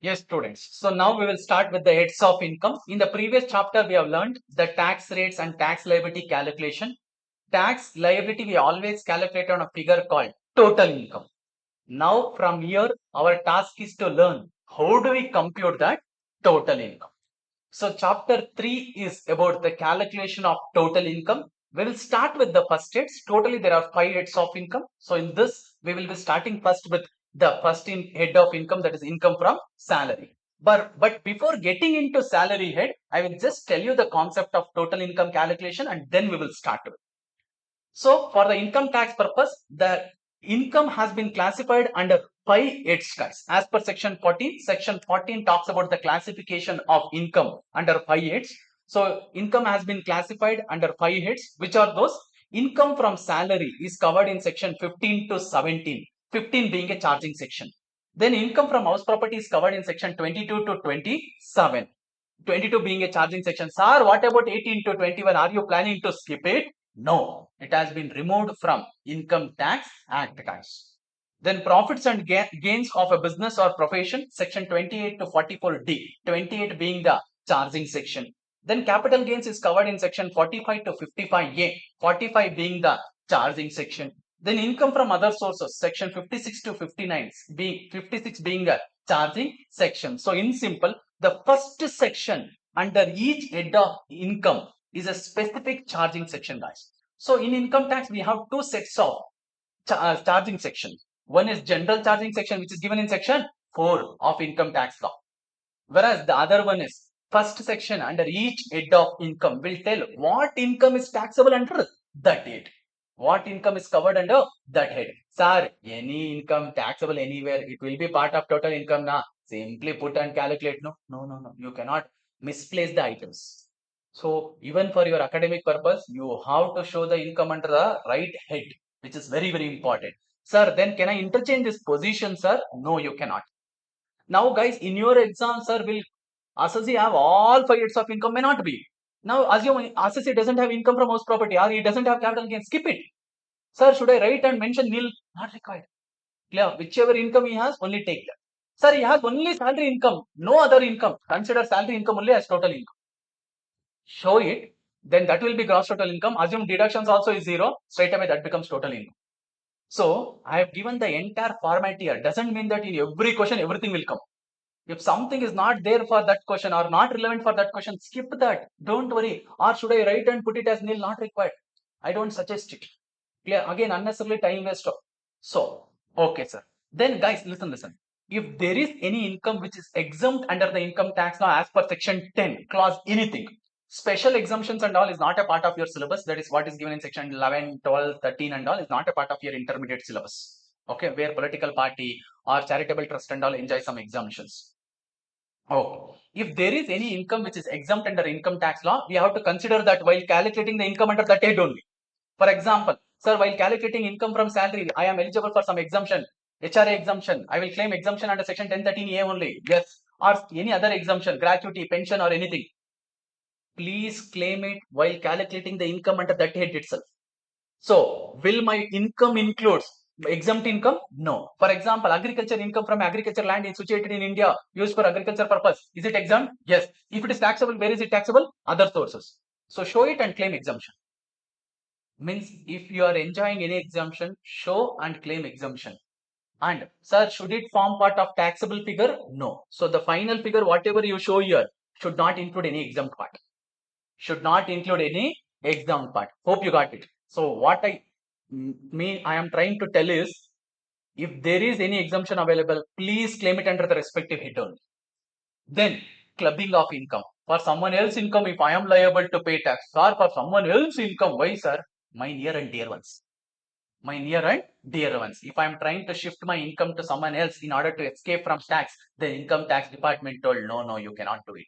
Yes, students. So now we will start with the heads of income. In the previous chapter, we have learned the tax rates and tax liability calculation. Tax liability, we always calculate on a figure called total income. Now from here, our task is to learn how do we compute that total income. So chapter 3 is about the calculation of total income. We will start with the first heads. Totally there are 5 heads of income. So in this, we will be starting first with the first head of income, that is income from salary. But before getting into salary head, I will just tell you the concept of total income calculation and then we will start with. So for the income tax purpose, the income has been classified under 5 heads, guys. As per section 14, section 14 talks about the classification of income under 5 heads. So income has been classified under 5 heads, which are those. Income from salary is covered in section 15 to 17, 15 being a charging section. Then income from house property is covered in section 22 to 27. 22 being a charging section. Sir, what about 18 to 21? Are you planning to skip it? No, it has been removed from Income Tax Act, guys. Then profits and gains of a business or profession, section 28 to 44D, 28 being the charging section. Then capital gains is covered in section 45 to 55A, 45 being the charging section. Then income from other sources, section 56 to 59, 56 being the charging section. So in simple, the first section under each head of income is a specific charging section, guys. So in income tax, we have two sets of charging sections. One is general charging section, which is given in section 4 of income tax law. Whereas the other one is first section under each head of income will tell what income is taxable under that head. What income is covered under that head. Sir, any income taxable anywhere, it will be part of total income now. Simply put and calculate. No. You cannot misplace the items. So even for your academic purpose, you have to show the income under the right head, which is very, very important. Sir, then can I interchange this position, sir? No, you cannot. Now, guys, in your exam, sir, will assessee have all 5 heads of income? May not be. Now, assume assessee doesn't have income from house property or he doesn't have capital gain. Skip it. Sir, should I write and mention nil? Not required. Clear? Whichever income he has, only take that. Sir, he has only salary income, no other income. Consider salary income only as total income. Show it, then that will be gross total income. Assume deductions also is 0, straight away that becomes total income. So, I have given the entire format here. Doesn't mean that in every question everything will come. If something is not there for that question or not relevant for that question, skip that. Don't worry. Or should I write and put it as nil? Not required. I don't suggest it. Clear? Again, unnecessarily time waste. So, okay, sir. Then, guys, listen. If there is any income which is exempt under the income tax law as per section 10, clause anything, special exemptions and all is not a part of your syllabus. That is what is given in section 11, 12, 13 and all is not a part of your intermediate syllabus. Okay, where political party or charitable trust and all enjoy some exemptions. Oh, if there is any income which is exempt under income tax law, we have to consider that while calculating the income under that head only. For example, sir, while calculating income from salary, I am eligible for some exemption, HRA exemption. I will claim exemption under section 1013A only. Yes, or any other exemption, gratuity, pension, or anything. Please claim it while calculating the income under that head itself. So, will my income includes exempt income? No. For example, agriculture income from agriculture land is situated in India, used for agriculture purpose. Is it exempt? Yes. If it is taxable, where is it taxable? Other sources. So, show it and claim exemption. Means if you are enjoying any exemption, show and claim exemption. And sir, should it form part of taxable figure? No. So, the final figure, whatever you show here, should not include any exempt part. Should not include any exempt part. Hope you got it. So what I am trying to tell is, if there is any exemption available, please claim it under the respective head only. Then clubbing of income. For someone else income, if I am liable to pay tax, or for someone else income, why sir? My near and dear ones. My near and dear ones. If I am trying to shift my income to someone else in order to escape from tax, the income tax department told, no, you cannot do it.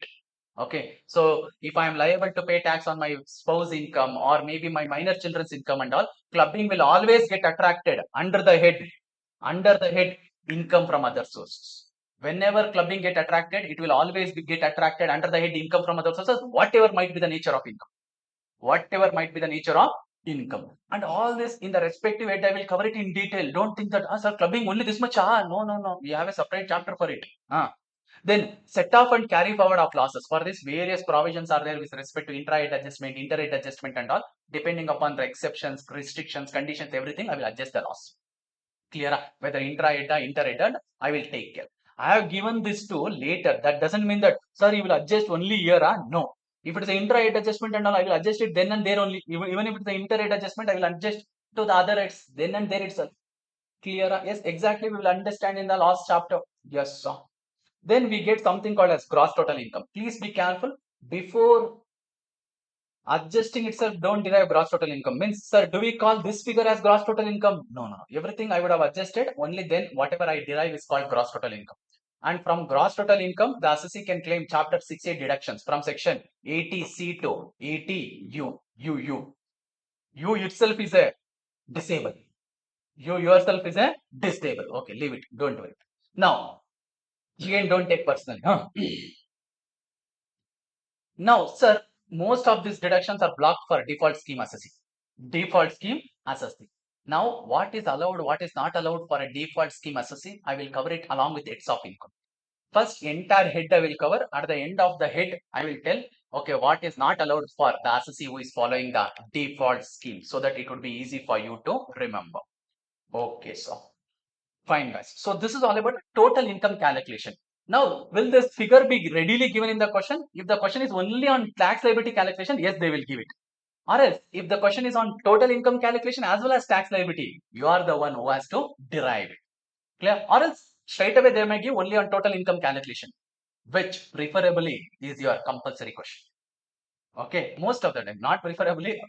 Okay, so if I am liable to pay tax on my spouse income or maybe my minor children's income and all, clubbing will always get attracted under the head income from other sources. Whenever clubbing get attracted, it will always get attracted under the head income from other sources, whatever might be the nature of income. Whatever might be the nature of income. And all this in the respective head, I will cover it in detail. Don't think that, sir, clubbing only this much. No. We have a separate chapter for it. Then set off and carry forward of losses. For this, various provisions are there with respect to intra-rate adjustment, inter-rate adjustment and all. Depending upon the exceptions, restrictions, conditions, everything, I will adjust the loss. Clear? Whether intra-rate or inter-rate, I will take care. I have given this to later. That doesn't mean that, sir, you will adjust only here. No. If it is an intra-rate adjustment and all, I will adjust it then and there only. Even if it is an inter-rate adjustment, I will adjust to the other rates then and there itself. Clear? Yes, exactly. We will understand in the last chapter. Yes, sir. Then we get something called as gross total income. Please be careful before adjusting itself. Don't derive gross total income. Means, sir, do we call this figure as gross total income? No. Everything I would have adjusted. Only then whatever I derive is called gross total income. And from gross total income, the assessee can claim chapter 6A deductions from section 80C to 80U. U itself is a disable. You yourself is a disable. Okay, leave it. Don't do it. Now, again, don't take personally. Now, sir, most of these deductions are blocked for default scheme assessing. Default scheme assessing. Now, what is allowed, what is not allowed for a default scheme assessing, I will cover it along with heads of income. First, entire head I will cover. At the end of the head, I will tell, okay, what is not allowed for the assessee who is following the default scheme, so that it would be easy for you to remember. Okay, so fine, guys. So this is all about total income calculation. Now, will this figure be readily given in the question? If the question is only on tax liability calculation, yes, they will give it. Or else, if the question is on total income calculation as well as tax liability, you are the one who has to derive it. Clear? Or else, straight away they may give only on total income calculation, which preferably is your compulsory question. Okay, most of the time, not preferably.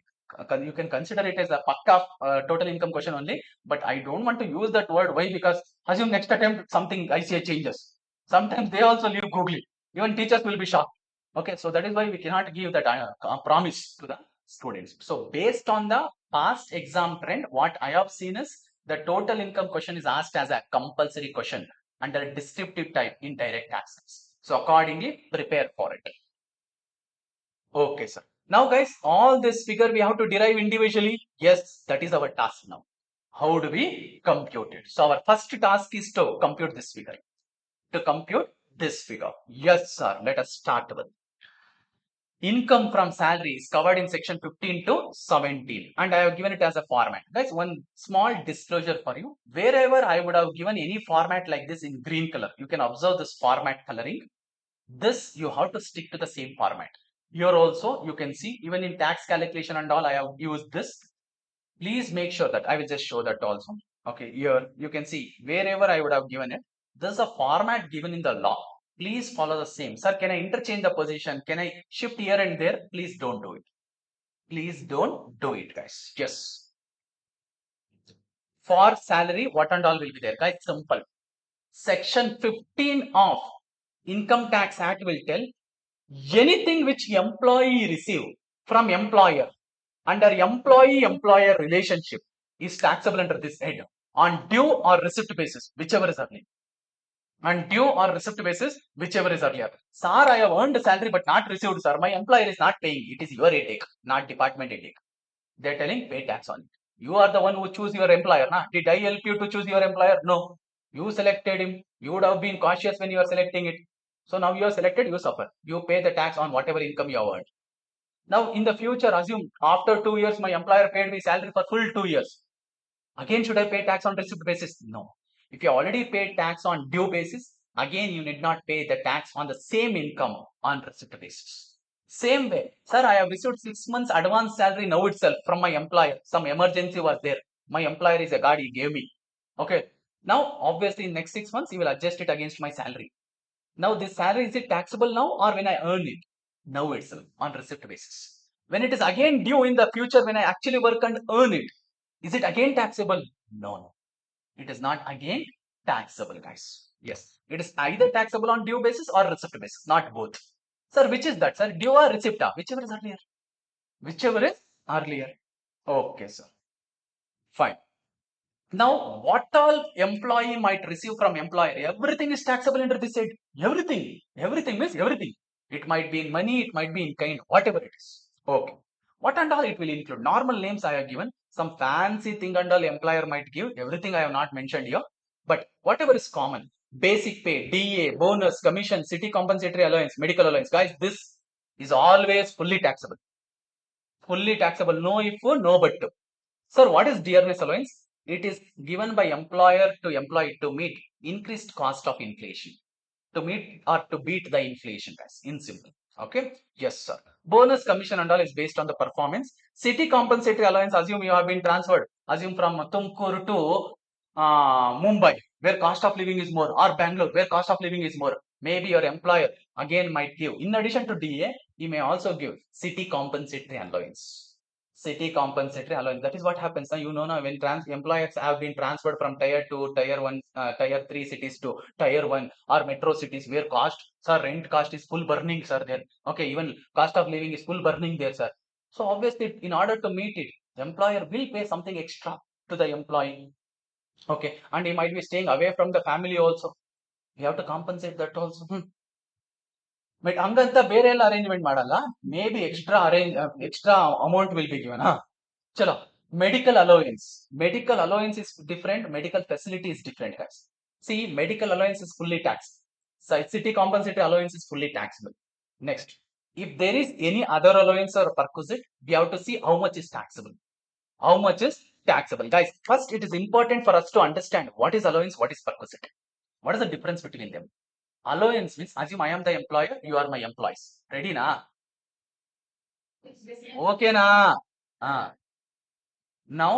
You can consider it as a pakka total income question only, but I don't want to use that word. Why? Because assume next attempt something ICA changes. Sometimes they also leave googly. Even teachers will be shocked. Okay, so that is why we cannot give that promise to the students. So based on the past exam trend, what I have seen is the total income question is asked as a compulsory question under descriptive type in direct taxes. So accordingly, prepare for it. Okay, sir. Now, guys, all this figure we have to derive individually. Yes, that is our task now. How do we compute it? So, our first task is to compute this figure. To compute this figure. Yes, sir. Let us start with income from salary is covered in section 15 to 17. And I have given it as a format. Guys, one small disclosure for you. Wherever I would have given any format like this in green color, you can observe this format coloring. This you have to stick to the same format. Here also you can see even in tax calculation and all I have used this. Please make sure that I will just show that also. Okay, here you can see wherever I would have given it. This is a format given in the law. Please follow the same. Sir, can I interchange the position? Can I shift here and there? Please don't do it. Please don't do it, guys. Yes. For salary, what and all will be there, guys? Simple. Section 15 of Income Tax Act will tell anything which employee receive from employer under employee-employer relationship is taxable under this head on due or receipt basis, whichever is earlier. On due or receipt basis, whichever is earlier. Sir, I have earned salary but not received, sir. My employer is not paying. It is your headache, not department headache. They are telling pay tax on it. You are the one who choose your employer. Nah? Did I help you to choose your employer? No. You selected him. You would have been cautious when you are selecting it. So now you are selected, you suffer. You pay the tax on whatever income you have earned. Now in the future, assume after 2 years, my employer paid me salary for full 2 years. Again, should I pay tax on receipt basis? No. If you already paid tax on due basis, again you need not pay the tax on the same income on receipt basis. Same way, sir, I have received 6 months advance salary now itself from my employer. Some emergency was there. My employer is a god, he gave me. Okay. Now, obviously, in next 6 months, he will adjust it against my salary. Now, this salary, is it taxable now or when I earn it? Now itself on receipt basis. When it is again due in the future, when I actually work and earn it, is it again taxable? No. It is not again taxable, guys. Yes. It is either taxable on due basis or receipt basis, not both. Sir, which is that, sir? Due or receipt? Whichever is earlier. Whichever is earlier. Okay, sir. Fine. Now, what all employee might receive from employer? Everything is taxable under this head. Everything. Everything means everything. It might be in money, it might be in kind, whatever it is. Okay. What and all it will include? Normal names I have given. Some fancy thing and all employer might give. Everything I have not mentioned here. But whatever is common. basic pay, DA, bonus, commission, city compensatory allowance, medical allowance. Guys, this is always fully taxable. Fully taxable. No if, no but. Sir, what is dearness allowance? It is given by employer to employee to meet increased cost of inflation. To meet or to beat the inflation, guys, in simple. Okay, yes sir. Bonus, commission and all is based on the performance. City compensatory allowance, assume you have been transferred, assume from Tumkur to Mumbai, where cost of living is more, or Bangalore, where cost of living is more. Maybe your employer again might give, in addition to DA, he may also give city compensatory allowance. City compensatory allowance. That is what happens. You know now, when employers have been transferred from tier 2, tier 1, tier 3 cities to tier 1 or metro cities, where cost, sir, rent cost is full burning, sir, there. Okay, even cost of living is full burning there, sir. So obviously, in order to meet it, the employer will pay something extra to the employee. Okay, and he might be staying away from the family also. You have to compensate that also. But ಹಂಗಂತ ಬೇರೆ ಎಲ್ಲ arrangement ಮಾಡಲ್ಲ, may be extra amount will be given. Chalo, medical allowance. Medical allowance is different. Medical facility is different, guys. See, medical allowance is fully taxed. So, city compensatory allowance is fully taxable. Next, if there is any other allowance or perquisite, we have to see how much is taxable. How much is taxable, guys? First, it is important for us to understand what is allowance, what is perquisite. What is the difference between them? Allowance means, assume I am the employer, you are my employees. Ready na? Okay na? Now,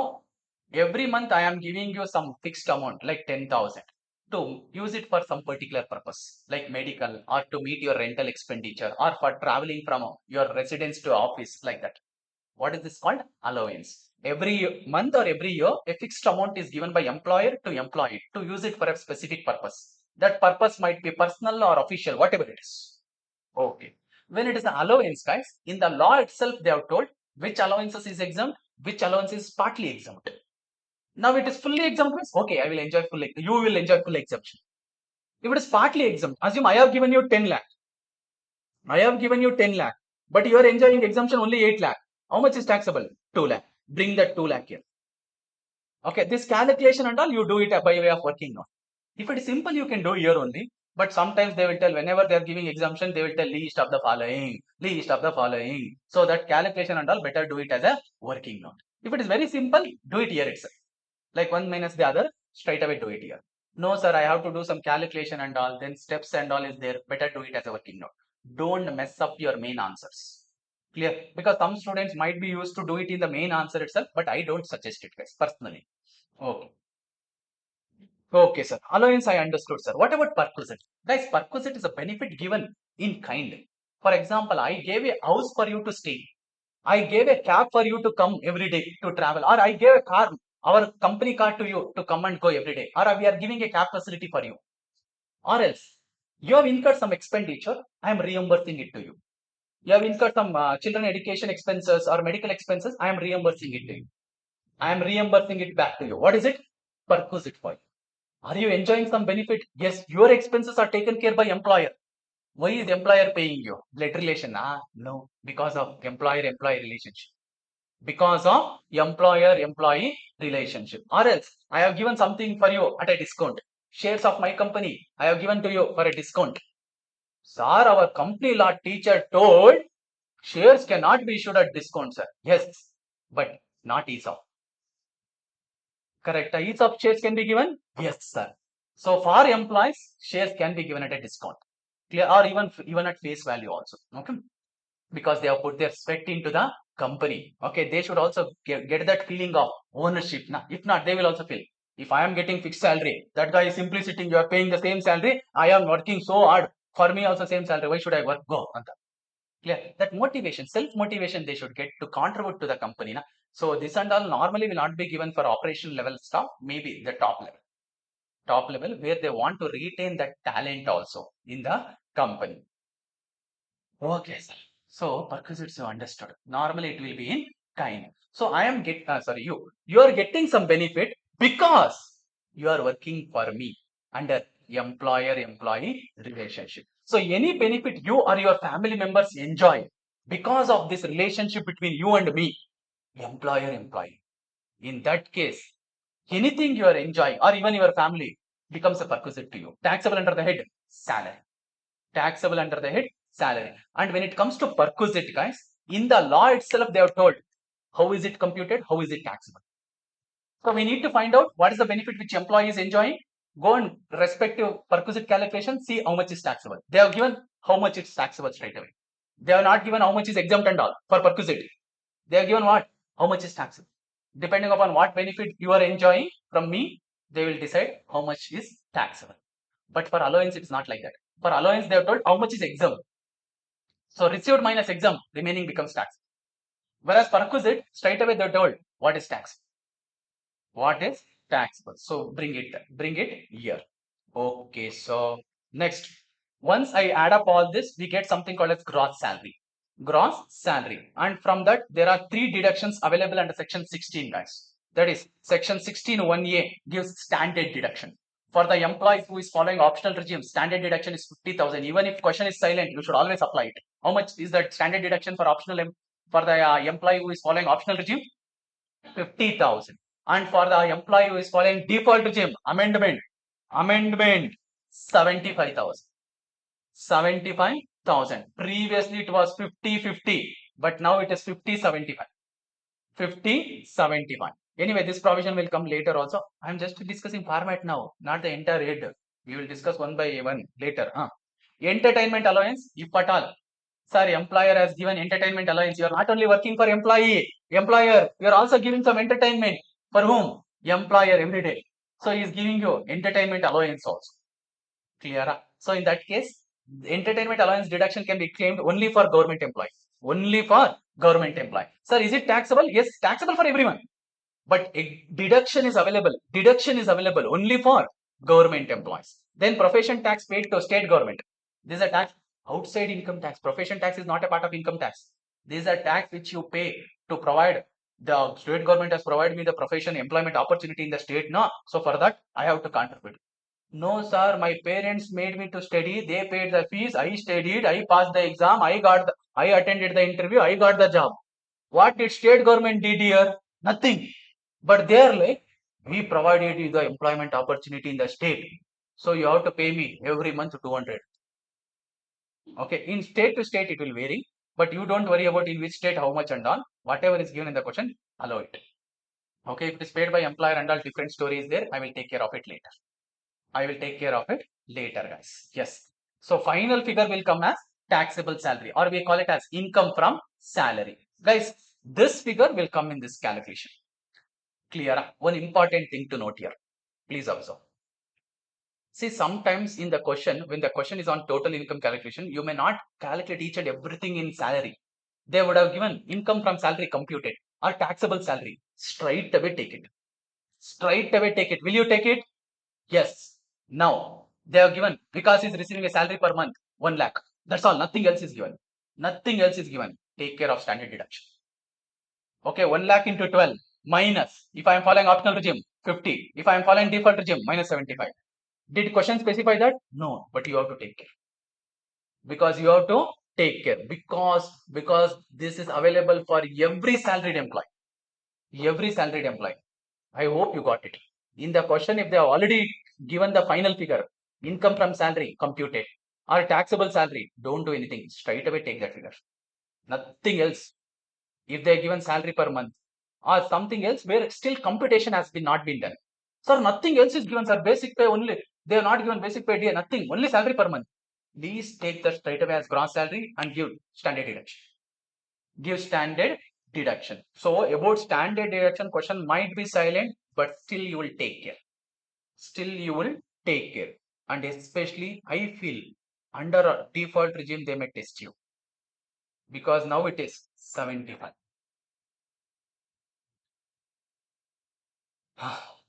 every month I am giving you some fixed amount like 10,000 to use it for some particular purpose like medical or to meet your rental expenditure or for traveling from your residence to office, like that. What is this called? Allowance. Every month or every year, a fixed amount is given by employer to employee to use it for a specific purpose. That purpose might be personal or official, whatever it is. Okay. When it is an allowance, guys, in the law itself, they have told which allowances is exempt, which allowance is partly exempt. Now it is fully exempt means, okay, I will enjoy full, you will enjoy full exemption. If it is partly exempt, assume I have given you 10 lakh. I have given you 10 lakh, but you are enjoying exemption only 8 lakh. How much is taxable? 2 lakh. Bring that 2 lakh here. Okay, this calculation and all, you do it by way of working note. If it is simple, you can do here only. But sometimes they will tell, whenever they are giving exemption, they will tell list of the following, list of the following. So that calculation and all, better do it as a working note. If it is very simple, do it here itself. Like one minus the other, straight away do it here. No, sir, I have to do some calculation and all, then steps and all is there. Better do it as a working note. Don't mess up your main answers. Clear? Because some students might be used to do it in the main answer itself, but I don't suggest it, guys, personally. Okay. Okay, sir. Allowance I understood, sir. What about perquisite? Guys, perquisite is a benefit given in kind. For example, I gave a house for you to stay. I gave a cab for you to come every day to travel, or I gave a car, our company car to you to come and go every day, or we are giving a cab facility for you. Or else, you have incurred some expenditure, I am reimbursing it to you. You have incurred some children education expenses or medical expenses, I am reimbursing it to you. I am reimbursing it back to you. What is it? Perquisite for you. Are you enjoying some benefit? Yes, your expenses are taken care by employer. Why is employer paying you? Blood relation? No, because of employer-employee relationship. Because of employer-employee relationship. Or else, I have given something for you at a discount. Shares of my company, I have given to you for a discount. Sir, our company law teacher told shares cannot be issued at discount, sir. Yes, but not ESOP. Correct. ESOP shares can be given? Yes, sir. So for employees, shares can be given at a discount. Clear? Or even at face value also. Okay. Because they have put their sweat into the company. Okay. They should also get that feeling of ownership. Now, if not, they will also feel. If I am getting fixed salary, that guy is simply sitting, you are paying the same salary. I am working so hard. For me also same salary. Why should I work? Go. Clear? That motivation, self-motivation they should get to contribute to the company. Na? So this and all normally will not be given for operational level staff, maybe the top level where they want to retain that talent also in the company. Okay, sir. So perquisites you understood. Normally it will be in kind. So I am you are getting some benefit because you are working for me under employer-employee relationship. So any benefit you or your family members enjoy because of this relationship between you and me, employer-employee. In that case, anything you are enjoying or even your family, becomes a perquisite to you. Taxable under the head salary. Taxable under the head salary. And when it comes to perquisite, guys, in the law itself they have told how is it computed, how is it taxable. So we need to find out what is the benefit which employee is enjoying. Go and respective perquisite calculation, see how much is taxable. They have given how much it's taxable straight away. They have not given how much is exempt and all for perquisite. They have given what? How much is taxable. Depending upon what benefit you are enjoying from me, they will decide how much is taxable. But for allowance, it's not like that. For allowance, they have told how much is exempt. So received minus exempt, remaining becomes tax. Whereas perquisite, straight away they're told what is tax. What is taxable? So bring it here. Okay, so next, once I add up all this, we get something called as gross salary. Gross salary. And from that, there are 3 deductions available under section 16, guys. That is, section 16 1A gives standard deduction. For the employee who is following optional regime, standard deduction is 50,000. Even if question is silent, you should always apply it. How much is that standard deduction for optional for the employee who is following optional regime? 50,000. And for the employee who is following default regime, amendment, 75,000. 75,000. Previously it was 50-50, but now it is 50-75. 50-75. Anyway, this provision will come later also. I am just discussing format now, not the entire head. We will discuss one by one later. Entertainment allowance, if at all. Sir, employer has given entertainment allowance. You are not only working for employer, you are also giving some entertainment. For whom? Employer every day. So he is giving you entertainment allowance also. Clear? So in that case, entertainment allowance deduction can be claimed only for government employees. Only for government employee. Sir, is it taxable? Yes, taxable for everyone. But deduction is available. Deduction is available only for government employees. Then profession tax paid to state government. This is a tax outside income tax. Profession tax is not a part of income tax. This is a tax which you pay to provide. The state government has provided me the profession employment opportunity in the state. No, so for that I have to contribute. No, sir, my parents made me to study. They paid the fees. I studied. I passed the exam. I attended the interview. I got the job. What did state government did here? Nothing. But they are like, we provided you the employment opportunity in the state. So you have to pay me every month 200. Okay, in state to state it will vary. But you don't worry about in which state, how much and all. Whatever is given in the question, allow it. Okay, if it is paid by employer and all different stories there, I will take care of it later. I will take care of it later, guys. Yes. So final figure will come as taxable salary, or we call it as income from salary. Guys, this figure will come in this calculation. Clear? One important thing to note here. Please observe. See, sometimes in the question, when the question is on total income calculation, you may not calculate each and everything in salary. They would have given income from salary computed or taxable salary. Straight away take it. Straight away take it. Will you take it? Yes. Now, they have given, because he's receiving a salary per month, 1 lakh. That's all. Nothing else is given. Nothing else is given. Take care of standard deduction. Okay, 1 lakh into 12 minus, if I am following optional regime, 50. If I am following default regime, minus 75. Did question specify that? No, but you have to take care. Because you have to take care. Because this is available for every salaried employee. Every salaried employee. I hope you got it. In the question, if they have already given the final figure, income from salary computed or taxable salary, don't do anything. Straight away take that figure. Nothing else. If they are given salary per month or something else where still computation has not been done. Sir, nothing else is given, sir. Basic pay only. They are not given basic pay day, nothing. Only salary per month. Please take that straight away as gross salary and give standard deduction. Give standard deduction. So about standard deduction, question might be silent, but still you will take care. Still you will take care. And especially I feel under a default regime they may test you. Because now it is 75.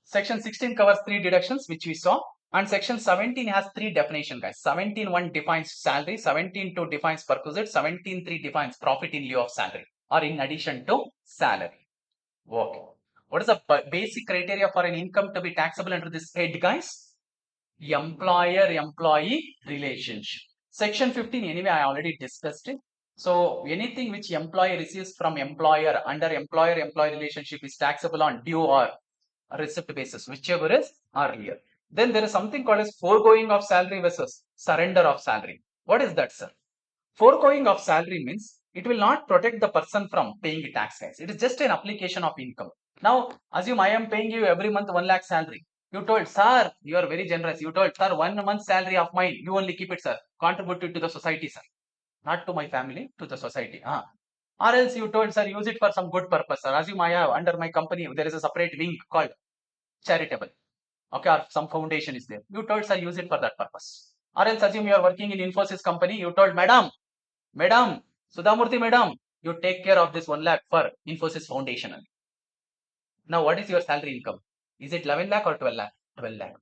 Section 16 covers 3 deductions which we saw, and section 17 has 3 definitions, guys. 17.1 defines salary, 17.2 defines perquisite, 17.3 defines profit in lieu of salary or in addition to salary. Okay. What is the basic criteria for an income to be taxable under this head, guys? Employer-employee relationship. Section 15, anyway, I already discussed it. So anything which employee receives from employer under employer-employee relationship is taxable on due or receipt basis, whichever is earlier. Then there is something called as foregoing of salary versus surrender of salary. What is that, sir? Foregoing of salary means it will not protect the person from paying tax, guys. It is just an application of income. Now, assume I am paying you every month 1 lakh salary. You told, sir, you are very generous. You told, sir, 1 month salary of mine, you only keep it, sir. Contribute it to the society, sir. Not to my family, to the society. Or else you told, sir, use it for some good purpose, sir. Assume I have under my company, there is a separate wing called charitable. Okay, or some foundation is there. You told, sir, use it for that purpose. Or else assume you are working in Infosys company. You told, Madam, Sudhamurthy Madam, you take care of this 1 lakh for Infosys Foundation. Now, what is your salary income? Is it 11 lakh or 12 lakh? 12 lakh.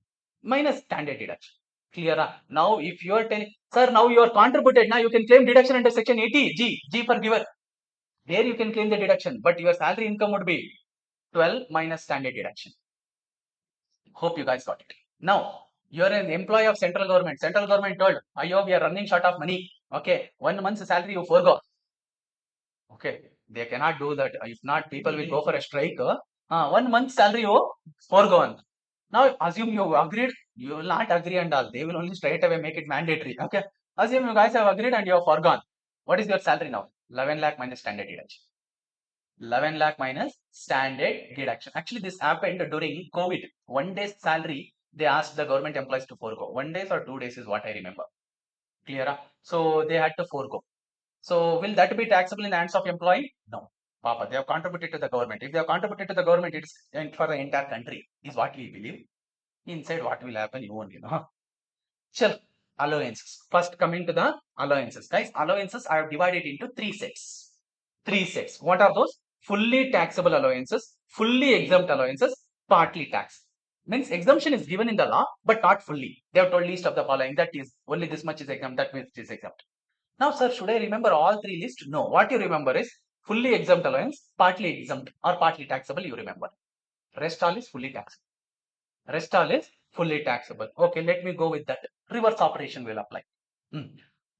Minus standard deduction. Clear? Now, if you are telling, sir, now you are contributed, now you can claim deduction under section 80, G for giver. There you can claim the deduction, but your salary income would be 12 minus standard deduction. Hope you guys got it. Now, you are an employee of central government. Central government told, Ayo, we are running short of money. Okay, 1 month's salary you forgo. Okay, they cannot do that. If not, people will go for a strike. 1 month salary you forgone. Now, assume you agreed, you will not agree and all. They will only straight away make it mandatory. Okay, assume you guys have agreed and you have forgone. What is your salary now? 11 lakh minus standard deduction. 11 lakh minus standard deduction. Actually, this happened during COVID. 1 day's salary, they asked the government employees to forego. 1 day or 2 days is what I remember. Clear? So, they had to forego. So, will that be taxable in the hands of employee? No. Papa, they have contributed to the government. If they have contributed to the government, it's for the entire country, is what we believe. Inside, what will happen, you won't know. Sure. Allowances. First, coming to the allowances. Guys, allowances I have divided into 3 sets. 3 sets. What are those? Fully taxable allowances, fully exempt allowances, partly taxed. Means exemption is given in the law, but not fully. They have told list of the following. That is, only this much is exempt, that much is exempt. Now, sir, should I remember all 3 lists? No. What you remember is fully exempt allowance, partly exempt or partly taxable, you remember. Rest all is fully taxable. Rest all is fully taxable. Okay, let me go with that. Reverse operation will apply.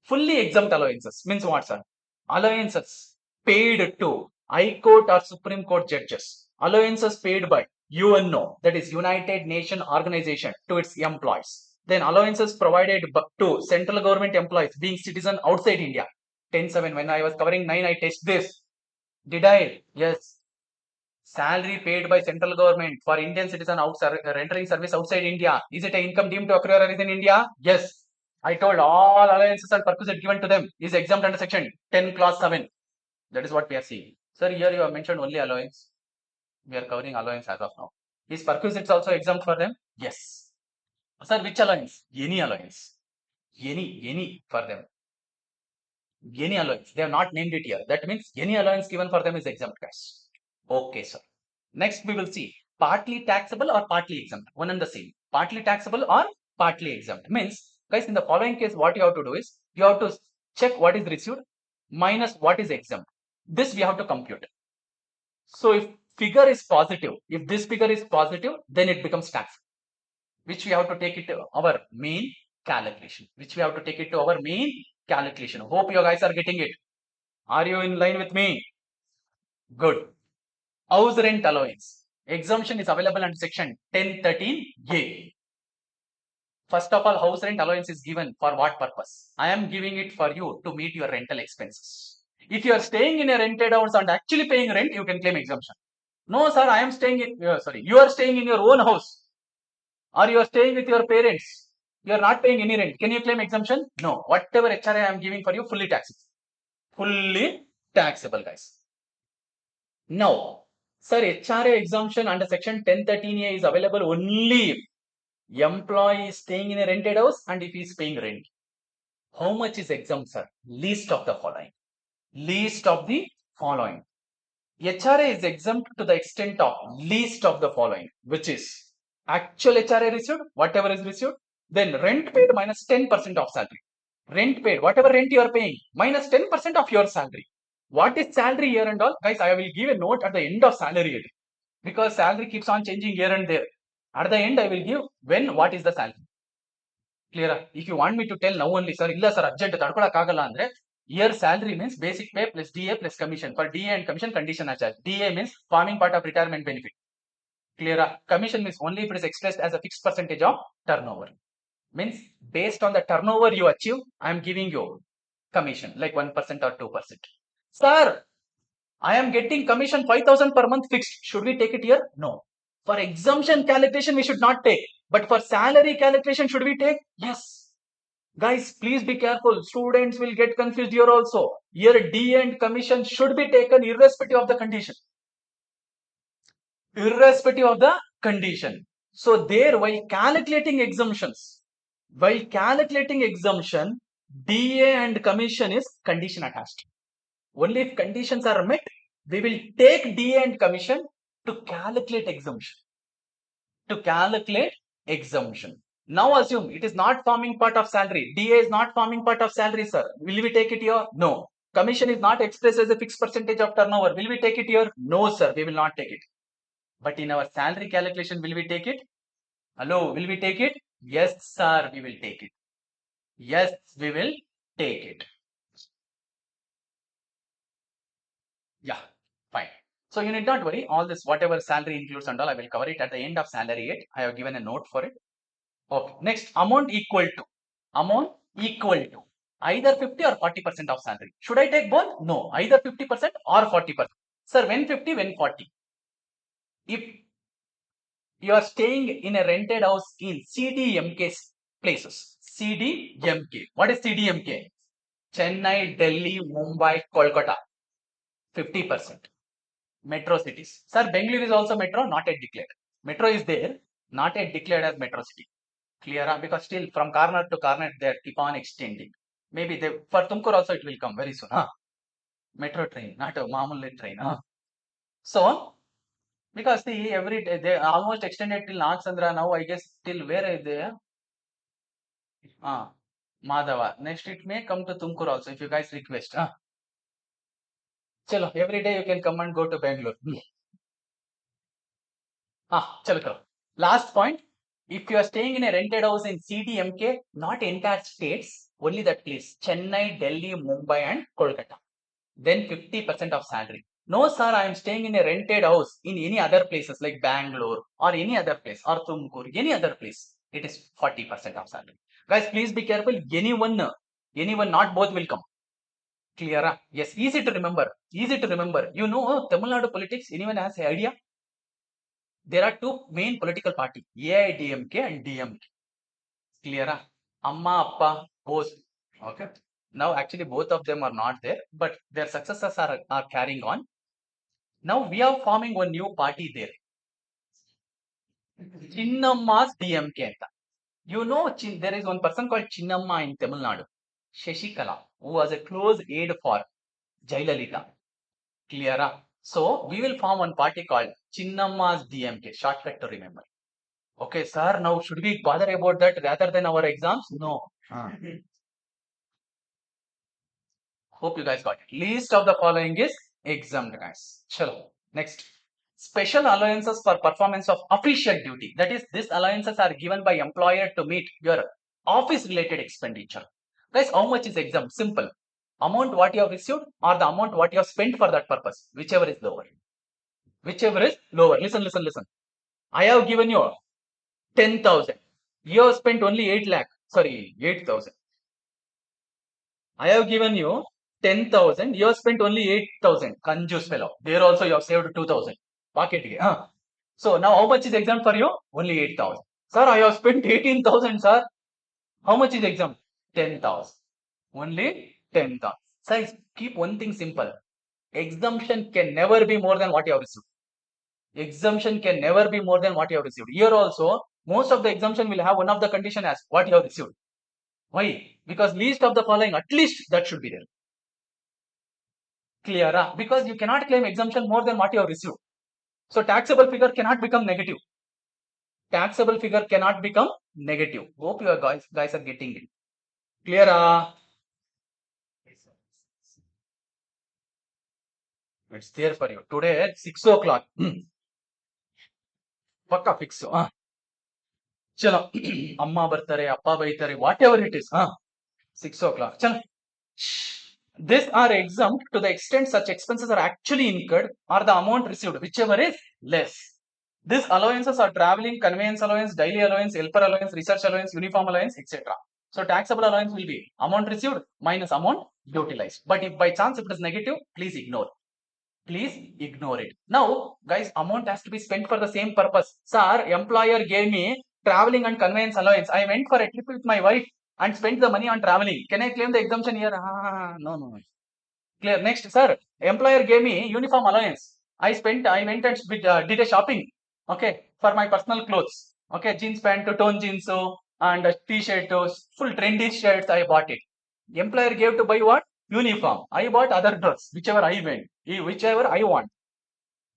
Fully exempt allowances means what, sir? Allowances paid to High Court or Supreme Court judges. Allowances paid by UNO, that is United Nations Organization, to its employees. Then allowances provided to central government employees being citizen outside India. 10-7, when I was covering 9, I test this. Did I? Yes. Salary paid by central government for Indian citizen rendering service outside India. Is it an income deemed to occur in India? Yes. I told all allowances and perquisite given to them is exempt under section 10 clause 7. That is what we are seeing. Sir, here you have mentioned only allowance. We are covering allowance as of now. Is perquisites also exempt for them? Yes. Sir, which allowance? Any allowance. Any for them. Any allowance. They have not named it here. That means any allowance given for them is exempt, guys. Okay, sir. Next, we will see partly taxable or partly exempt. One and the same. Partly taxable or partly exempt. Means, guys, in the following case, what you have to do is, you have to check what is received minus what is exempt. This we have to compute. So, if figure is positive, if this figure is positive, then it becomes tax, which we have to take it to our main calculation. Hope you guys are getting it. Are you in line with me? Good. House rent allowance. Exemption is available under section 1013A. First of all, house rent allowance is given for what purpose? I am giving it for you to meet your rental expenses. If you are staying in a rented house and actually paying rent, you can claim exemption. No, sir, I am staying in, you are staying in your own house or you are staying with your parents. You are not paying any rent. Can you claim exemption? No. Whatever HRA I am giving for you, fully taxable. Fully taxable, guys. Now, sir, HRA exemption under section 1013A is available only if employee is staying in a rented house and if he is paying rent. How much is exempt, sir? Least of the following. HRA is exempt to the extent of least of the following, which is actual HRA received, whatever is received, then rent paid minus 10% of salary. Rent paid, whatever rent you are paying, minus 10% of your salary. What is salary here and all? Guys, I will give a note at the end of salary because salary keeps on changing here and there. At the end, I will give when, what is the salary. Clear? If you want me to tell now only, sir, illa sir, urgent tadkolakagala andre, year salary means basic pay plus DA plus commission. For DA and commission, condition charge. DA means farming part of retirement benefit. Clear? Commission means only if it is expressed as a fixed percentage of turnover. Means based on the turnover you achieve, I am giving you commission like 1% or 2%. Sir, I am getting commission 5,000 per month fixed. Should we take it here? No. For exemption calculation, we should not take. But for salary calculation, should we take? Yes. Guys, please be careful. Students will get confused here also. Here D and commission should be taken irrespective of the condition. Irrespective of the condition. So there, while calculating exemptions, DA and commission is condition attached. Only if conditions are met, we will take DA and commission to calculate exemption. Now assume it is not forming part of salary. DA is not forming part of salary, sir. Will we take it here? No. Commission is not expressed as a fixed percentage of turnover. Will we take it here? No, sir. We will not take it. But in our salary calculation, will we take it? Hello, will we take it? Yes, sir. We will take it. Yes, we will take it. Yeah, fine. So you need not worry. All this, whatever salary includes and all, I will cover it at the end of salary 8. I have given a note for it. Okay. Next, amount equal to either 50 or 40% of salary. Should I take both? No, either 50% or 40%. Sir, when 50, when 40? If you are staying in a rented house in CDMK places, CDMK. What is CDMK? Chennai, Delhi, Mumbai, Kolkata. 50%. Metro cities. Sir, Bangalore is also metro, not yet declared. Metro is there, not yet declared as metro city. Clear? Because still from corner to corner they keep on extending. Maybe they, for Tumkur also it will come very soon. Metro train, not a Mamuli train. So, because the every day they almost extended till Nagsandra now, I guess till where is there? Madhava. Next it may come to Tumkur also if you guys request. Chalo, every day you can come and go to Bangalore. Chalo. Last point. If you are staying in a rented house in CDMK, not entire states, only that place, Chennai, Delhi, Mumbai and Kolkata, then 50% of salary. No, sir, I am staying in a rented house in any other places like Bangalore or any other place or Tumkur, any other place. It is 40% of salary. Guys, please be careful. Anyone, not both will come. Clear? Yes, easy to remember. You know Tamil Nadu politics, anyone has an idea? There are two main political parties, AIDMK and DMK. Clear? Amma, Appa, both. Okay. Now, actually, both of them are not there, but their successors are carrying on. Now, we are forming one new party there. Chinnamma's DMK. You know, there is one person called Chinnamma in Tamil Nadu, Shashikala, who was a close aide for Jayalalitha. Clear? So, we will form one party called Chinnamma's DMK, shortcut to remember. Okay, sir, now should we bother about that rather than our exams? No. Hope you guys got it. Least of the following is exempt, guys. Chalo. Next. Special allowances for performance of official duty. That is, these allowances are given by employer to meet your office related expenditure. Guys, how much is exempt? Simple. Amount what you have received or the amount what you have spent for that purpose. Whichever is lower. Listen. I have given you 10,000. You have spent only 8,000. I have given you 10,000. You have spent only 8,000. Conjuse fellow. There also you have saved 2,000. Pocket. So now how much is exempt for you? Only 8,000. Sir, I have spent 18,000, sir. How much is exempt? 10,000. Only 10,000. Sir, keep one thing simple. Exemption can never be more than what you have received. Here also, most of the exemption will have one of the condition as what you have received. Why? Because least of the following, at least that should be there. Clear? Because you cannot claim exemption more than what you have received. So taxable figure cannot become negative. Hope you guys are getting it. Clear? It's there for you. Today at 6 o'clock. Pakka fix. Chalo. Amma bartare, appa baitare, whatever it is. 6 o'clock. Chalo. These are exempt to the extent such expenses are actually incurred or the amount received, whichever is less. These allowances are traveling, conveyance allowance, daily allowance, helper allowance, research allowance, uniform allowance, etc. So taxable allowance will be amount received minus amount utilized. But if by chance if it is negative, please ignore. Please ignore it. Now, guys, amount has to be spent for the same purpose. Sir, employer gave me traveling and conveyance allowance. I went for a trip with my wife and spent the money on traveling. Can I claim the exemption here? No, no. Clear. Next, sir, employer gave me uniform allowance. I went and did a shopping. Okay, for my personal clothes. Okay, jeans pant, tone jeans, and t-shirt, full trendy shirts. I bought it. Employer gave to buy what? Uniform. I bought other dress, whichever I went, whichever I want.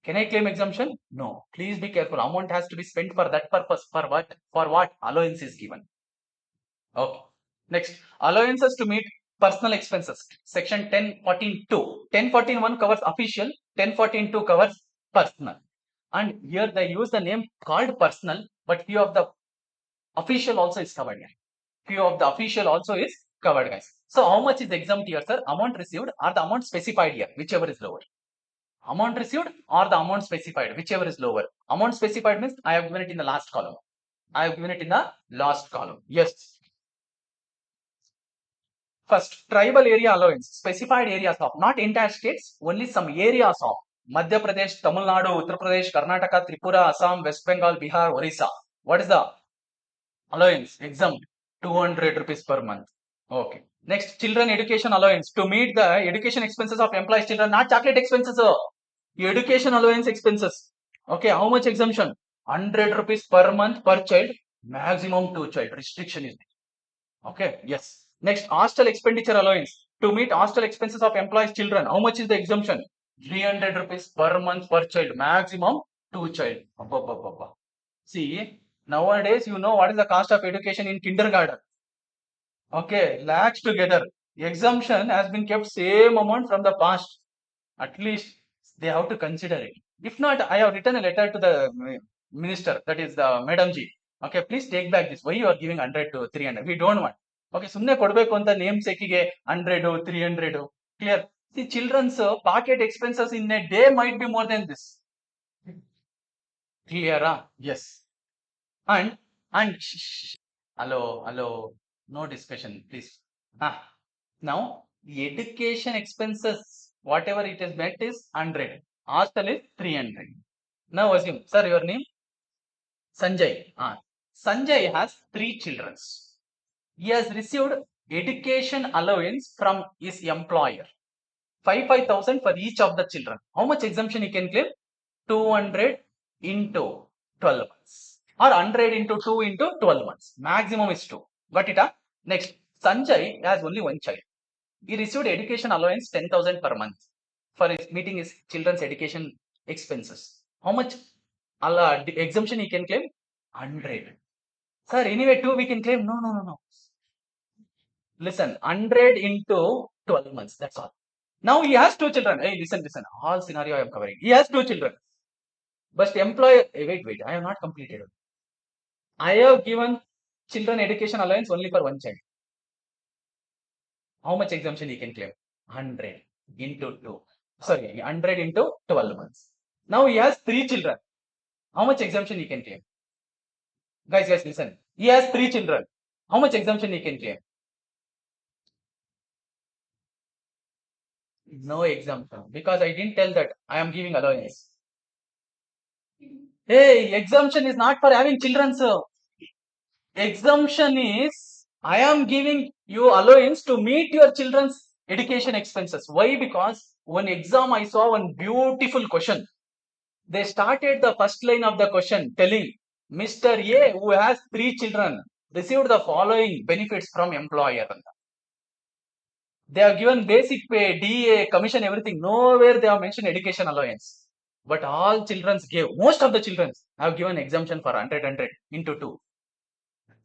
Can I claim exemption? No. Please be careful. Amount has to be spent for that purpose. For what? For what? Allowance is given. Okay. Next, allowances to meet personal expenses. Section 1014(2). 1014(1) covers official, 1014(2) covers personal. And here they use the name called personal, but few of the official also is covered here. Few of the official also is covered, guys. So how much is exempt here, sir? Amount received or the amount specified here, whichever is lower. Amount received or the amount specified, whichever is lower. Amount specified means I have given it in the last column. I have given it in the last column. Yes. First, tribal area allowance, specified areas of, not entire states, only some areas of Madhya Pradesh, Tamil Nadu, Uttar Pradesh, Karnataka, Tripura, Assam, West Bengal, Bihar, Orissa. What is the allowance? Exempt, 200 rupees per month. Okay. Next, children education allowance to meet the education expenses of employees' children, not chocolate expenses. Education allowance expenses. Okay, how much exemption? 100 rupees per month per child, maximum 2 child. Restriction is there. Okay, yes. Next, hostel expenditure allowance to meet hostel expenses of employees' children. How much is the exemption? 300 rupees per month per child, maximum 2 child. See, nowadays you know what is the cost of education in kindergarten. Okay, lakhs together. Exemption has been kept same amount from the past. At least they have to consider it. If not, I have written a letter to the minister, that is the Madam Ji. Okay, please take back this. Why you are giving 100 to 300? We don't want. Okay, ಸುಮ್ಮನೆ ಕೊಡಬೇಕು ಅಂತ name ಸೇಕಿಗೆ 100, 300. Clear? See, children's pocket expenses in a day might be more than this. Clear? Yes. And hello, no discussion, please. Now the education expenses, whatever it is met is 100. Hostel is 300. Now assume, sir, your name? Sanjay. Sanjay has 3 children. He has received education allowance from his employer. 5,000 for each of the children. How much exemption he can claim? 200 into 12 months. Or 100 into 2 into 12 months. Maximum is 2. Got it? Next, Sanjay has only one child. He received education allowance 10,000 per month for his meeting his children's education expenses. How much exemption he can claim? 100. Sir, anyway, 2 we can claim. No. Listen, 100 into 12 months. That's all. Now he has 2 children. Hey, listen. All scenario I am covering. He has 2 children. But employer, wait. I have not completed. I have given children education allowance only for one child. How much exemption he can claim? 100 into 2. Sorry, 100 into 12 months. Now he has 3 children. How much exemption he can claim? Guys, listen. He has 3 children. How much exemption he can claim? No exemption. Because I didn't tell that I am giving allowance. Hey, exemption is not for having children, sir. Exemption is I am giving you allowance to meet your children's education expenses. Why? Because one exam I saw one beautiful question. They started the first line of the question telling Mr. A, who has 3 children, received the following benefits from employer. They have given basic pay, DA, commission, everything. Nowhere they have mentioned education allowance. But all children gave, most of the children have given exemption for 100 into 2.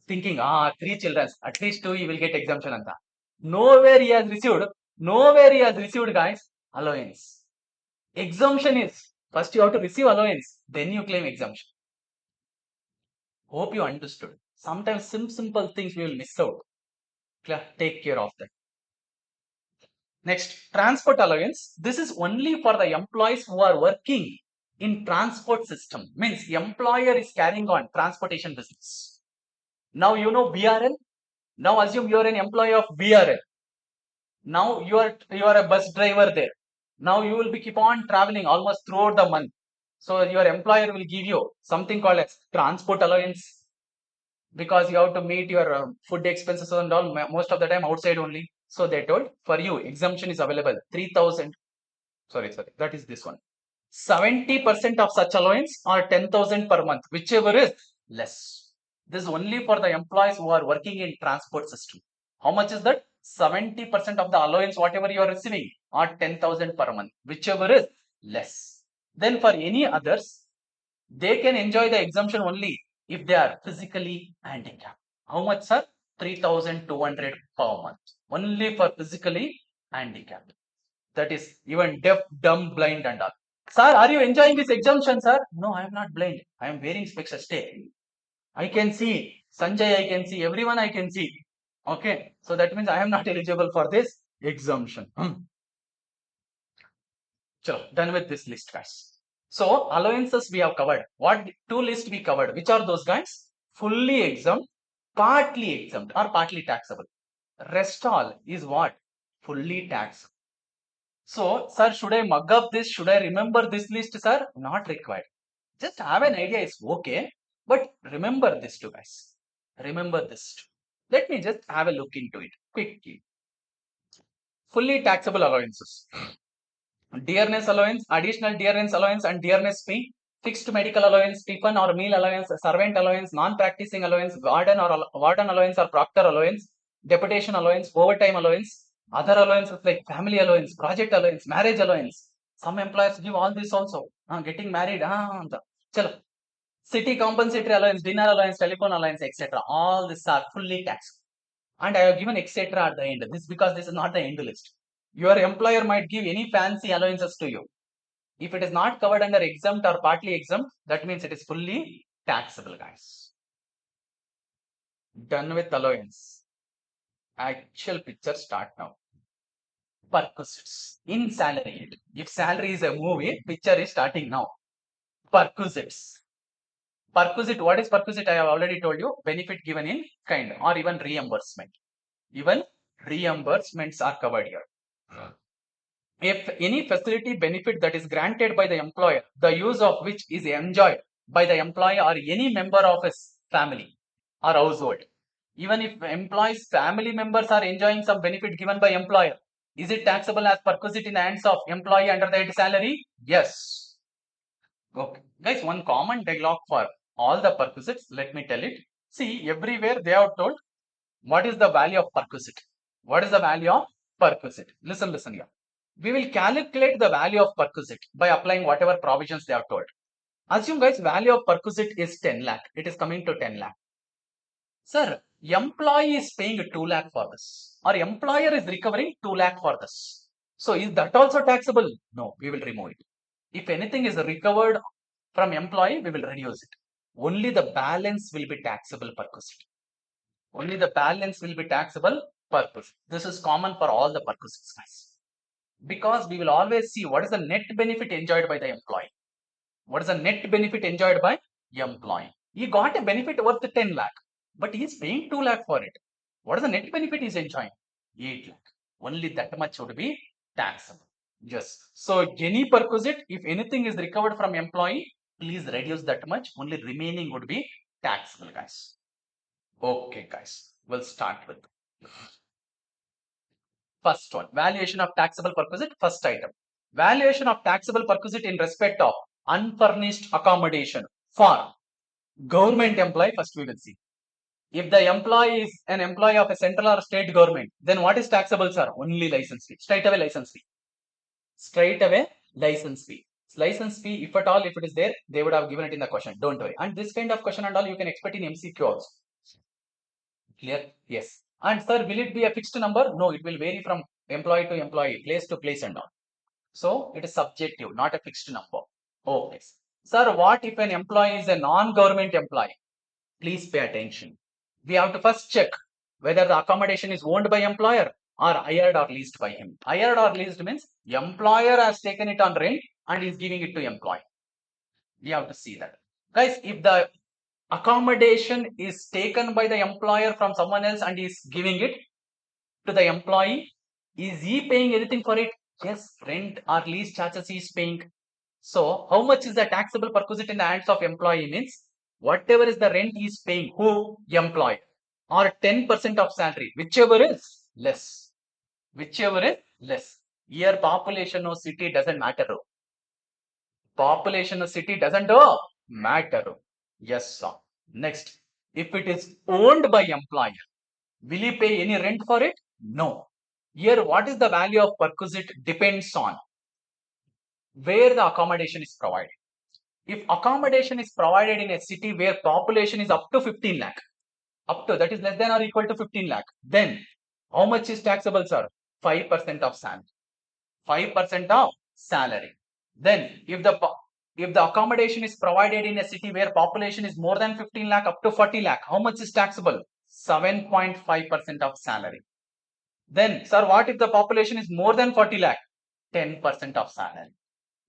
Thinking, 3 children, at least 2 he will get exemption. Nowhere he has received, guys, allowance. Exemption is, first you have to receive allowance, then you claim exemption. Hope you understood. Sometimes simple things we will miss out. Take care of that. Next, transport allowance. This is only for the employees who are working in transport system, means employer is carrying on transportation business. Now you know VRL. Now assume you are an employee of VRL. Now you are a bus driver there. Now you will be keep on traveling almost throughout the month. So your employer will give you something called as transport allowance, because you have to meet your food expenses and all most of the time outside only. So they told for you exemption is available 3,000. Sorry, that is this one. 70% of such allowance or 10,000 per month, whichever is less. This is only for the employees who are working in transport system. How much is that? 70% of the allowance whatever you are receiving or 10,000 per month, whichever is less. Then for any others, they can enjoy the exemption only if they are physically handicapped. How much, sir? 3,200 per month. Only for physically handicapped. That is even deaf, dumb, blind and all. Sir, are you enjoying this exemption, sir? No, I am not blind. I am wearing specs. Stay. I can see. Sanjay, I can see. Everyone I can see. Okay. So that means I am not eligible for this exemption. So, done with this list, guys. So, allowances we have covered. What two lists we covered? Which are those guys? Fully exempt, partly exempt, or partly taxable. Rest all is what? Fully taxable. So, sir, should I mug up this? Should I remember this list, sir? Not required. Just have an idea is okay. But remember this too, guys. Remember this too. Let me just have a look into it quickly. Fully taxable allowances. Dearness allowance, additional dearness allowance and dearness fee, fixed medical allowance, tiffin or meal allowance, servant allowance, non-practicing allowance, warden allowance or proctor allowance, deputation allowance, overtime allowance, other allowances like family allowance, project allowance, marriage allowance. Some employers give all this also. Getting married, chalo. City compensatory allowance, dinner allowance, telephone allowance, etc. All these are fully taxed. And I have given etc. at the end. This because this is not the end list. Your employer might give any fancy allowances to you. If it is not covered under exempt or partly exempt, that means it is fully taxable, guys. Done with allowance. Actual picture start now. Perquisites in salary. If salary is a movie, picture is starting now. Perquisites. Perquisite, what is perquisite? I have already told you. Benefit given in kind or even reimbursement. Even reimbursements are covered here. If any facility benefit that is granted by the employer, the use of which is enjoyed by the employee or any member of his family or household, even if employee's family members are enjoying some benefit given by employer, is it taxable as perquisite in the hands of employee under the head salary? Yes. Okay. Guys, one common dialogue for all the perquisites, let me tell it. See, everywhere they have told what is the value of perquisite. What is the value of perquisite? Listen here. We will calculate the value of perquisite by applying whatever provisions they have told. Assume guys value of perquisite is 10 lakh. It is coming to 10 lakh. Sir, employee is paying 2 lakh for this or employer is recovering 2 lakh for this. So is that also taxable? No, we will remove it. If anything is recovered from employee, we will reduce it. Only the balance will be taxable perquisite. Only the balance will be taxable perquisite. This is common for all the perquisites, guys. Because we will always see what is the net benefit enjoyed by the employee. What is the net benefit enjoyed by employee? He got a benefit worth 10 lakh, but he is paying 2 lakh for it. What is the net benefit he is enjoying? 8 lakh. Only that much would be taxable. Yes. So any perquisite, if anything is recovered from employee, please reduce that much. Only remaining would be taxable, guys. Okay, guys. We'll start with first one, valuation of taxable perquisite, first item. Valuation of taxable perquisite in respect of unfurnished accommodation for government employee, first we will see. If the employee is an employee of a central or state government, then what is taxable, sir? Only license fee. Straight away license fee. Straight away license fee. License fee, if at all, if it is there, they would have given it in the question. Don't worry. And this kind of question and all you can expect in MCQ also. Clear? Yes. And sir, will it be a fixed number? No, it will vary from employee to employee, place to place and all. So it is subjective, not a fixed number. Okay. Sir, what if an employee is a non-government employee? Please pay attention. We have to first check whether the accommodation is owned by employer or hired or leased by him. Hired or leased means employer has taken it on rent and is giving it to employee. We have to see that. Guys, if the accommodation is taken by the employer from someone else and is giving it to the employee, is he paying anything for it? Yes, rent or lease charges he is paying. So, how much is the taxable perquisite in the hands of employee means whatever is the rent he is paying, who? Employer, or 10% of salary, whichever is less. Whichever is less. Here, population or city doesn't matter. Population of city doesn't matter. Yes, sir. Next, if it is owned by employer, will he pay any rent for it? No. Here, what is the value of perquisite depends on where the accommodation is provided. If accommodation is provided in a city where population is up to 15 lakh, up to that is less than or equal to 15 lakh, then how much is taxable, sir? 5% of salary. 5% of salary. Then if the accommodation is provided in a city where population is more than 15 lakh up to 40 lakh, how much is taxable? 7.5% of salary. Then, sir, what if the population is more than 40 lakh? 10% of salary.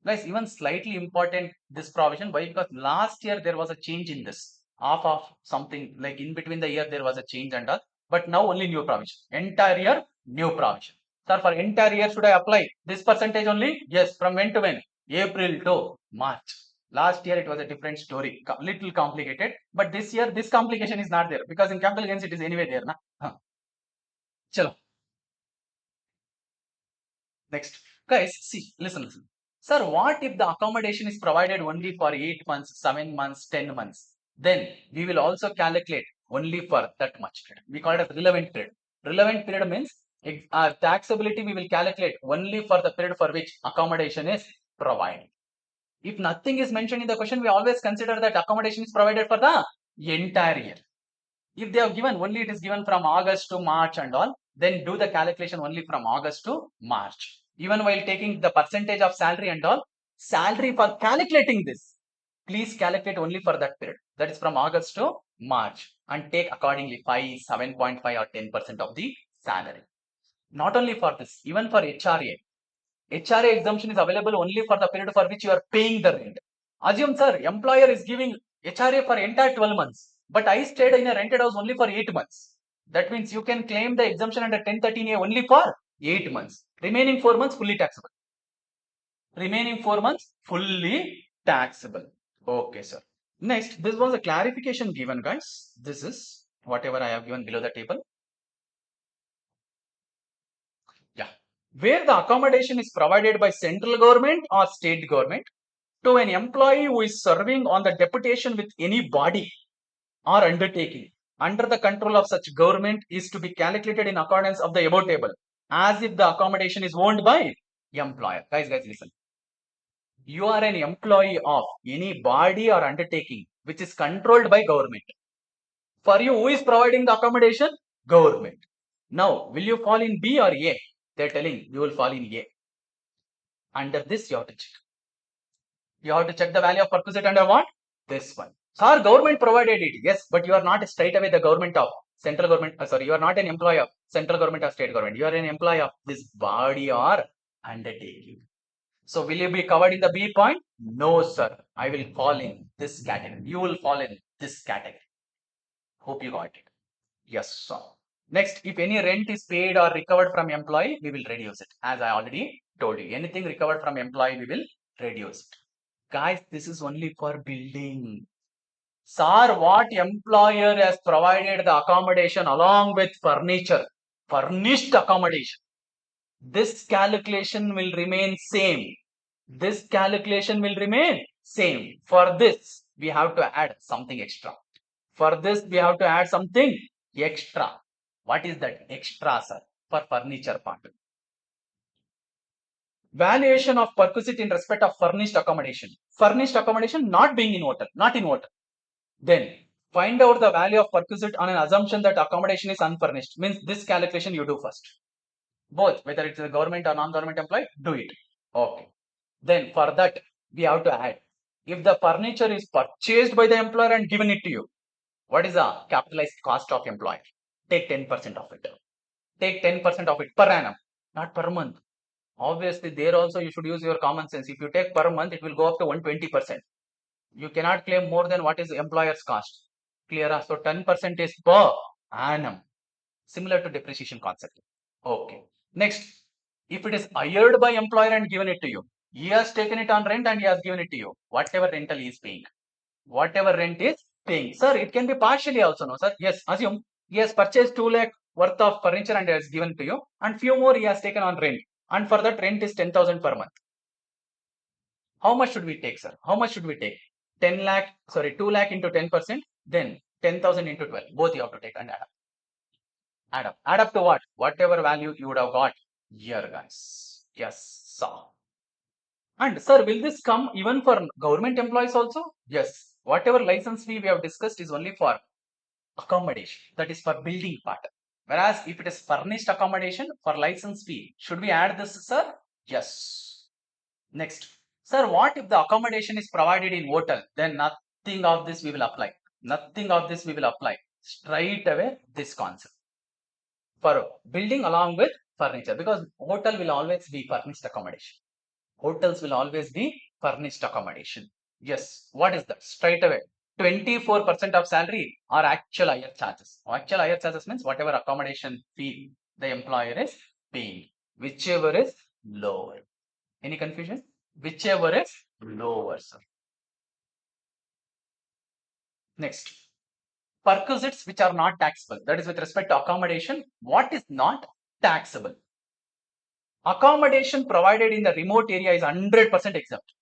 Guys, even slightly important this provision. Why? Because last year there was a change in this. Half of something like in between the year there was a change and all. But now only new provision. Entire year, new provision. Sir, for entire year should I apply this percentage only? Yes. From when to when? April to March. Last year it was a different story. Little complicated. But this year this complication is not there. Because in capital gains it is anyway there. Na? Chalo. Next. Guys, see, listen. Sir, what if the accommodation is provided only for 8 months, 7 months, 10 months? Then we will also calculate only for that much period. We call it as relevant period. Relevant period means taxability we will calculate only for the period for which accommodation is provided. If nothing is mentioned in the question, we always consider that accommodation is provided for the entire year. If they have given only it is given from August to March and all, then do the calculation only from August to March. Even while taking the percentage of salary and all, salary for calculating this, please calculate only for that period. That is from August to March and take accordingly 5, 7.5 or 10% of the salary. Not only for this, even for HRA. HRA exemption is available only for the period for which you are paying the rent. Assume, sir, employer is giving HRA for entire 12 months, but I stayed in a rented house only for 8 months. That means you can claim the exemption under 1013A only for 8 months. Remaining 4 months fully taxable. Remaining 4 months fully taxable. Okay, sir. Next, this was a clarification given, guys. This is whatever I have given below the table. Yeah. Where the accommodation is provided by central government or state government to an employee who is serving on the deputation with any body or undertaking under the control of such government is to be calculated in accordance of the above table as if the accommodation is owned by employer. Guys, listen. You are an employee of any body or undertaking which is controlled by government. For you, who is providing the accommodation? Government. Now, will you fall in B or A? They're telling you will fall in A. Under this, you have to check. You have to check the value of perquisite under what? This one. So our government provided it, yes, but you are not straight away the government of central government. Sorry, you are not an employee of central government or state government. You are an employee of this body or undertaking. So will you be covered in the B point? No, sir. I will fall in this category. You will fall in this category. Hope you got it. Yes, sir. Next, if any rent is paid or recovered from employee, we will reduce it. As I already told you, anything recovered from employee, we will reduce it. Guys, this is only for building. Sir, what employer has provided the accommodation along with furniture, furnished accommodation. This calculation will remain same. This calculation will remain same. For this, we have to add something extra. For this, we have to add something extra. What is that extra, sir? For furniture part. Valuation of perquisite in respect of furnished accommodation. Furnished accommodation not being in water, not in water. Then find out the value of perquisite on an assumption that accommodation is unfurnished. Means this calculation you do first. Both, whether it's a government or non-government employee, do it. Okay. Then for that, we have to add. If the furniture is purchased by the employer and given it to you, what is the capitalized cost of employer? Take 10% of it. Take 10% of it per annum, not per month. Obviously, there also you should use your common sense. If you take per month, it will go up to 120%. You cannot claim more than what is employer's cost. Clear? So 10% is per annum. Similar to depreciation concept. Okay. Next, if it is hired by employer and given it to you, he has taken it on rent and he has given it to you. Whatever rental he is paying. Whatever rent is paying. Sir, it can be partially also, no, sir? Yes, assume he has purchased 2 lakh worth of furniture and has given to you, and few more he has taken on rent. And for that, rent is 10,000 per month. How much should we take, sir? How much should we take? 10 lakh, sorry, 2 lakh into 10%, then 10,000 into 12. Both you have to take and add up. Add up. Add up to what? Whatever value you would have got here, guys. Yes, sir. And sir, will this come even for government employees also? Yes. Whatever license fee we have discussed is only for accommodation. That is for building part. Whereas if it is furnished accommodation for license fee, should we add this, sir? Yes. Next. Sir, what if the accommodation is provided in hotel? Then nothing of this we will apply. Nothing of this we will apply. Straight away this concept. For building along with furniture, because hotel will always be furnished accommodation. Hotels will always be furnished accommodation. Yes. What is that? Straight away. 24% of salary or actual higher charges. Actual higher charges means whatever accommodation fee the employer is paying. Whichever is lower. Any confusion? Whichever is lower, sir. Next. Perquisites which are not taxable. That is with respect to accommodation. What is not taxable? Accommodation provided in the remote area is 100% exempt.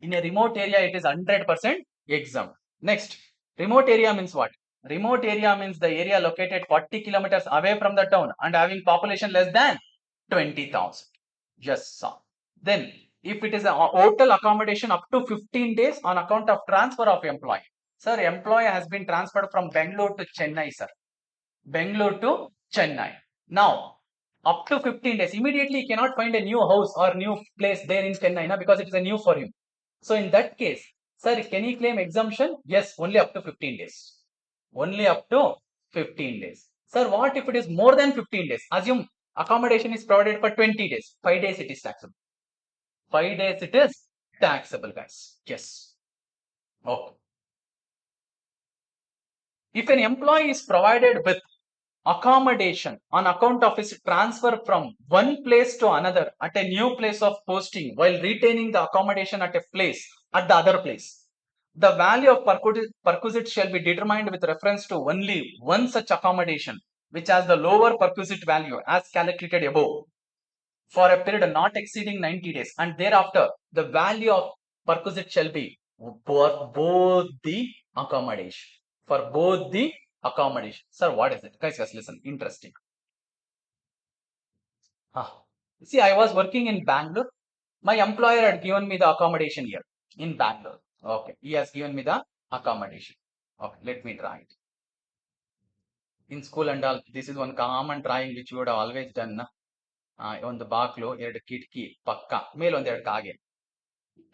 In a remote area, it is 100% exempt. Next, remote area means what? Remote area means the area located 40 kilometers away from the town and having population less than 20,000. Yes, sir. Then, if it is a hotel accommodation up to 15 days on account of transfer of employee. Sir, employee has been transferred from Bangalore to Chennai, sir. Bangalore to Chennai. Now, up to 15 days, immediately he cannot find a new house or new place there in Chennai na, because it is a new for him. So in that case, sir, can he claim exemption? Yes, only up to 15 days. Only up to 15 days. Sir, what if it is more than 15 days? Assume accommodation is provided for 20 days. 5 days it is taxable. 5 days it is taxable, guys. Yes. Okay. If an employee is provided with accommodation on account of his transfer from one place to another at a new place of posting while retaining the accommodation at a place at the other place, the value of perquisite shall be determined with reference to only one such accommodation which has the lower perquisite value as calculated above for a period not exceeding 90 days, and thereafter the value of perquisite shall be for both the accommodation. For both the accommodation. Sir, what is it? Guys, listen. Interesting. See, I was working in Bangalore. My employer had given me the accommodation here in Bangalore. Okay. He has given me the accommodation. Okay. Let me draw it. In school and all, this is one common drawing which you would have always done. Na? On the ಬಾಕ್ಲು ಎರಡು ಕಿಟಕಿ ಪಕ್ಕ ಮೇಲೆ ಒಂದೆರಡು ಕಾಗೆ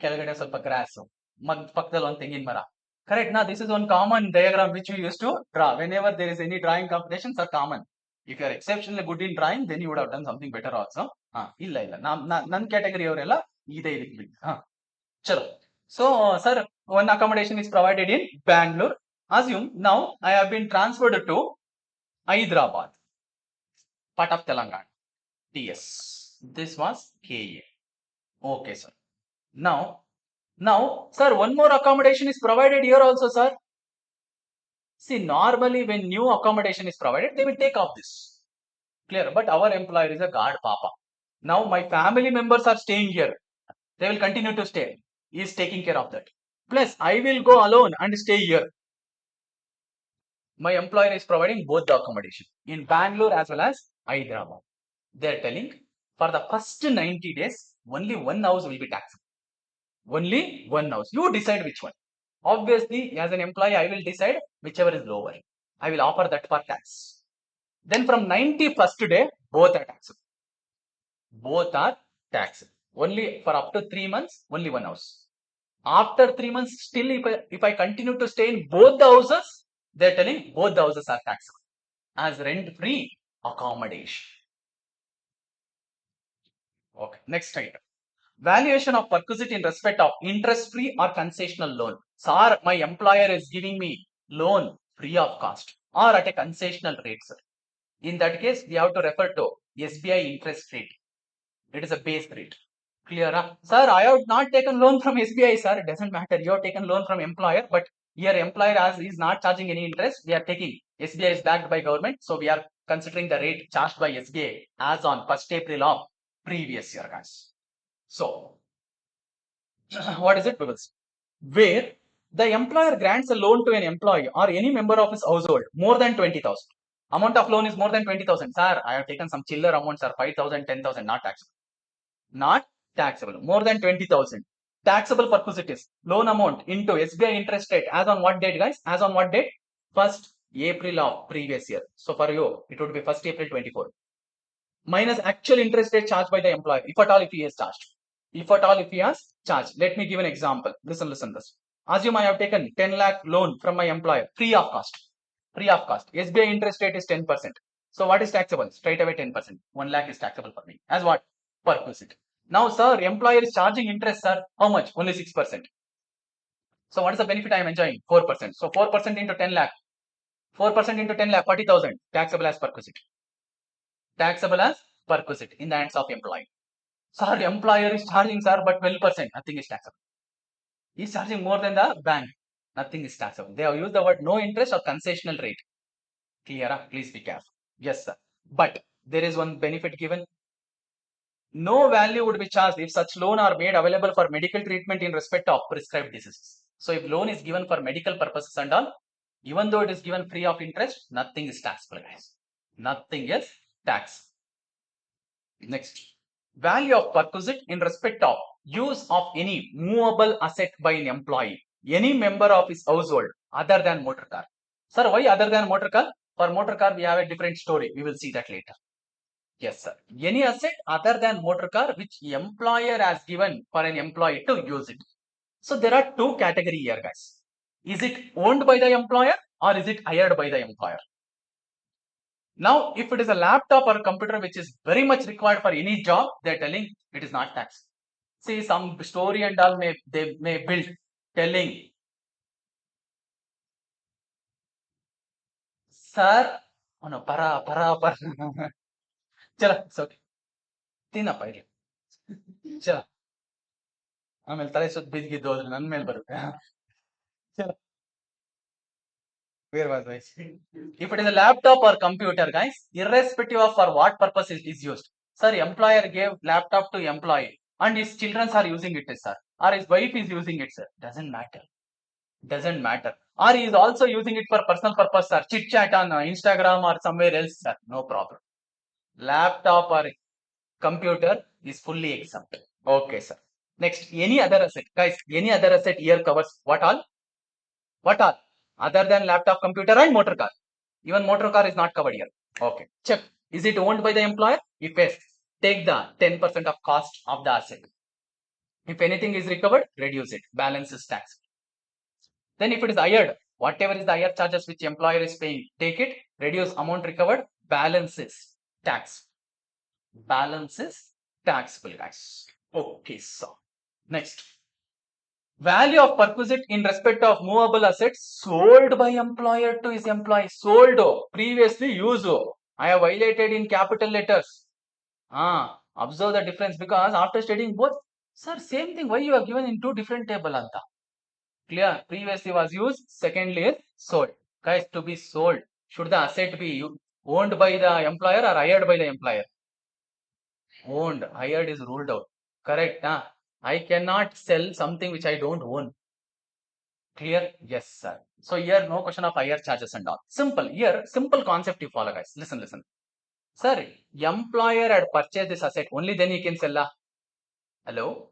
ಕೆಳಗಡೆ ಸ್ವಲ್ಪ gross ಪಕ್ಕದಲ್ಲಿ ಒಂದು ತೆಂಗಿನ ಮರ. Correct. Now, this is one common diagram which we used to draw. Whenever there is any drawing competitions are common. If you are exceptionally good in drawing, then you would have done something better also. ಇಲ್ಲ ನನ್ನ category ಅವರೆಲ್ಲ ಇದೇ ಇದಕ್ಕೆ ಬಿಡಿ. ಚಲೋ. So, sir, one accommodation is provided in Bangalore. Assume now I have been transferred to Hyderabad, part of Telangana. TS. This was KA. Okay, sir. Now, sir, one more accommodation is provided here also, sir. See, normally when new accommodation is provided, they will take off this. Clear? But our employer is a guard papa. Now my family members are staying here. They will continue to stay. He is taking care of that. Plus, I will go alone and stay here. My employer is providing both the accommodation in Bangalore as well as Hyderabad. They are telling for the first 90 days, only one house will be taxed. Only one house. You decide which one. Obviously, as an employee, I will decide whichever is lower. I will offer that for tax. Then from 91st day, both are taxable. Both are taxable. Only for up to 3 months, only one house. After 3 months, still if I continue to stay in both the houses, they are telling both the houses are taxable as rent-free accommodation. Okay, next item. Valuation of perquisite in respect of interest-free or concessional loan. Sir, my employer is giving me loan free of cost or at a concessional rate, sir. In that case, we have to refer to SBI interest rate. It is a base rate. Clear? Sir, I have not taken loan from SBI, sir. It doesn't matter. You have taken loan from employer, but your employer as is not charging any interest. We are taking SBI is backed by government, so we are considering the rate charged by SBI as on 1st April of previous year, guys. So, what is it? Where the employer grants a loan to an employee or any member of his household more than 20,000. Amount of loan is more than 20,000. Sir, I have taken some chiller amounts are 5,000, 10,000, not taxable. Not taxable. More than 20,000. Taxable perquisites. Loan amount into SBI interest rate. As on what date, guys? As on what date? 1st April of previous year. So for you, it would be 1st April 24. Minus actual interest rate charged by the employer, if at all if he is charged. If at all if he has charged. Let me give an example. Listen this. Assume I have taken 10 lakh loan from my employer, free of cost. Free of cost. SBI interest rate is 10%. So what is taxable? Straight away 10%. 1 lakh is taxable for me. As what? Perquisite. Now, sir, employer is charging interest, sir. How much? Only 6%. So what is the benefit I am enjoying? 4%. So 4% into 10 lakh. 4% into 10 lakh, 40,000. Taxable as perquisite. Taxable as perquisite in the hands of employee. Sir, employer is charging, sir, but 12%. Nothing is taxable. He is charging more than the bank. Nothing is taxable. They have used the word no interest or concessional rate. Clear? Please be careful. Yes, sir. But there is one benefit given. No value would be charged if such loan are made available for medical treatment in respect of prescribed diseases. So if loan is given for medical purposes and all, even though it is given free of interest, nothing is taxable, guys. Nothing is tax. Next, value of perquisite in respect of use of any movable asset by an employee, any member of his household other than motor car. Sir, why other than motor car? For motor car, we have a different story. We will see that later. Yes, sir. Any asset other than motor car which employer has given for an employee to use it. So there are two categories here, guys. Is it owned by the employer or is it hired by the employer? Now, if it is a laptop or a computer which is very much required for any job, they're telling it is not taxed. See, some story and all they may build telling, sir, oh no, para. Chala, it's okay. ತಿನ್ನಪ್ಪ ಇಲ್ಲಿ ಚಲ ಆಮೇಲೆ ತಲೆ ಸುತ್ತ ಬಿದ್ದಿದ್ದು ಹೋದ್ರೆ ನನ್ನ ಮೇಲೆ ಬರುತ್ತೆ ಚಲ where was I? If it is a laptop or computer, guys, irrespective of for what purpose it is used. Sir, employer gave laptop to employee and his children are using it, sir. Or his wife is using it, sir. Doesn't matter. Doesn't matter. Or he is also using it for personal purpose, sir. Chit chat on Instagram or somewhere else, sir. No problem. Laptop or computer is fully exempt. Okay, sir. Next, any other asset. Guys, any other asset here covers what all? What all? Other than laptop, computer and motor car. Even motor car is not covered here. Okay. Check. Is it owned by the employer? If yes, take the 10% of cost of the asset. If anything is recovered, reduce it. Balance is tax. Then if it is hired, whatever is the higher charges which employer is paying, take it, reduce amount recovered, balance is tax. Balance is taxable, guys. Okay, so next. Value of perquisite in respect of movable assets sold by employer to his employee. Sold, previously used. I have violated in capital letters. Observe the difference because after studying both, sir, same thing. Why you have given in two different table, anta? Clear? Previously was used. Secondly is sold. Guys, to be sold, should the asset be owned by the employer or hired by the employer? Owned. Hired is ruled out. Correct? I cannot sell something which I don't own. Clear? Yes, sir. So here no question of higher charges and all. Simple. Here, simple concept you follow, guys. Listen. Sir, employer had purchased this asset, only then he can sell. Hello?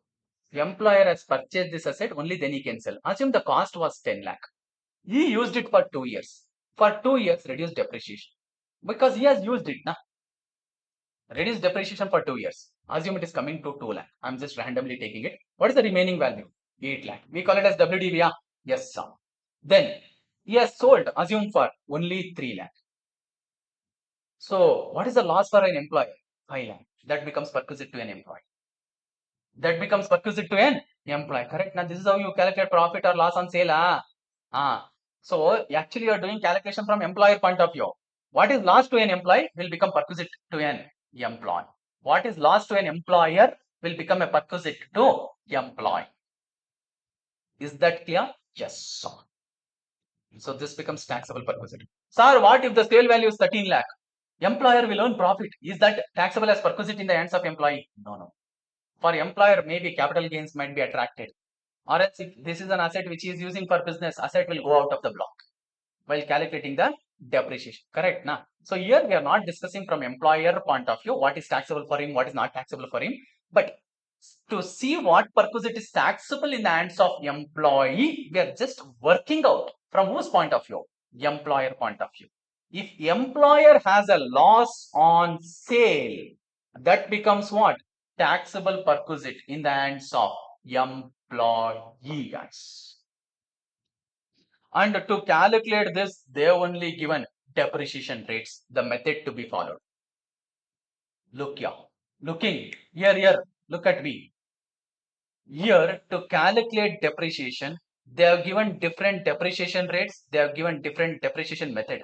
Employer has purchased this asset, only then he can sell. Assume the cost was 10 lakh. He used it for 2 years. For 2 years, reduce depreciation. Because he has used it, na? Reduce depreciation for 2 years. Assume it is coming to 2 lakh. I'm just randomly taking it. What is the remaining value? 8 lakh. We call it as WDV, yeah? Yes, sir. Then, he has sold, assume for only 3 lakh. So, what is the loss for an employer? 5 lakh. That becomes perquisite to an employee. That becomes perquisite to an employee. Correct? Now this is how you calculate profit or loss on sale. So actually you are doing calculation from employer point of view. What is loss to an employee will become perquisite to an employee. What is loss to an employer will become a perquisite to employee. Is that clear? Yes. So this becomes taxable perquisite. Sir, what if the sale value is 13 lakh? Employer will earn profit. Is that taxable as perquisite in the hands of employee? No, no. For employer, maybe capital gains might be attracted. Or else if this is an asset which he is using for business, asset will go out of the block while calculating the depreciation. Correct? Now, so here we are not discussing from employer point of view what is taxable for him, what is not taxable for him. But to see what perquisite is taxable in the hands of employee, we are just working out from whose point of view? Employer point of view. If employer has a loss on sale, that becomes what? Taxable perquisite in the hands of employee, guys. And to calculate this, they have only given depreciation rates, the method to be followed. Look here, here, look at me. Here, to calculate depreciation, they have given different depreciation rates, they have given different depreciation method.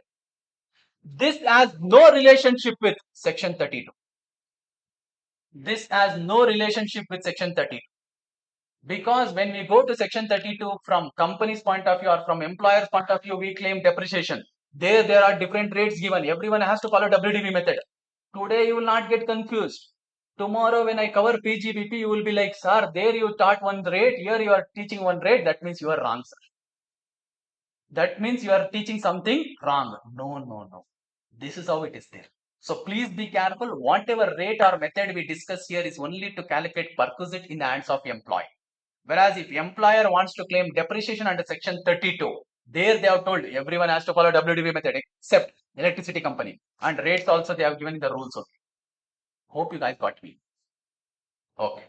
This has no relationship with section 32. This has no relationship with section 32. Because when we go to section 32 from company's point of view or from employer's point of view, we claim depreciation. There are different rates given. Everyone has to follow WDV method. Today you will not get confused. Tomorrow when I cover PGBP, you will be like, sir, there you taught one rate, here you are teaching one rate. That means you are wrong, sir. That means you are teaching something wrong. No, no, no. This is how it is there. So please be careful. Whatever rate or method we discuss here is only to calculate perquisite in the hands of employee. Whereas if employer wants to claim depreciation under section 32, there they have told everyone has to follow WDV method except electricity company. And rates also they have given in the rules. Okay. Hope you guys got me. Okay.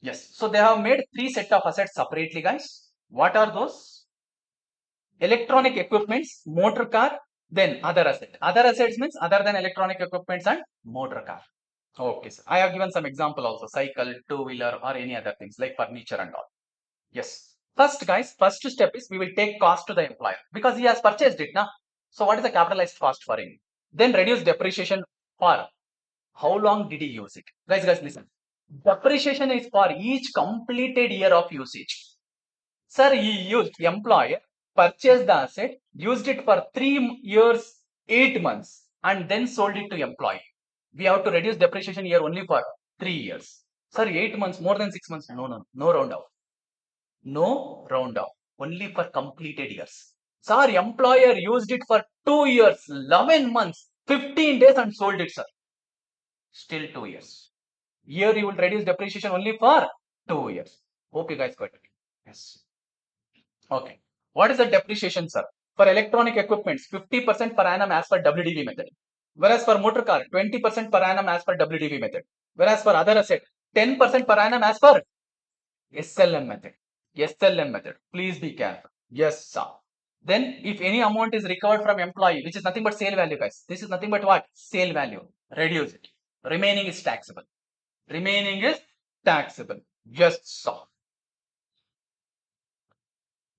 Yes. So they have made 3 set of assets separately, guys. What are those? Electronic equipments, motor car, then other asset. Other assets means other than electronic equipments and motor car. Okay, sir. I have given some example also, cycle, two-wheeler or any other things like furniture and all. Yes. First, guys, first step is we will take cost to the employer because he has purchased it now. So what is the capitalized cost for him? Then reduce depreciation for how long did he use it? Guys, listen. Depreciation is for each completed year of usage. Sir, he used employer, purchased the asset, used it for 3 years, 8 months, and then sold it to employee. We have to reduce depreciation year only for 3 years. Sir, 8 months, more than 6 months. No round off. No round off. Only for completed years. Sir, employer used it for 2 years, 11 months, 15 days and sold it, sir. Still 2 years. Here you will reduce depreciation only for 2 years. Hope you guys got it. Yes. Okay. What is the depreciation, sir? For electronic equipments, 50% per annum as per WDV method. Whereas for motor car, 20% per annum as per WDV method. Whereas for other asset, 10% per annum as per SLM method. SLM method. Please be careful. Yes, sir. Then if any amount is recovered from employee, which is nothing but sale value, guys. This is nothing but what? Sale value. Reduce it. Remaining is taxable. Remaining is taxable. Yes, sir.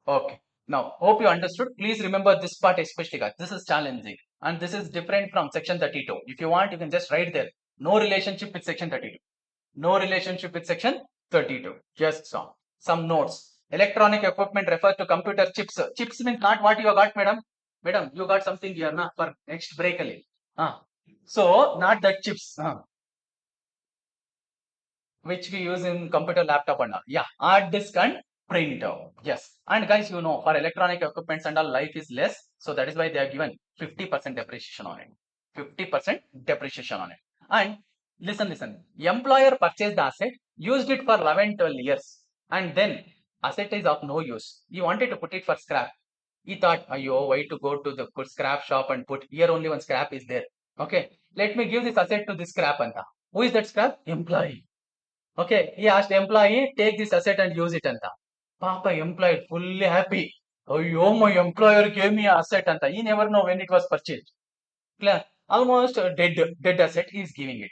Okay. Now, hope you understood. Please remember this part especially, guys. This is challenging. And this is different from section 32. If you want, you can just write there. No relationship with section 32. No relationship with section 32. Just some notes. Electronic equipment refers to computer chips. Chips means not what you got, madam. Madam, you got something here na for next break. So, not that chips. Which we use in computer laptop and all. Yeah, hard disk and printer. Yes. And guys, you know, for electronic equipments and all, life is less. So that is why they are given 50% depreciation on it. 50% depreciation on it. And listen. Employer purchased the asset, used it for 11, 12 years. And then asset is of no use. He wanted to put it for scrap. He thought, ayo, why to go to the scrap shop and put, here only one scrap is there. Okay, let me give this asset to this scrap anta. Who is that scrap? Employee. Okay, he asked employee, take this asset and use it anta. Papa employee fully happy. Oh, my employer gave me asset anta. He never know when it was purchased. Clear? Almost dead asset he is giving it.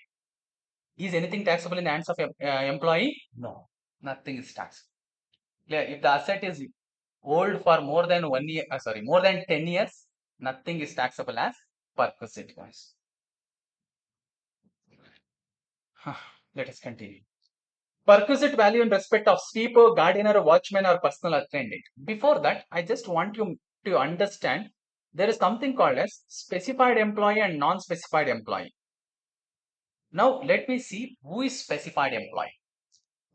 Is anything taxable in the hands of employee? No, nothing is taxable. Clear? If the asset is old for more than 1 year, more than 10 years, nothing is taxable as perquisite, guys. Let us continue. Perquisite value in respect of sweeper, gardener, watchman, or personal attendant. Before that, I just want you to understand there is something called as specified employee and non-specified employee. Now, let me see who is specified employee.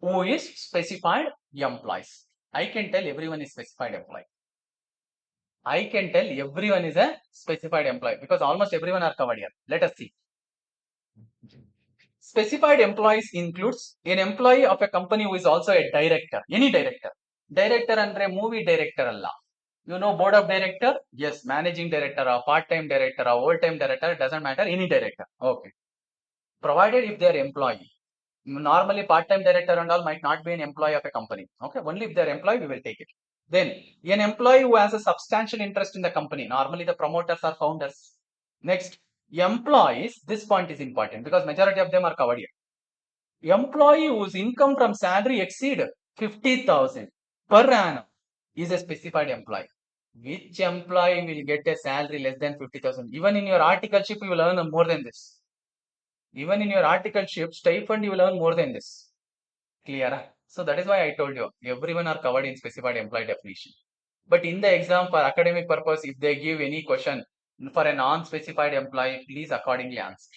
Who is specified employees? I can tell everyone is specified employee. I can tell everyone is a specified employee because almost everyone are covered here. Let us see. Specified employees includes an employee of a company who is also a director, any director. Director andre movie director alla. You know board of director? Yes, managing director or part-time director or full-time director, doesn't matter, any director. Okay. Provided if they are employee. Normally part-time director and all might not be an employee of a company. Okay, only if they are employee we will take it. Then an employee who has a substantial interest in the company. Normally the promoters are founders. Next, employees, this point is important because majority of them are covered here. Employee whose income from salary exceed 50,000 per annum is a specified employee. Which employee will get a salary less than 50,000? Even in your articleship, you will earn more than this. Even in your articleship, stipend, you will earn more than this. Clear? So that is why I told you, everyone are covered in specified employee definition. But in the exam, for academic purpose, if they give any question for a non-specified employee, please accordingly answer.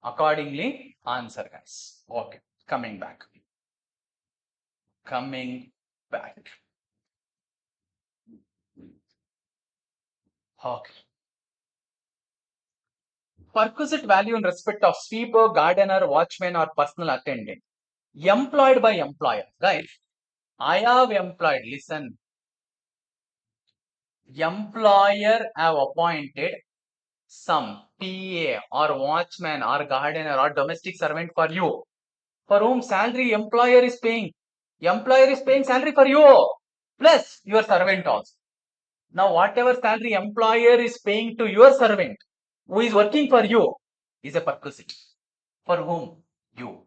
Accordingly answer, guys. Okay, coming back. Coming back. Okay. Perquisite value in respect of sweeper, gardener, watchman, or personal attendant. Employed by employer. Guys, I have employed, listen. Employer have appointed some PA or watchman or gardener or domestic servant for you, for whom salary employer is paying. Employer is paying salary for you, plus your servant also. Now, whatever salary employer is paying to your servant, who is working for you, is a perquisite. For whom? You.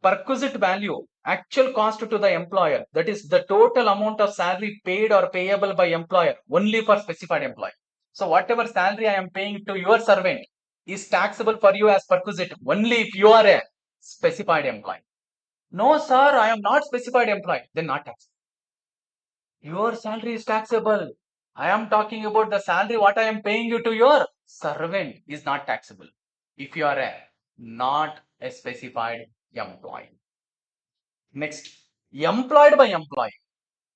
Perquisite value, actual cost to the employer, that is the total amount of salary paid or payable by employer, only for specified employee. So whatever salary I am paying to your servant is taxable for you as perquisite only if you are a specified employee. No, sir, I am not specified employee. Then not taxable. Your salary is taxable. I am talking about the salary what I am paying you to your servant is not taxable if you are a not a specified employee. Next, employed by employee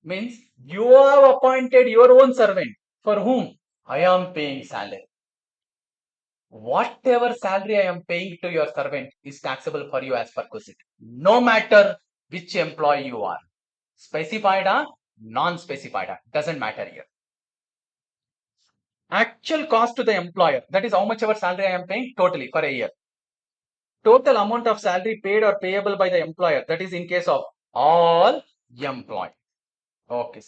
means you have appointed your own servant for whom I am paying salary. Whatever salary I am paying to your servant is taxable for you as perquisite, no matter which employee you are, specified or non-specified, doesn't matter here. Actual cost to the employer, that is how much ever salary I am paying totally for a year. Total amount of salary paid or payable by the employer, that is in case of all employees. Okay.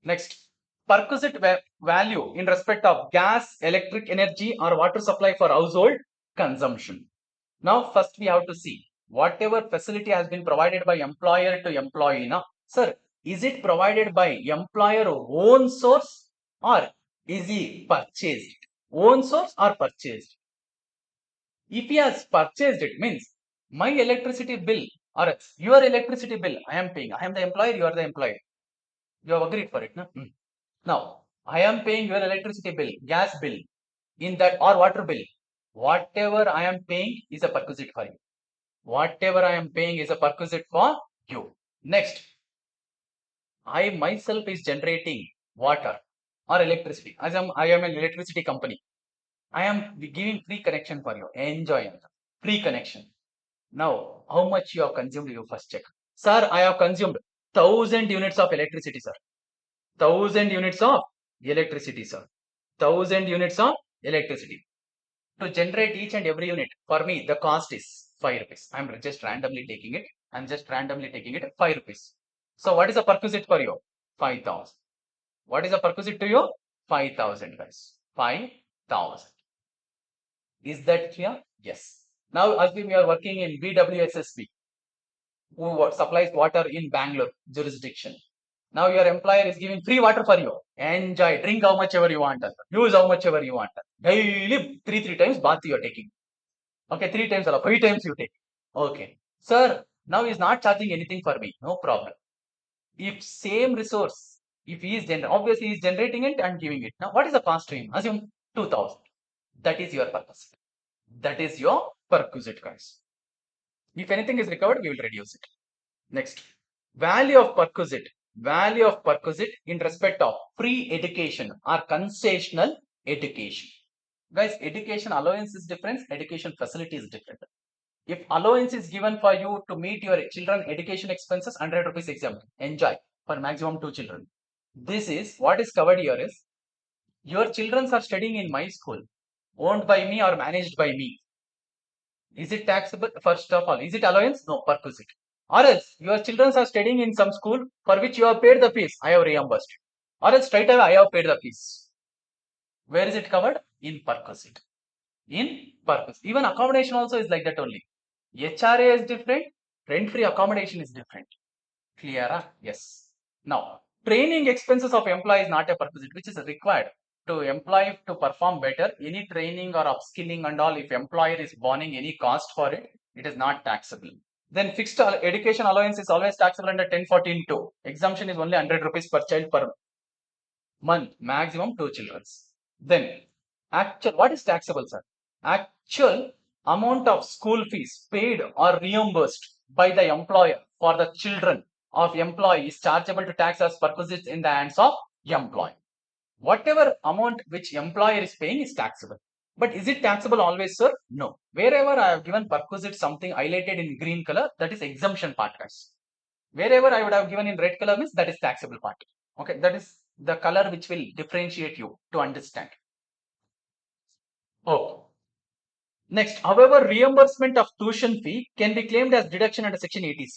Next, perquisite value in respect of gas, electric energy, or water supply for household consumption. Now, first we have to see whatever facility has been provided by employer to employee. Now, sir, is it provided by employer own source or is he purchased? Own source or purchased? If he has purchased it, means my electricity bill or your electricity bill I am paying. I am the employer, you are the employee. You have agreed for it, no? Now, I am paying your electricity bill, gas bill, in that or water bill. Whatever I am paying is a perquisite for you. Whatever I am paying is a perquisite for you. Next, I myself is generating water or electricity. As I am an electricity company. I am giving free connection for you. Enjoy free connection. Now, how much you have consumed, you first check. Sir, I have consumed 1,000 units of electricity, sir. 1,000 units of electricity, sir. 1,000 units of electricity. To generate each and every unit, for me, the cost is 5 rupees. I'm just randomly taking it. I'm just randomly taking it 5 rupees. So what is a perquisite for you? 5,000. What is a perquisite to you? 5,000, guys. 5,000. Is that clear? Yes. Now assume you are working in BWSSB, who supplies water in Bangalore jurisdiction. Now your employer is giving free water for you. Enjoy, drink how much ever you want, use how much ever you want. Daily three times bath you are taking. Okay, three times or 5 times you take. Okay, sir. Now he is not charging anything for me. No problem. If same resource, if he is obviously he is generating it and giving it. Now what is the cost to him? Assume 2000. That is your purpose. That is your perquisite, guys. If anything is recovered, we will reduce it. Next, value of perquisite. Value of perquisite in respect of free education or concessional education. Guys, education allowance is different, education facility is different. If allowance is given for you to meet your children education expenses, 100 rupees exempt. Enjoy for maximum 2 children. This is what is covered here is your children are studying in my school, owned by me or managed by me. Is it taxable? First of all, is it allowance? No, perquisite. Or else your children are studying in some school for which you have paid the fees. I have reimbursed. Or else straight away I have paid the fees. Where is it covered? In perquisite. In perquisite. Even accommodation also is like that only. HRA is different. Rent-free accommodation is different. Clear? Yes. Now, training expenses of employee is not a perquisite, which is required to employee to perform better. Any training or upskilling and all, if employer is burning any cost for it, it is not taxable. Then fixed education allowance is always taxable under 1014(2). Exemption is only 100 rupees per child per month, maximum 2 children. Then actual, what is taxable, sir? Actual amount of school fees paid or reimbursed by the employer for the children of employee is chargeable to tax as perquisites in the hands of employee. Whatever amount which employer is paying is taxable. But is it taxable always, sir? No. Wherever I have given perquisite something highlighted in green color, that is exemption part, guys. Wherever I would have given in red color means that is taxable part. Okay, that is the color which will differentiate you to understand. Oh. Next, however, reimbursement of tuition fee can be claimed as deduction under section 80C.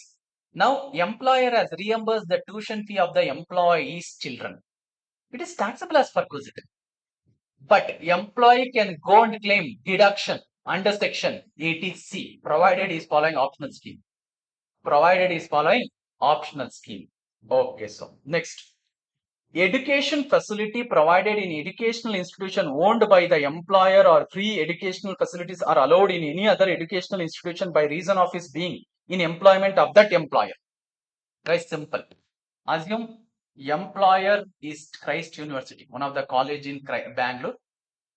Now, employer has reimbursed the tuition fee of the employee's children. It is taxable as perquisite. But employee can go and claim deduction under section 80C, provided he is following optional scheme. Provided he is following optional scheme. Okay, so next. Education facility provided in educational institution owned by the employer or free educational facilities are allowed in any other educational institution by reason of his being in employment of that employer. Very simple. Assume employer is Christ University, one of the college in Bangalore.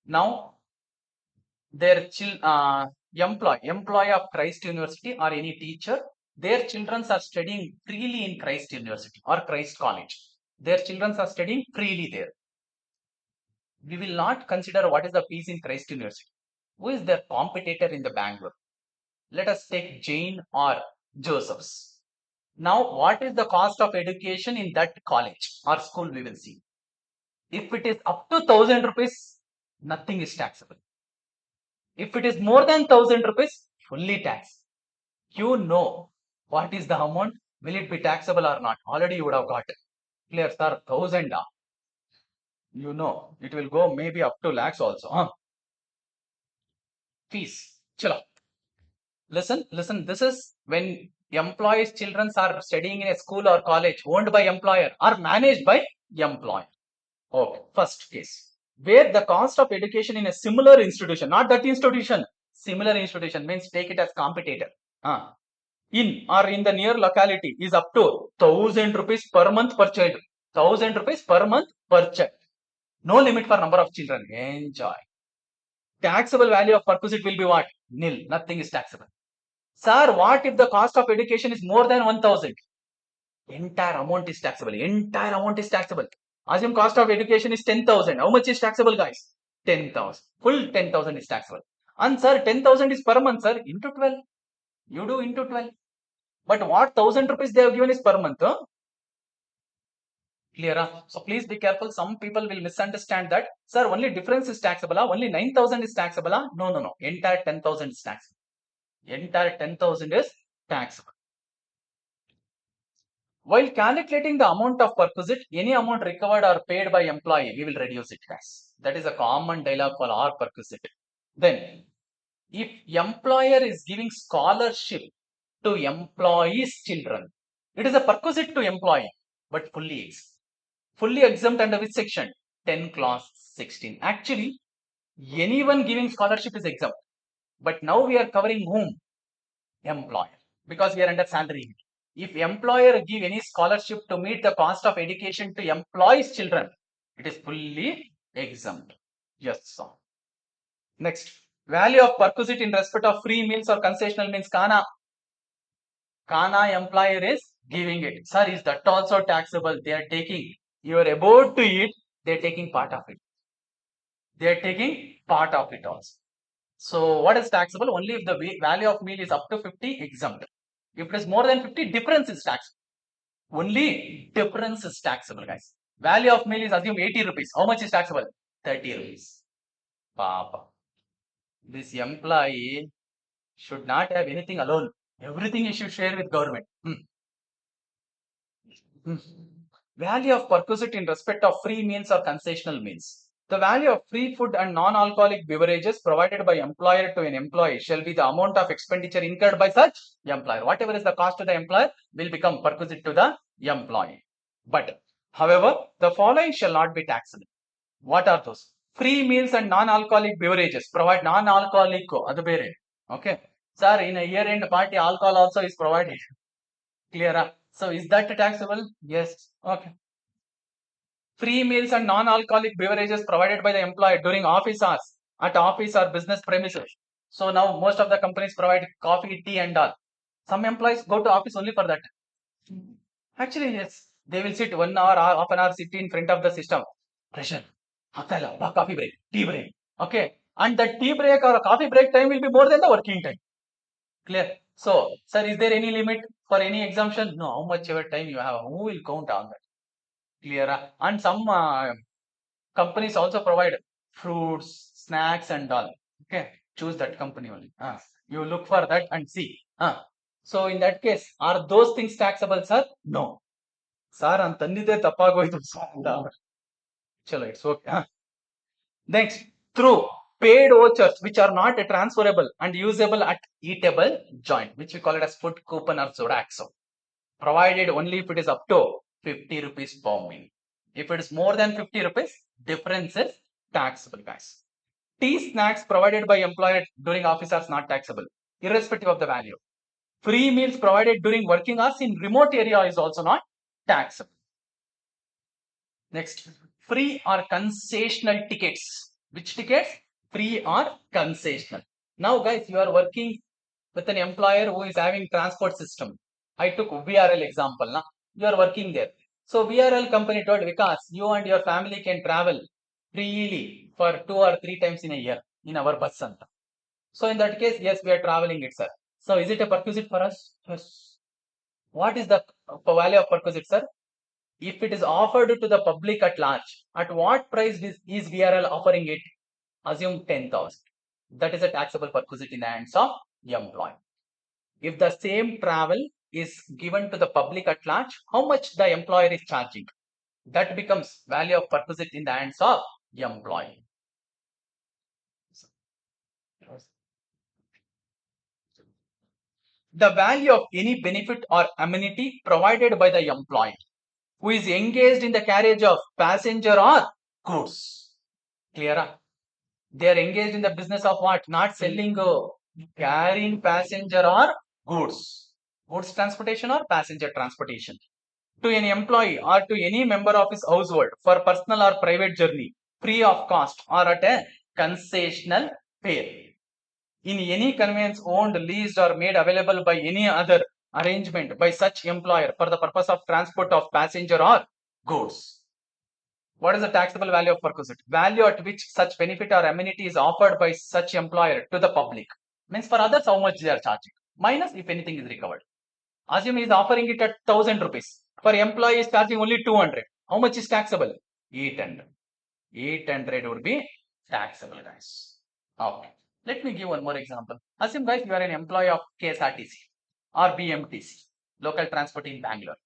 Now, their employee of Christ University or any teacher, their children are studying freely in Christ University or Christ College. Their children are studying freely there. We will not consider what is the fees in Christ University. Who is their competitor in the Bangalore? Let us take Jain or Joseph's. Now, what is the cost of education in that college or school? We will see. If it is up to 1000 rupees, nothing is taxable. If it is more than 1000 rupees, fully taxed. You know what is the amount? Will it be taxable or not? Already you would have got it. Clear, sir? 1000. You know, it will go maybe up to lakhs also. Fees. Chalo. Listen. This is when employees' children are studying in a school or college owned by employer or managed by employer. Okay, first case. Where the cost of education in a similar institution, not that institution, similar institution means take it as competitor. In or in the near locality is up to 1000 rupees per month per child. 1000 rupees per month per child. No limit for number of children. Enjoy. Taxable value of perquisite will be what? Nil. Nothing is taxable. Sir, what if the cost of education is more than 1000? Entire amount is taxable. Entire amount is taxable. Assume cost of education is 10,000. How much is taxable, guys? 10,000. Full 10,000 is taxable. And sir, 10,000 is per month, sir. Into 12. You do into 12. But what 1000 rupees they have given is per month. Clear? So please be careful. Some people will misunderstand that. Sir, only difference is taxable. Only 9,000 is taxable. No. Entire 10,000 is taxable. Entire 10,000 is taxable. While calculating the amount of perquisite, any amount recovered or paid by employee, we will reduce it, guys. That is a common dialogue for our perquisite. Then, If employer is giving scholarship to employees' children, it is a perquisite to employee, but fully exempt under which section? 10 clause 16. Actually, anyone giving scholarship is exempt, but now we are covering whom? Employer, because we are under salary. If employer give any scholarship to meet the cost of education to employees' children, it is fully exempt. Yes, sir. Next, value of perquisite in respect of free meals or concessional means kana. Kana employer is giving it. Sir, is that also taxable? They are taking. You are about to eat, they are taking part of it. They are taking part of it also. So what is taxable? Only if the value of meal is up to 50, exempt. If it is more than 50, difference is taxable. Only difference is taxable, guys. Value of meal is assume 80 rupees. How much is taxable? 30 rupees. Papa. This employee should not have anything alone. Everything he should share with government. Value of perquisite in respect of free meals or concessional meals. The value of free food and non-alcoholic beverages provided by employer to an employee shall be the amount of expenditure incurred by such employer. Whatever is the cost to the employer will become perquisite to the employee. But, however, the following shall not be taxable. What are those? Free meals and non-alcoholic beverages. Provide non-alcoholic. Okay. Sir, in a year-end party, alcohol also is provided. Clear? So, is that taxable? Yes. Okay. Free meals and non-alcoholic beverages provided by the employer during office hours at office or business premises. So now most of the companies provide coffee, tea and all. Some employees go to office only for that. Actually, yes. They will sit 1 hour, half an hour, sit in front of the system. Pressure. Coffee break, tea break. Okay. And the tea break or coffee break time will be more than the working time. Clear? So, sir, is there any limit for any exemption? No, how much ever time you have, who will count on that? Clear? And some companies also provide fruits, snacks and all. Okay, choose that company only. You look for that and see. So in that case, are those things taxable, sir? No. Sir, antandide tappagoytu. Chalo, it's okay. Next, through paid vouchers which are not transferable and usable at eatable joint, which we call it as food coupon or Zodaxo. Provided only if it is up to 50 rupees per meal. If it is more than 50 rupees, difference is taxable, guys. Tea snacks provided by employer during office hours not taxable, irrespective of the value. Free meals provided during working hours in remote area is also not taxable. Next, free or concessional tickets. Which tickets? Free or concessional. Now, guys, you are working with an employer who is having transport system. I took VRL example. Now, you are working there. So, VRL company told Vikas, you and your family can travel freely for 2 or 3 times in a year in our bus center. So, in that case, yes, we are traveling it, sir. So, is it a perquisite for us? Yes. What is the value of perquisite, sir? If it is offered to the public at large, at what price is VRL offering it? Assume 10,000. That is a taxable perquisite in the hands of the employee. If the same travel is given to the public at large, how much the employer is charging? That becomes value of perquisite in the hands of the employee. The value of any benefit or amenity provided by the employee who is engaged in the carriage of passenger or goods. Clear? They are engaged in the business of what? Not selling, carrying passenger or goods. Goods transportation or passenger transportation. To an employee or to any member of his household for personal or private journey, free of cost or at a concessional fare. In any conveyance owned, leased or made available by any other arrangement by such employer for the purpose of transport of passenger or goods. What is the taxable value of perquisite? Value at which such benefit or amenity is offered by such employer to the public. Means for others how much they are charging. Minus if anything is recovered. Assume he is offering it at 1000 rupees. For employee is charging only 200. How much is taxable? 800. 800 would be taxable, guys. Okay. Let me give one more example. Assume, guys, you are an employee of KSRTC or BMTC, local transport in Bangalore.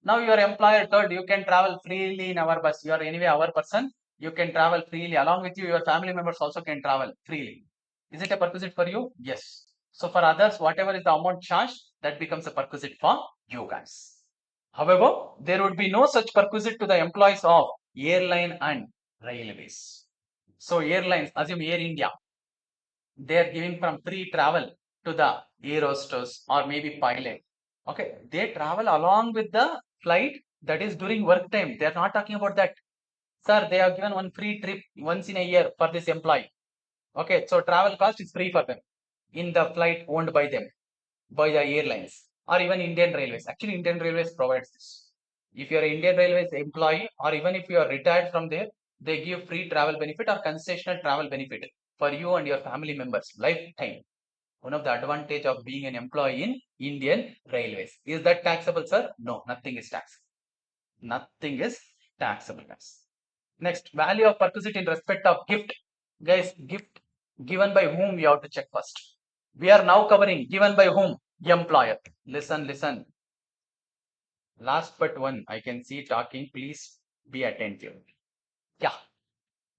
Now your employer told you can travel freely in our bus. You are anyway our person. You can travel freely. Along with you, your family members also can travel freely. Is it a perquisite for you? Yes. So for others, whatever is the amount charged, that becomes a perquisite for you guys. However, there would be no such perquisite to the employees of airline and railways. So airlines, assume Air India, they are giving from free travel to the air hostess or maybe pilot. Okay, they travel along with the flight, that is during work time. They are not talking about that. Sir, they have given one free trip once in a year for this employee. Okay, so travel cost is free for them in the flight owned by them, by the airlines or even Indian Railways. Actually, Indian Railways provides this. If you are an Indian Railways employee or even if you are retired from there, they give free travel benefit or concessional travel benefit for you and your family members lifetime. One of the advantage of being an employee in Indian Railways. Is that taxable, sir? No, nothing is taxable. Nothing is taxable, guys. Next, value of perquisite in respect of gift. Guys, gift given by whom, you have to check first. We are now covering given by whom? Employer. Listen, listen. Last but one, I can see talking. Please be attentive. Yeah.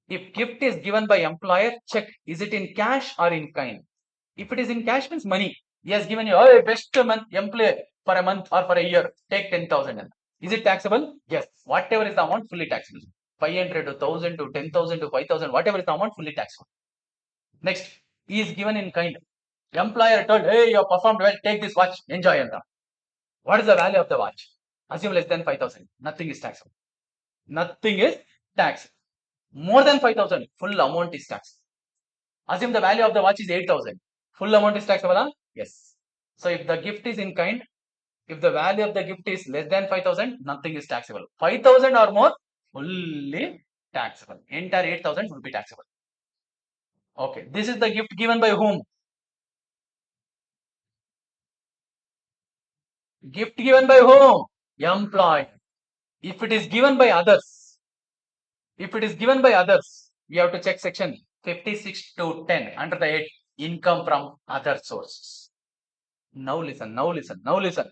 If gift is given by employer, check is it in cash or in kind. If it is in cash, means money. He has given you a best month employer for a month or for a year. Take 10,000. Is it taxable? Yes. Whatever is the amount, fully taxable. 500 to 1,000 to 10,000 to 5,000, whatever is the amount, fully taxable. Next, he is given in kind. Employer told, hey, you have performed well, take this watch, enjoy and what is the value of the watch? Assume less than 5,000. Nothing is taxable. Nothing is taxed. More than 5,000, full amount is taxed. Assume the value of the watch is 8,000. Full amount is taxable, huh? Yes. So if the gift is in kind, if the value of the gift is less than 5,000, nothing is taxable. 5,000 or more, fully taxable. Entire 8,000 will be taxable. Okay. This is the gift given by whom? Gift given by whom? Employee. If it is given by others, we have to check section 56 to 10 under the head income from other sources. Now listen,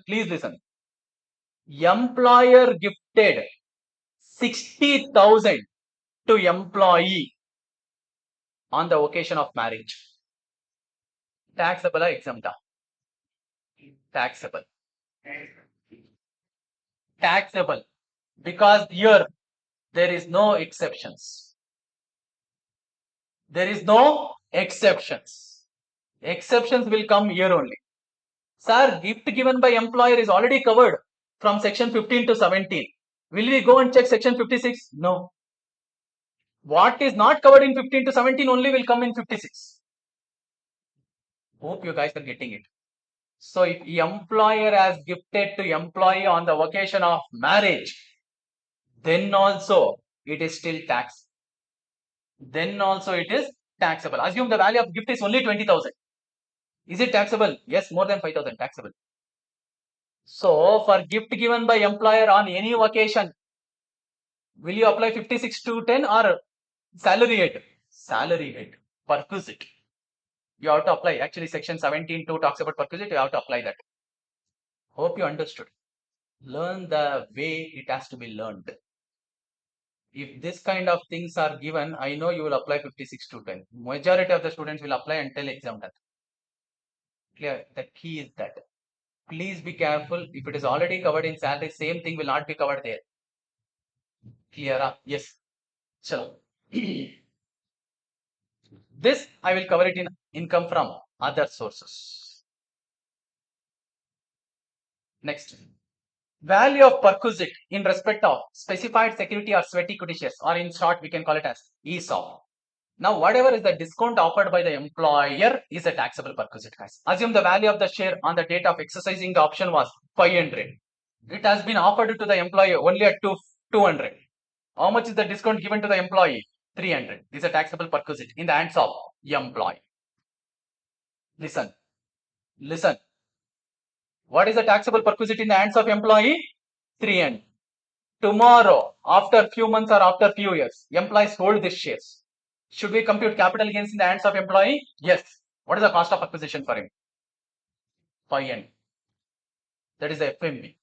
please listen. Employer gifted 60,000 to employee on the occasion of marriage. Taxable or exempt? Taxable. Taxable. Because here there is no exceptions. There is no exceptions. Exceptions will come here only. Sir, gift given by employer is already covered from section 15 to 17. Will we go and check section 56? No. What is not covered in 15 to 17 only will come in 56. Hope you guys are getting it. So if employer has gifted to employee on the occasion of marriage, then also it is still tax. Then also it is taxable. Assume the value of gift is only 20,000. Is it taxable? Yes, more than 5,000 taxable. So for gift given by employer on any occasion, will you apply 56 to 10 or salary rate? Salary rate. Perquisite. You have to apply. Actually, section 17.2 talks about perquisite. You have to apply that. Hope you understood. Learn the way it has to be learned. If this kind of things are given, I know you will apply 56 to 10. Majority of the students will apply until exam done. Clear? The key is that. Please be careful. If it is already covered in salary, same thing will not be covered there. Clear? Yes. Chalo. This I will cover it in income from other sources. Next. Value of perquisite in respect of specified security or sweat equity shares, or in short we can call it as ESOP. Now whatever is the discount offered by the employer is a taxable perquisite, guys. Assume the value of the share on the date of exercising the option was 500. It has been offered to the employer only at 200. How much is the discount given to the employee? 300. This is a taxable perquisite in the hands of employee. Listen. What is the taxable perquisite in the hands of employee? 300. Tomorrow, after few months or after few years, employees hold these shares. Should we compute capital gains in the hands of employee? Yes. What is the cost of acquisition for him? 500. That is the FMV.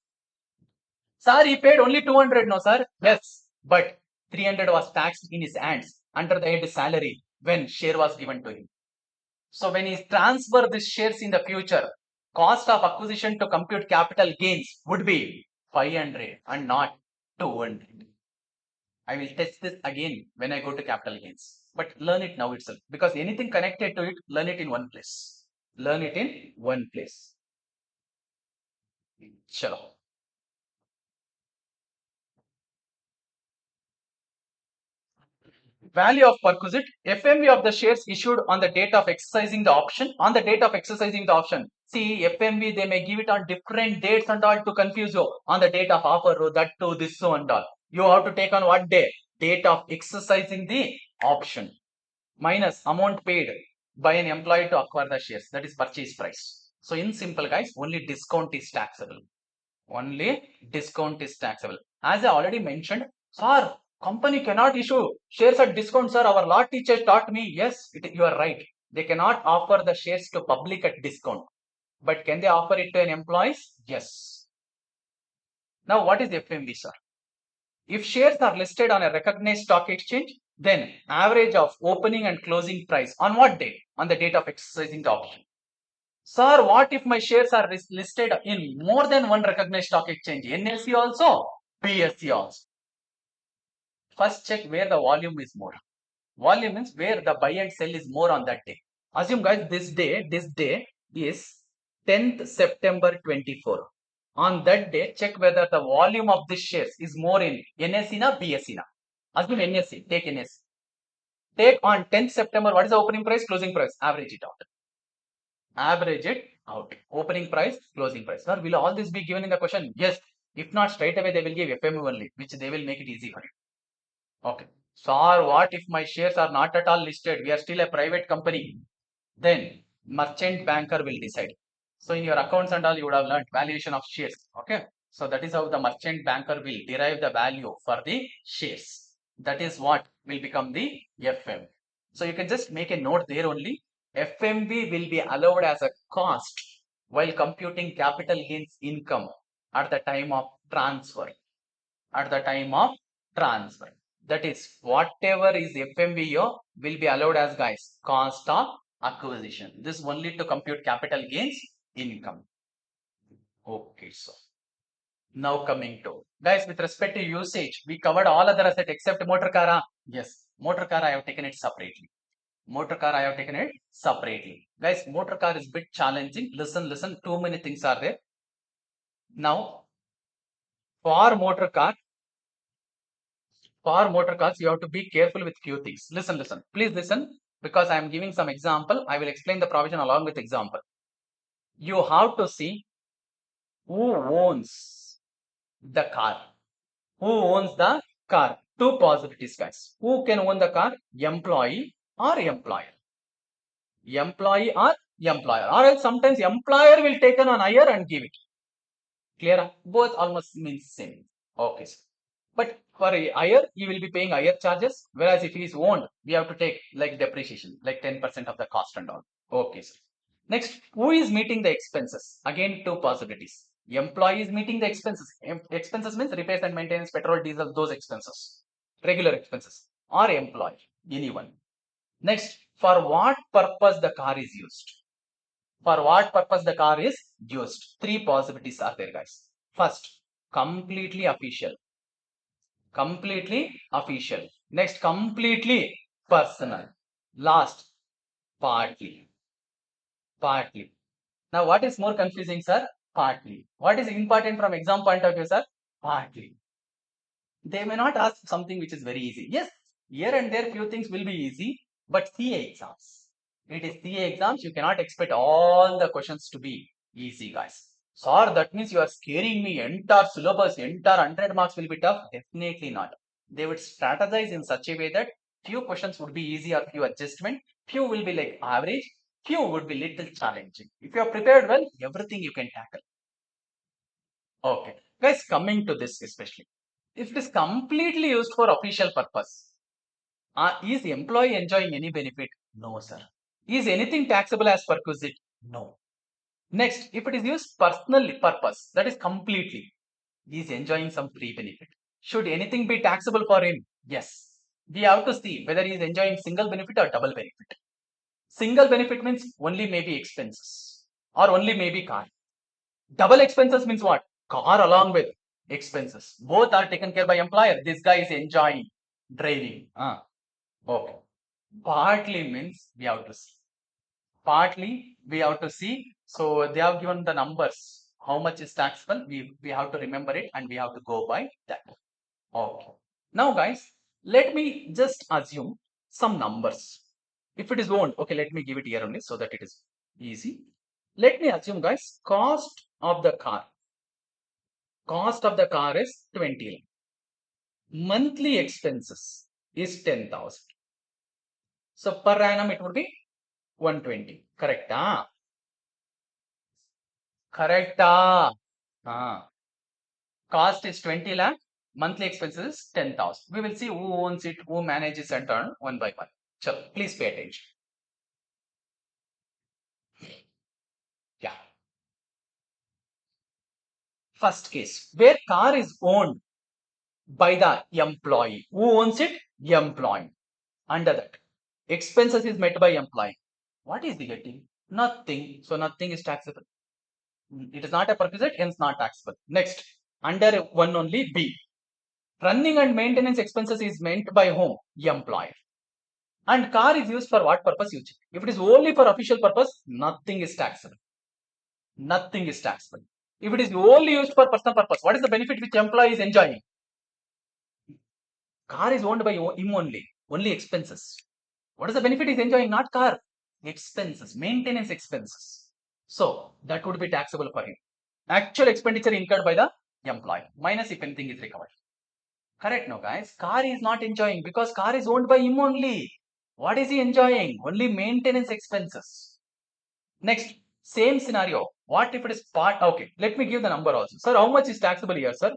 Sir, he paid only 200, no sir? Yes. But 300 was taxed in his hands under the head salary when share was given to him. So when he transfer these shares in the future, cost of acquisition to compute capital gains would be 500 and not 200. I will test this again when I go to capital gains. But learn it now itself, because anything connected to it, learn it in one place. Learn it in one place. Chalo. Value of perquisite, FMV of the shares issued on the date of exercising the option. On the date of exercising the option. See, FMV, they may give it on different dates and all to confuse you. On the date of offer, oh, that too, this so and all. You have to take on what day? Date of exercising the option. Minus amount paid by an employee to acquire the shares. That is purchase price. So in simple, guys, only discount is taxable. Only discount is taxable. As I already mentioned, sir, company cannot issue shares at discount, sir. Our law teacher taught me. Yes, you are right. They cannot offer the shares to public at discount. But can they offer it to an employees? Yes. Now, what is FMV, sir? If shares are listed on a recognized stock exchange, then average of opening and closing price on what date? On the date of exercising the option. Sir, what if my shares are listed in more than one recognized stock exchange? NSE also, BSE also. First check where the volume is more. Volume means where the buy and sell is more on that day. Assume, guys, this day is 10th September 24. On that day, check whether the volume of this shares is more in NSE na BSE na. Assume NSE, take NSE. Take on 10th September, what is the opening price, closing price? Average it out. Average it out. Opening price, closing price. Sir, will all this be given in the question? Yes. If not, straight away they will give FMU only, which they will make it easy for you. Okay. Sir, what if my shares are not at all listed? We are still a private company. Then merchant banker will decide. So in your accounts and all, you would have learned valuation of shares. Okay. So that is how the merchant banker will derive the value for the shares. That is what will become the FM. So you can just make a note there only. FMB will be allowed as a cost while computing capital gains income at the time of transfer. At the time of transfer. That is, whatever is FMBO will be allowed as, guys, cost of acquisition. This only to compute capital gains income. Okay, so now coming to, guys, with respect to usage, we covered all other assets except motor car. Yes, motor car I have taken it separately. Motor car I have taken it separately. Guys, motor car is bit challenging. Listen, too many things are there. Now, for motor car, you have to be careful with few things. Listen. Please listen, because I am giving some example. I will explain the provision along with example. You have to see who owns the car. Who owns the car? Two possibilities, guys. Who can own the car? Employee or employer. Employee or employer. Or else sometimes employer will take on hire and give it. Clear? Both almost means same. Okay. But for a hire, you will be paying higher charges. Whereas if he is owned, we have to take like depreciation, like 10% of the cost and all. Okay, sir. Next, who is meeting the expenses? Again, two possibilities. Employee is meeting the expenses. Expenses means repairs and maintenance, petrol, diesel, those expenses. Regular expenses. Or employee, anyone. Next, for what purpose the car is used? For what purpose the car is used? Three possibilities are there, guys. First, completely official. Completely official. Next, completely personal. Last, partly. Partly. Now, what is more confusing, sir? Partly. What is important from exam point of view, sir? Partly. They may not ask something which is very easy. Yes, here and there few things will be easy, but CA exams. It is CA exams. You cannot expect all the questions to be easy, guys. Sir, that means you are scaring me. Entire syllabus, entire 100 marks will be tough. Definitely not. They would strategize in such a way that few questions would be easy or few adjustment. Few will be like average. Few would be little challenging. If you are prepared well, everything you can tackle. Okay. Guys, coming to this especially. If it is completely used for official purpose, is employee enjoying any benefit? No, sir. Is anything taxable as perquisite? No. Next, if it is used personal purpose, that is completely, he is enjoying some free benefit. Should anything be taxable for him? Yes. We have to see whether he is enjoying single benefit or double benefit. Single benefit means only maybe expenses or only maybe car. Double expenses means what? Car along with expenses. Both are taken care by employer. This guy is enjoying driving. Okay. Partly means we have to see. Partly we have to see. So they have given the numbers. How much is taxable? We have to remember it and we have to go by that. Okay. Now guys, let me just assume some numbers. If it is owned, okay, let me give it here only so that it is easy. Let me assume guys, cost of the car is 20 lakh. Monthly expenses is 10,000. So per annum it would be 120. Correct? Correct? Cost is 20 lakh. Monthly expenses is 10,000. We will see who owns it, who manages and turn one by one. So please pay attention. Yeah. First case, where car is owned by the employee. Who owns it? Employee. Under that, expenses is met by employee. What is he getting? Nothing. So nothing is taxable. It is not a perquisite, hence not taxable. Next, under one only B. Running and maintenance expenses is meant by whom? Employer. And car is used for what purpose? You check. If it is only for official purpose, nothing is taxable. Nothing is taxable. If it is only used for personal purpose, what is the benefit which employee is enjoying? Car is owned by him only expenses. What is the benefit he's enjoying? Not car, expenses, maintenance expenses. So that would be taxable for him. Actual expenditure incurred by the employee minus if anything is recovered. Correct, no guys? Car is not enjoying because car is owned by him only. What is he enjoying? Only maintenance expenses. Next, same scenario. What if it is part? Okay, let me give the number also. Sir, how much is taxable here, sir?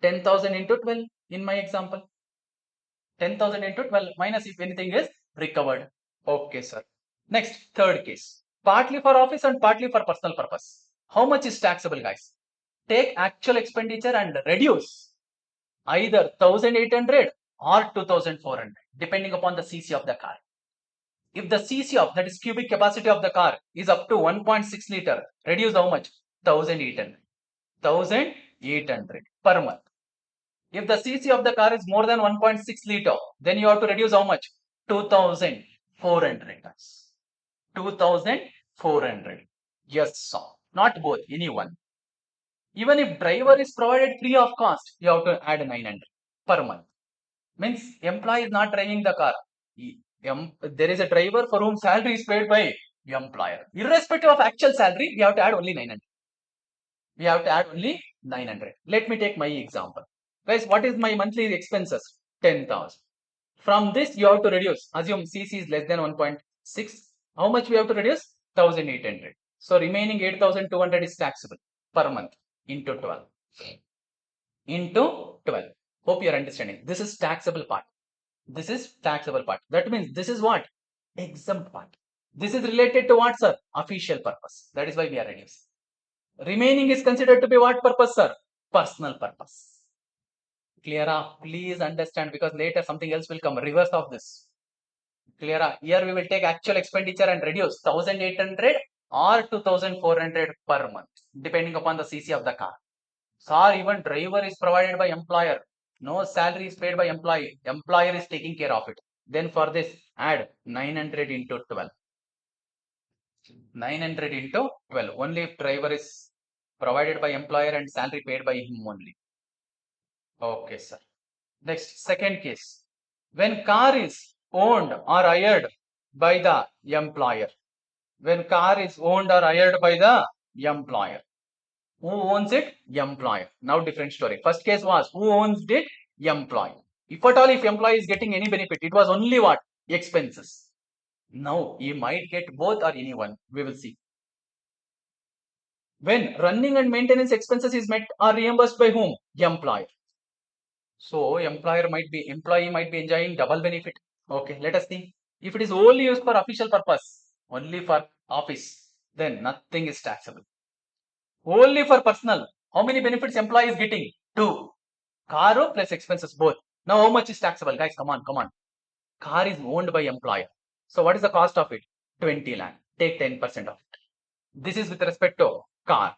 10,000 into 12 in my example. 10,000 into 12 minus if anything is recovered. Okay, sir. Next, third case. Partly for office and partly for personal purpose. How much is taxable, guys? Take actual expenditure and reduce either 1,800 or 2,400 depending upon the cc of the car. If the cc of, that is cubic capacity of the car, is up to 1.6 liter, reduce how much? 1,800. 1,800 per month. If the cc of the car is more than 1.6 liter, then you have to reduce how much? 2,400. 2,400. Yes, sir. Not both, anyone. Even if driver is provided free of cost, you have to add 900 per month. Means employee is not driving the car. There is a driver for whom salary is paid by employer. Irrespective of actual salary, we have to add only 900. We have to add only 900. Let me take my example. Guys, what is my monthly expenses? 10,000. From this, you have to reduce. Assume CC is less than 1.6. How much we have to reduce? 1,800. So remaining 8,200 is taxable per month into 12. Into 12. Hope you are understanding. This is taxable part. This is taxable part. That means this is what? Exempt part. This is related to what, sir? Official purpose. That is why we are reducing. Remaining is considered to be what purpose, sir? Personal purpose. Clear? Please understand because later something else will come. Reverse of this. Clear? Here we will take actual expenditure and reduce 1,800 or 2,400 per month depending upon the CC of the car. Sir, even driver is provided by employer. No salary is paid by employee. Employer is taking care of it. Then for this, add 900 into 12. 900 into 12. Only if driver is provided by employer and salary paid by him only. Okay, sir. Next, second case. When car is owned or hired by the employer. When car is owned or hired by the employer. Who owns it? Employer. Now different story. First case was who owns it? Employee. If at all if employee is getting any benefit, it was only what? Expenses. Now he might get both or anyone. We will see. When running and maintenance expenses is met or reimbursed by whom? Employer. So employee might be enjoying double benefit. Okay, let us see. If it is only used for official purpose, only for office, then nothing is taxable. Only for personal, how many benefits employee is getting? 2. Car plus expenses both. Now how much is taxable? Guys, come on. Car is owned by employer. So what is the cost of it? 20 lakh. Take 10% of it. This is with respect to car.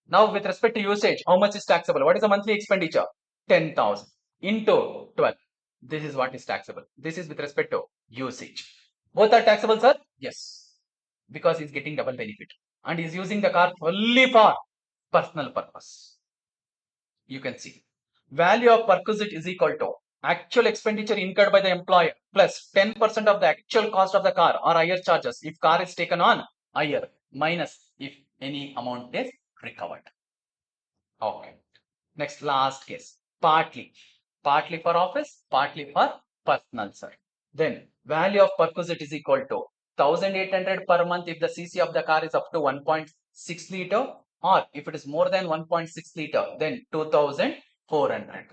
Now with respect to usage, how much is taxable? What is the monthly expenditure? 10,000 into 12. This is what is taxable. This is with respect to usage. Both are taxable, sir? Yes. Because he's getting double benefit. And he's using the car only for personal purpose. You can see. Value of perquisite is equal to actual expenditure incurred by the employer plus 10% of the actual cost of the car or higher charges if car is taken on higher minus if any amount is recovered. Okay. Next, last case. Partly. Partly for office, partly for personal, sir. Then, value of perquisite is equal to 1800 per month if the CC of the car is up to 1.6 liter, or if it is more than 1.6 liter, then 2400.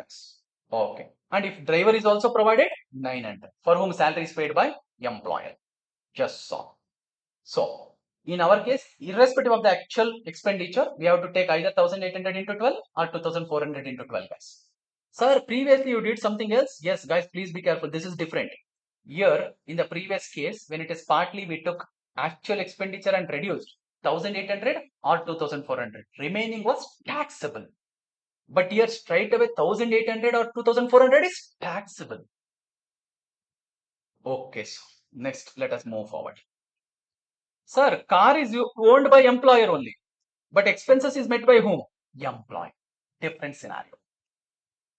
Okay. And if driver is also provided, 900, for whom salary is paid by employer. Just so. So, in our case, irrespective of the actual expenditure, we have to take either 1800 into 12 or 2400 into 12, guys. Sir, previously you did something else? Yes, guys, please be careful. This is different. Here, in the previous case, when it is partly, we took actual expenditure and reduced 1800 or 2400. Remaining was taxable. But here, straight away, 1800 or 2400 is taxable. Okay, so next, let us move forward. Sir, car is owned by employer only, but expenses is met by whom? Employee. Different scenario.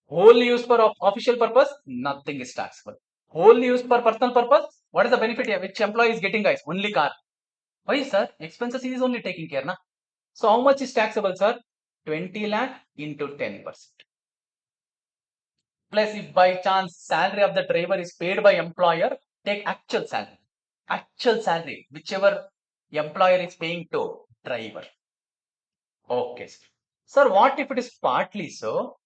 Wholly used for official purpose, nothing is taxable. Wholly used for personal purpose, what is the benefit here? Which employee is getting, guys? Only car. Why, sir? Expenses is only taking care, na? So how much is taxable, sir? 20 lakh into 10%. Plus, if by chance salary of the driver is paid by employer, take actual salary. Actual salary, whichever employer is paying to driver. Okay, sir. Sir, what if it is partly so?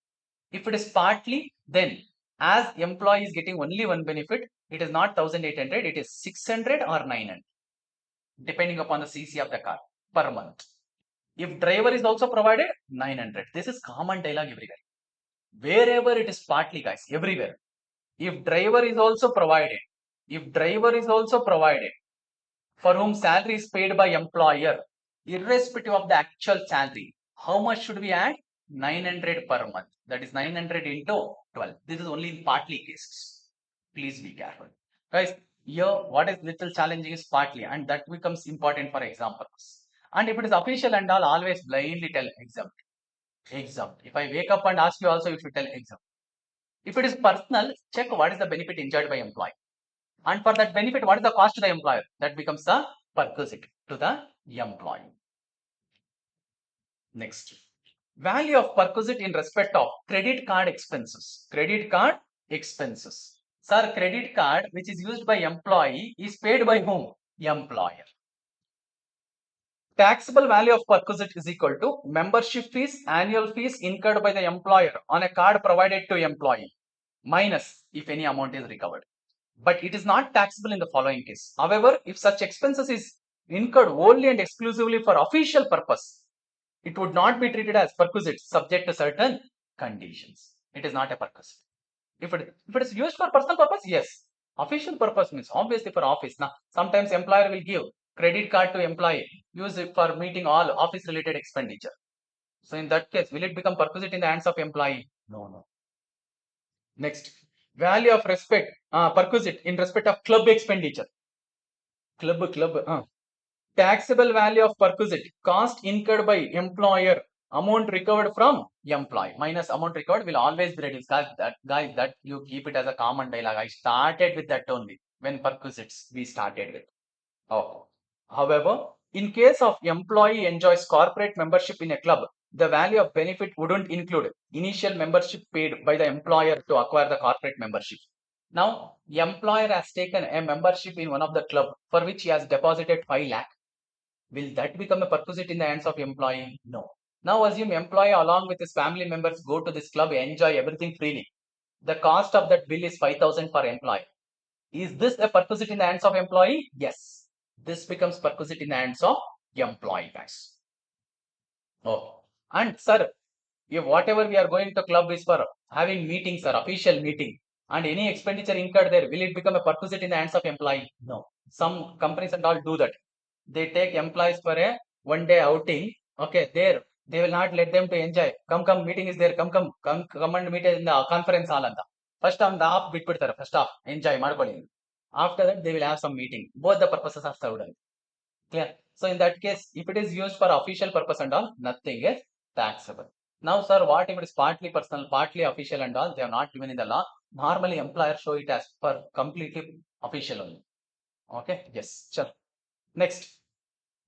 If it is partly, then as employee is getting only one benefit, it is not 1800, it is 600 or 900, depending upon the CC of the car per month. If driver is also provided, 900. This is common dialogue everywhere. Wherever it is partly, guys, everywhere. If driver is also provided, for whom salary is paid by employer, irrespective of the actual salary, how much should we add? 900 per month. That is 900 into 12. This is only in partly cases. Please be careful. Guys, here what is little challenging is partly, and that becomes important for examples. And if it is official and all, always blindly tell exempt. Exempt. If I wake up and ask you also, if you tell exempt. If it is personal, check what is the benefit enjoyed by employee. And for that benefit, what is the cost to the employer? That becomes the perquisite to the employee. Next, value of perquisite in respect of credit card expenses. Credit card expenses. Sir, credit card which is used by employee is paid by whom? Employer. Taxable value of perquisite is equal to membership fees, annual fees incurred by the employer on a card provided to employee, minus if any amount is recovered. But it is not taxable in the following case. However, if such expenses is incurred only and exclusively for official purpose, it would not be treated as perquisite subject to certain conditions. It is not a perquisite. If it is used for personal purpose, yes. Official purpose means obviously for office. Now, sometimes employer will give credit card to employee, use it for meeting all office related expenditure. So in that case, will it become perquisite in the hands of employee? No. Next, value of respect, perquisite in respect of club expenditure. Taxable value of perquisite, cost incurred by employer, amount recovered from employee, minus amount recovered will always be reduced. Guys, that you keep it as a common dialogue. I started with that only when perquisites we started with. Oh. However, in case of employee enjoys corporate membership in a club, the value of benefit wouldn't include initial membership paid by the employer to acquire the corporate membership. Now, the employer has taken a membership in one of the club for which he has deposited 5 lakh. Will that become a perquisite in the hands of employee? No. Now assume employee along with his family members go to this club, enjoy everything freely. The cost of that bill is 5,000 per employee. Is this a perquisite in the hands of employee? Yes. This becomes perquisite in the hands of employee, guys. Oh, and sir, if whatever we are going to club is for having meetings or official meeting, and any expenditure incurred there, will it become a perquisite in the hands of employee? No. Some companies and all do that. They take employees for a 1 day outing. Okay, there they will not let them to enjoy. Come, meeting is there. Come and meet in the conference hall ಅಂತ. First on the half ಬಿಟ್ಬಿಡ್ತಾರೆ. First half enjoy ಮಾಡ್ಕೊಳ್ಳಿ. After that they will have some meeting. Both the purposes are served. Clear. So in that case, if it is used for official purpose and all, nothing is taxable. Now, sir, what if it is partly personal, partly official and all? They are not given in the law. Normally, employers show it as per completely official only. Okay. Yes. Sure. Next.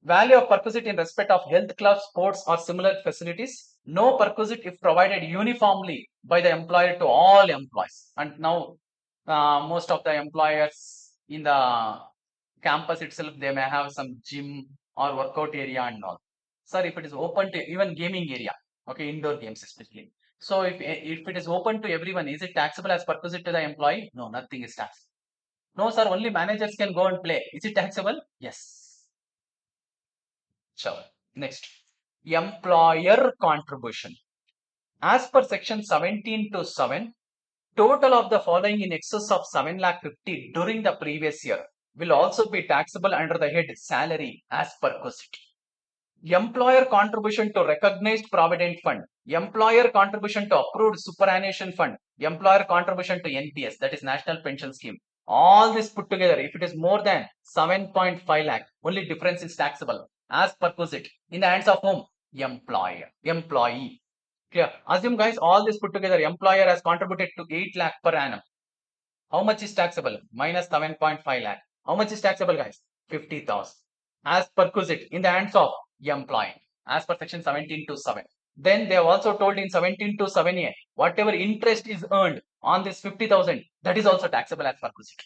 Value of perquisite in respect of health clubs, sports, or similar facilities. No perquisite if provided uniformly by the employer to all employees. And now, most of the employers in the campus itself, they may have some gym or workout area and all. Sir, if it is open to even gaming area, okay, indoor games especially. So if it is open to everyone, is it taxable as perquisite to the employee? No, nothing is taxable. No, sir, only managers can go and play. Is it taxable? Yes. Sure. Next, employer contribution. As per section 17 to 7, total of the following in excess of 7,50,000 during the previous year will also be taxable under the head salary as perquisite. Employer contribution to recognized provident fund, employer contribution to approved superannuation fund, employer contribution to NPS, that is National Pension Scheme. All this put together, if it is more than 7.5 lakh, only difference is taxable as perquisite in the hands of whom? Employee. Clear. Assume guys, all this put together, employer has contributed to 8 lakh per annum. How much is taxable? Minus 7.5 lakh. How much is taxable guys? 50,000. As perquisite in the hands of employee as per section 17 to 7. Then they have also told in 17 to 7a, whatever interest is earned on this 50,000, that is also taxable as perquisite.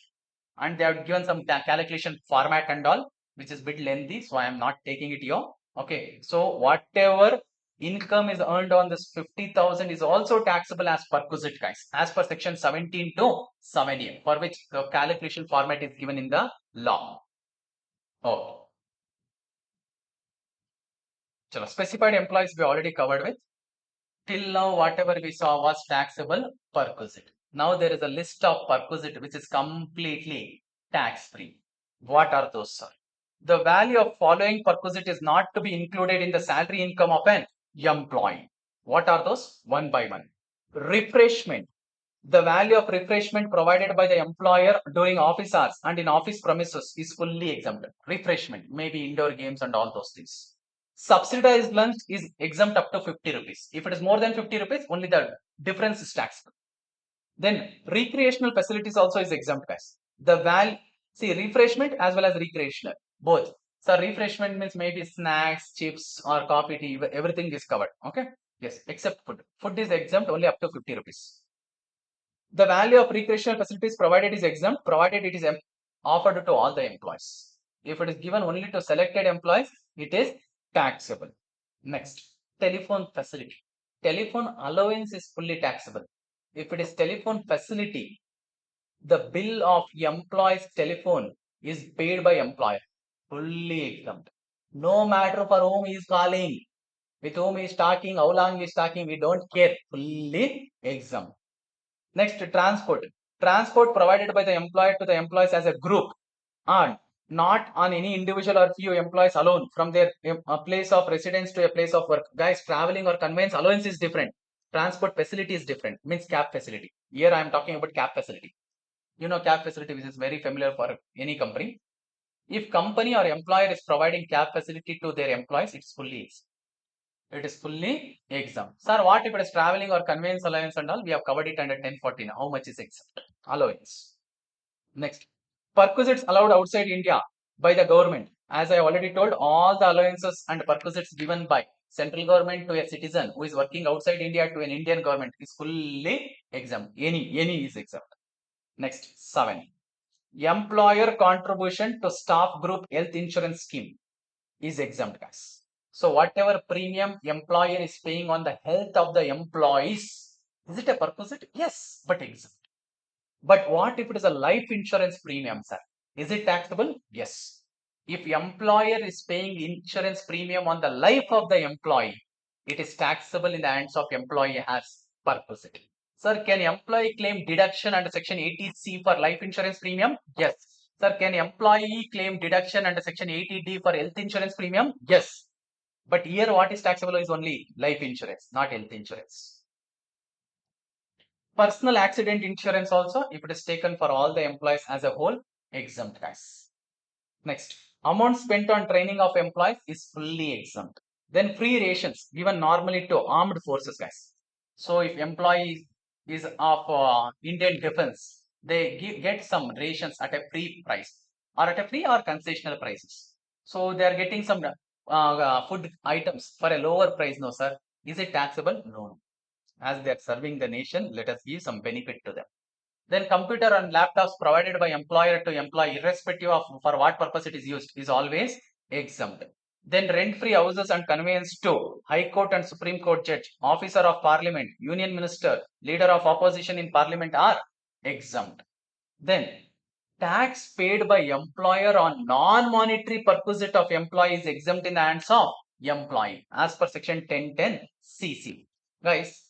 And they have given some calculation format and all, which is a bit lengthy, so I am not taking it here. Okay, so whatever income is earned on this 50,000 is also taxable as perquisite guys, as per section 17 to 7a, for which the calculation format is given in the law. Oh. Chalo, specified employees we already covered with. Till now, whatever we saw was taxable perquisite. Now there is a list of perquisite which is completely tax-free. What are those, sir? The value of following perquisite is not to be included in the salary income of an employee. What are those? One by one. Refreshment. The value of refreshment provided by the employer during office hours and in office premises is fully exempt. Refreshment, maybe indoor games and all those things. Subsidized lunch is exempt up to 50 rupees. If it is more than 50 rupees, only the difference is taxable. Then recreational facilities also is exempt, guys. The value, see, refreshment as well as recreational, both. So refreshment means maybe snacks, chips or coffee, tea, everything is covered. Okay. Yes, except food. Food is exempt only up to 50 rupees. The value of recreational facilities provided is exempt, provided it is offered to all the employees. If it is given only to selected employees, it is taxable. Next, telephone facility. Telephone allowance is fully taxable. If it is telephone facility, the bill of employee's telephone is paid by employer, fully exempt. No matter for whom he is calling, with whom he is talking, how long he is talking, we don't care, fully exempt. Next, transport. Transport provided by the employer to the employees as a group and not on any individual or few employees alone from their place of residence to a place of work. Guys, traveling or conveyance allowance is different. Transport facility is different, means cab facility. Here I am talking about cab facility. You know cab facility, which is very familiar for any company. If company or employer is providing cab facility to their employees, it's fully exempt. It is fully exempt. Sir, what if it is traveling or conveyance allowance and all? We have covered it under 1014. How much is exempt? Allowance. Next, perquisites allowed outside India by the government. As I already told, all the allowances and perquisites given by central government to a citizen who is working outside India to an Indian government is fully exempt. Any is exempt. Next, 7. Employer contribution to staff group health insurance scheme is exempt, guys. So whatever premium employer is paying on the health of the employees, is it a perquisite? Yes, but exempt. But what if it is a life insurance premium, sir? Is it taxable? Yes. If employer is paying insurance premium on the life of the employee, it is taxable in the hands of employee as perquisite. Sir, can employee claim deduction under section 80C for life insurance premium? Yes. Sir, can employee claim deduction under section 80D for health insurance premium? Yes. But here what is taxable is only life insurance, not health insurance. Personal accident insurance also, if it is taken for all the employees as a whole, exempt tax. Next, amount spent on training of employees is fully exempt. Then free rations given normally to armed forces, guys. So if employee is of Indian defense, they get some rations at a free price or at a free or concessional prices. So they are getting some food items for a lower price. No, sir. Is it taxable? No. As they are serving the nation, let us give some benefit to them. Then computer and laptops provided by employer to employee, irrespective of for what purpose it is used, is always exempt. Then rent-free houses and conveyance to High Court and Supreme Court judge, officer of Parliament, Union Minister, leader of opposition in Parliament are exempt. Then tax paid by employer on non-monetary perquisite of employee is exempt in the hands of employee as per section 1010 CC. Guys,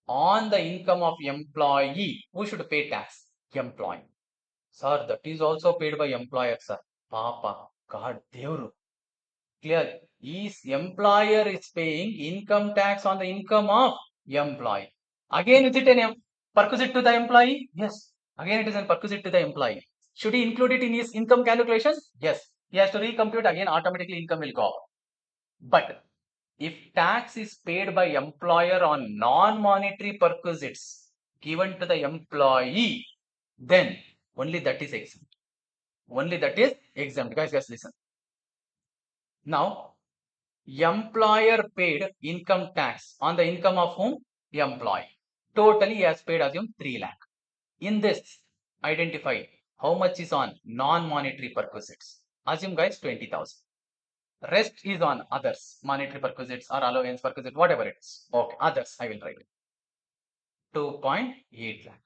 on the income of employee, who should pay tax? Employee. Sir, that is also paid by employer, sir. Papa, God, Devru. Clear. Is employer is paying income tax on the income of employee. Again, is it an perquisite to the employee? Yes. Again, it is a perquisite to the employee. Should he include it in his income calculations? Yes. He has to recompute again, automatically income will go up. But if tax is paid by employer on non-monetary perquisites given to the employee, then only that is exempt. Only that is exempt. Guys, listen. Now, employer paid income tax on the income of whom? Employee. Totally he has paid, assume 3 lakh. In this, identify how much is on non-monetary perquisites. Assume guys 20,000. Rest is on others, monetary perquisites or allowance perquisite, whatever it is. Okay, others I will write. 2.8 lakh.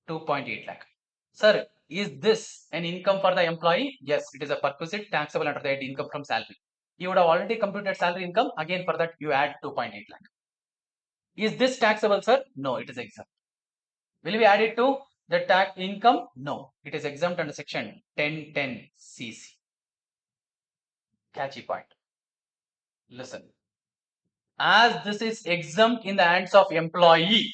2.8 lakh. Sir, is this an income for the employee? Yes, it is a perquisite taxable under the income from salary. You would have already computed salary income. Again, for that you add 2.8 lakh. Is this taxable, sir? No, it is exempt. Will we add it to the tax income? No, it is exempt under section 1010 CC. Catchy point. Listen. As this is exempt in the hands of employee,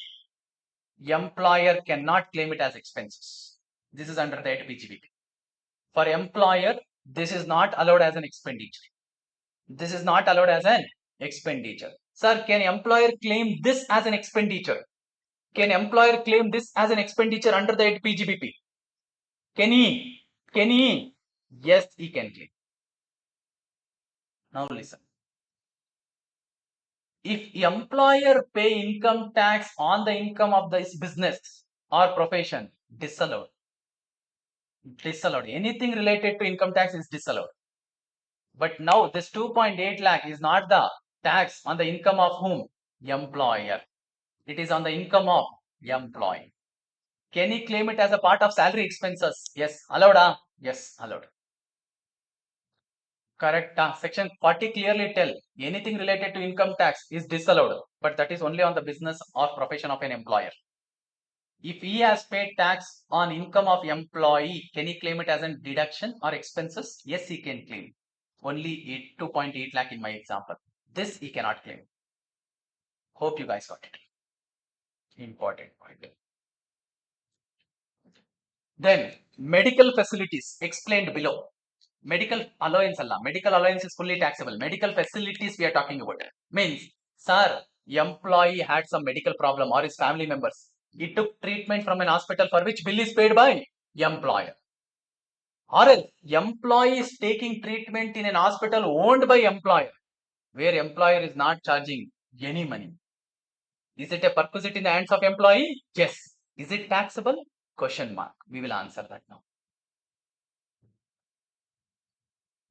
employer cannot claim it as expenses. This is under the PGBP. For employer, this is not allowed as an expenditure. This is not allowed as an expenditure. Sir, can employer claim this as an expenditure? Can employer claim this as an expenditure under the PGBP? Can he? Can he? Yes, he can claim. Now listen. If employer pay income tax on the income of this business or profession, disallowed. Disallowed. Anything related to income tax is disallowed. But now this 2.8 lakh is not the tax on the income of whom? Employer. It is on the income of employee. Can he claim it as a part of salary expenses? Yes. Allowed? Yes, allowed. Correct. Section 40 clearly tell anything related to income tax is disallowed, but that is only on the business or profession of an employer. If he has paid tax on income of employee, can he claim it as a deduction or expenses? Yes, he can claim. Only 2.8 lakh in my example. This he cannot claim. Hope you guys got it. Important point. Then medical facilities explained below. Medical allowance alla. Medical allowance is fully taxable. Medical facilities we are talking about. Means, sir, employee had some medical problem or his family members. He took treatment from an hospital for which bill is paid by employer. Or else, employee is taking treatment in an hospital owned by employer, where employer is not charging any money. Is it a perquisite in the hands of employee? Yes. Is it taxable? Question mark. We will answer that now.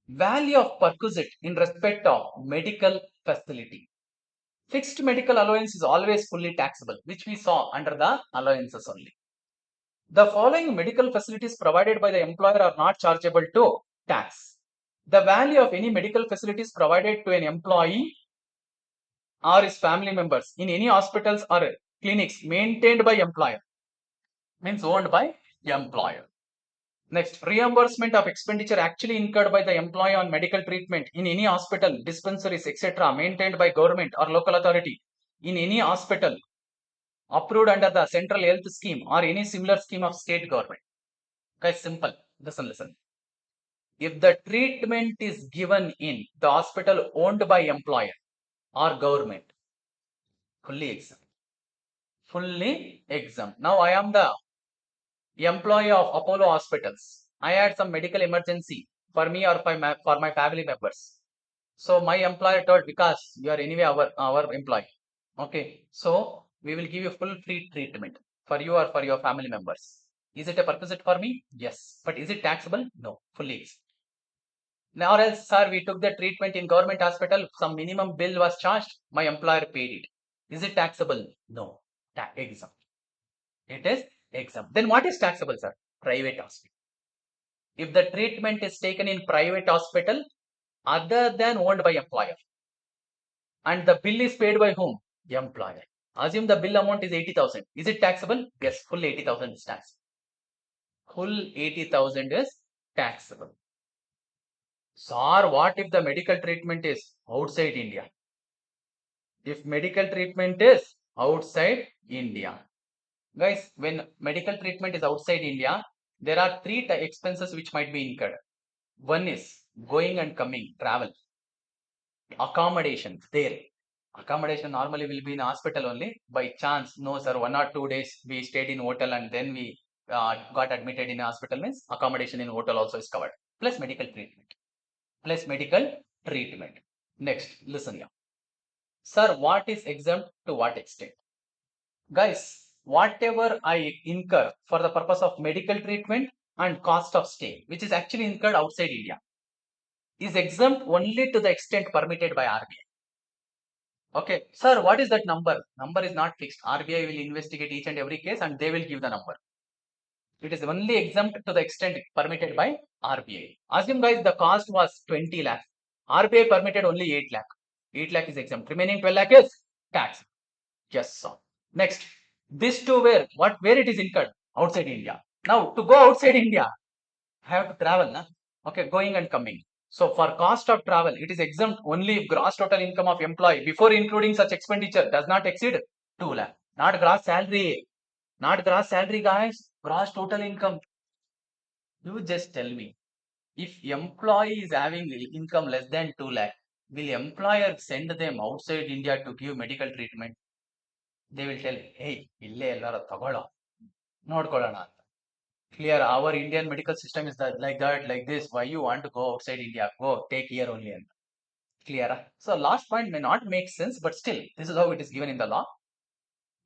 Value of perquisite in respect of medical facility. Fixed medical allowance is always fully taxable, which we saw under the allowances only. The following medical facilities provided by the employer are not chargeable to tax. The value of any medical facilities provided to an employee or his family members in any hospitals or Clinics maintained by employer, means owned by employer. Next, reimbursement of expenditure actually incurred by the employee on medical treatment in any hospital, dispensaries, etc., maintained by government or local authority in any hospital approved under the central health scheme or any similar scheme of state government. Guys, simple. Listen. If the treatment is given in the hospital owned by employer or government, fully exempt. Fully exempt. Now I am the employee of Apollo Hospitals. I had some medical emergency for me or for my family members. So my employer told, because you are anyway our employee. Okay. So we will give you full free treatment for you or for your family members. Is it a perquisite for me? Yes. But is it taxable? No. Fully exempt. Now, or else, sir, we took the treatment in government hospital, some minimum bill was charged, my employer paid it. Is it taxable? No. Exempt. It is exempt. Then what is taxable, sir? Private hospital. If the treatment is taken in private hospital other than owned by employer and the bill is paid by whom? Employer. Assume the bill amount is 80,000. Is it taxable? Yes, full 80,000 is taxable. Full 80,000 is taxable. Sir, what if the medical treatment is outside India? If medical treatment is outside India. Guys, when medical treatment is outside India, there are three expenses which might be incurred. One is going and coming, travel. Accommodation, there. Accommodation normally will be in hospital only. By chance, no sir, 1 or 2 days we stayed in hotel and then we got admitted in hospital, means accommodation in hotel also is covered. Plus medical treatment. Next, listen here. Sir, what is exempt to what extent? Guys, whatever I incur for the purpose of medical treatment and cost of stay, which is actually incurred outside India, is exempt only to the extent permitted by RBI. Okay, sir, what is that number? Number is not fixed. RBI will investigate each and every case and they will give the number. It is only exempt to the extent permitted by RBI. Assume guys the cost was 20 lakh. RBI permitted only 8 lakh. 8 lakh is exempt. Remaining 12 lakh is tax. Yes, sir. Next, this to where it is incurred? Outside India. Now, to go outside India, I have to travel, na? Okay, going and coming. So, for cost of travel, it is exempt only if gross total income of employee before including such expenditure does not exceed 2 lakh. Not gross salary. Not gross salary, guys. Gross total income. You just tell me. If employee is having income less than 2 lakh, will employer send them outside India to give medical treatment? They will tell, hey, ಇಲ್ಲೇ ಎಲ್ಲಾರ ತಗೊಳ್ಳೋ ನೋಡ್ಕೊಳ್ಳೋಣ ಅಂತ. Clear, our Indian medical system is like that, like this. Why you want to go outside India? Go take here only. And clear. So last point may not make sense, but still, this is how it is given in the law.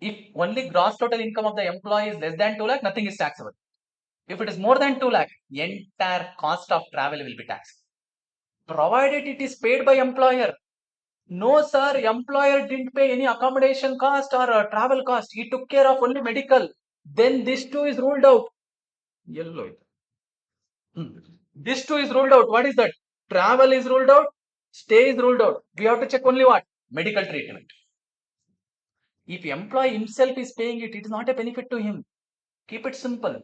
If only gross total income of the employee is less than 2 lakh, nothing is taxable. If it is more than 2 lakh, the entire cost of travel will be taxed, provided it is paid by employer. No, sir, employer didn't pay any accommodation cost or travel cost. He took care of only medical. Then this too is ruled out. Yellow. This too is ruled out. What is that? Travel is ruled out. Stay is ruled out. We have to check only what? Medical treatment. If employee himself is paying it, it is not a benefit to him. Keep it simple.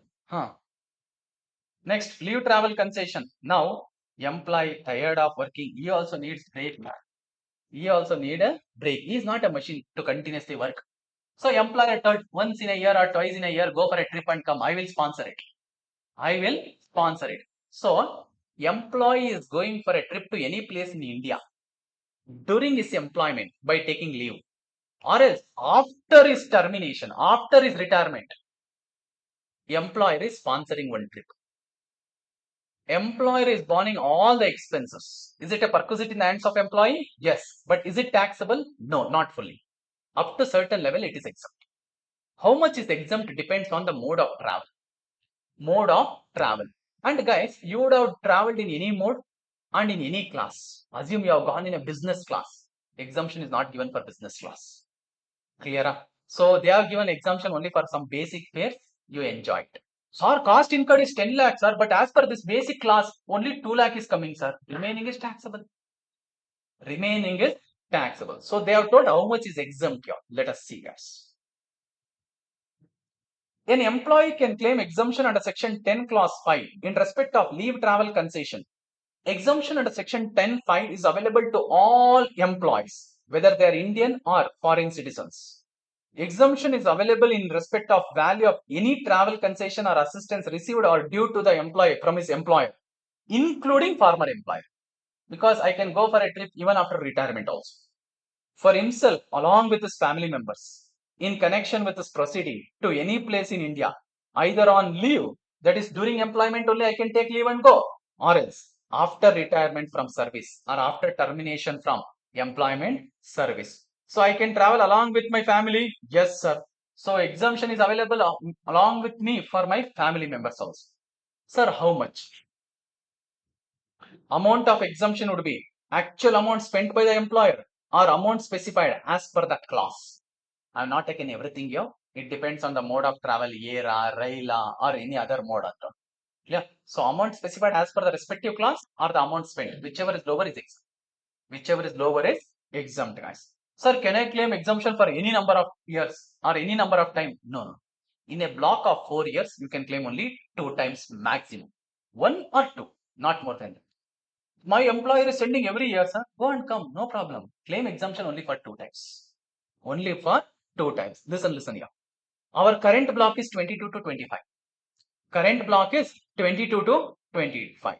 Next, leave travel concession. Now, employee tired of working, he also needs break. He also need a break. He is not a machine to continuously work. So employer told once in a year or twice in a year, go for a trip and come. I will sponsor it. I will sponsor it. So employee is going for a trip to any place in India during his employment by taking leave, or else after his termination, after his retirement, employer is sponsoring one trip. Employer is borning all the expenses. Is it a perquisite in the hands of employee? Yes. But is it taxable? No, not fully. Up to certain level, it is exempt. How much is exempt depends on the mode of travel. Mode of travel. And guys, you would have traveled in any mode and in any class. Assume you have gone in a business class. Exemption is not given for business class. Clear? So they have given exemption only for some basic fares you enjoy it. Sir, cost incurred is 10 lakh, sir, but as per this basic class, only 2 lakh is coming, sir. Remaining is taxable. Remaining is taxable. So they have told how much is exempt here. Let us see, guys. An employee can claim exemption under section 10 clause 5 in respect of leave travel concession. Exemption under section 10(5) is available to all employees, whether they are Indian or foreign citizens. Exemption is available in respect of value of any travel concession or assistance received or due to the employee from his employer, including former employer, because I can go for a trip even after retirement also, for himself along with his family members, in connection with his proceeding to any place in India, either on leave, that is during employment only I can take leave and go, or else after retirement from service or after termination from employment service. So I can travel along with my family. Yes, sir. So exemption is available along with me for my family members also. Sir, how much? Amount of exemption would be actual amount spent by the employer or amount specified as per that clause. I have not taken everything here. It depends on the mode of travel, air, rail, or any other mode. Yeah. So amount specified as per the respective clause or the amount spent, whichever is lower is exempt. Whichever is lower is exempt, guys. Sir, can I claim exemption for any number of years or any number of time? No, no. In a block of 4 years, you can claim only 2 times maximum. 1 or 2, not more than that. My employer is sending every year, sir. Go and come, no problem. Claim exemption only for 2 times. Only for 2 times. Listen here. Our current block is 22 to 25. Current block is 22 to 25.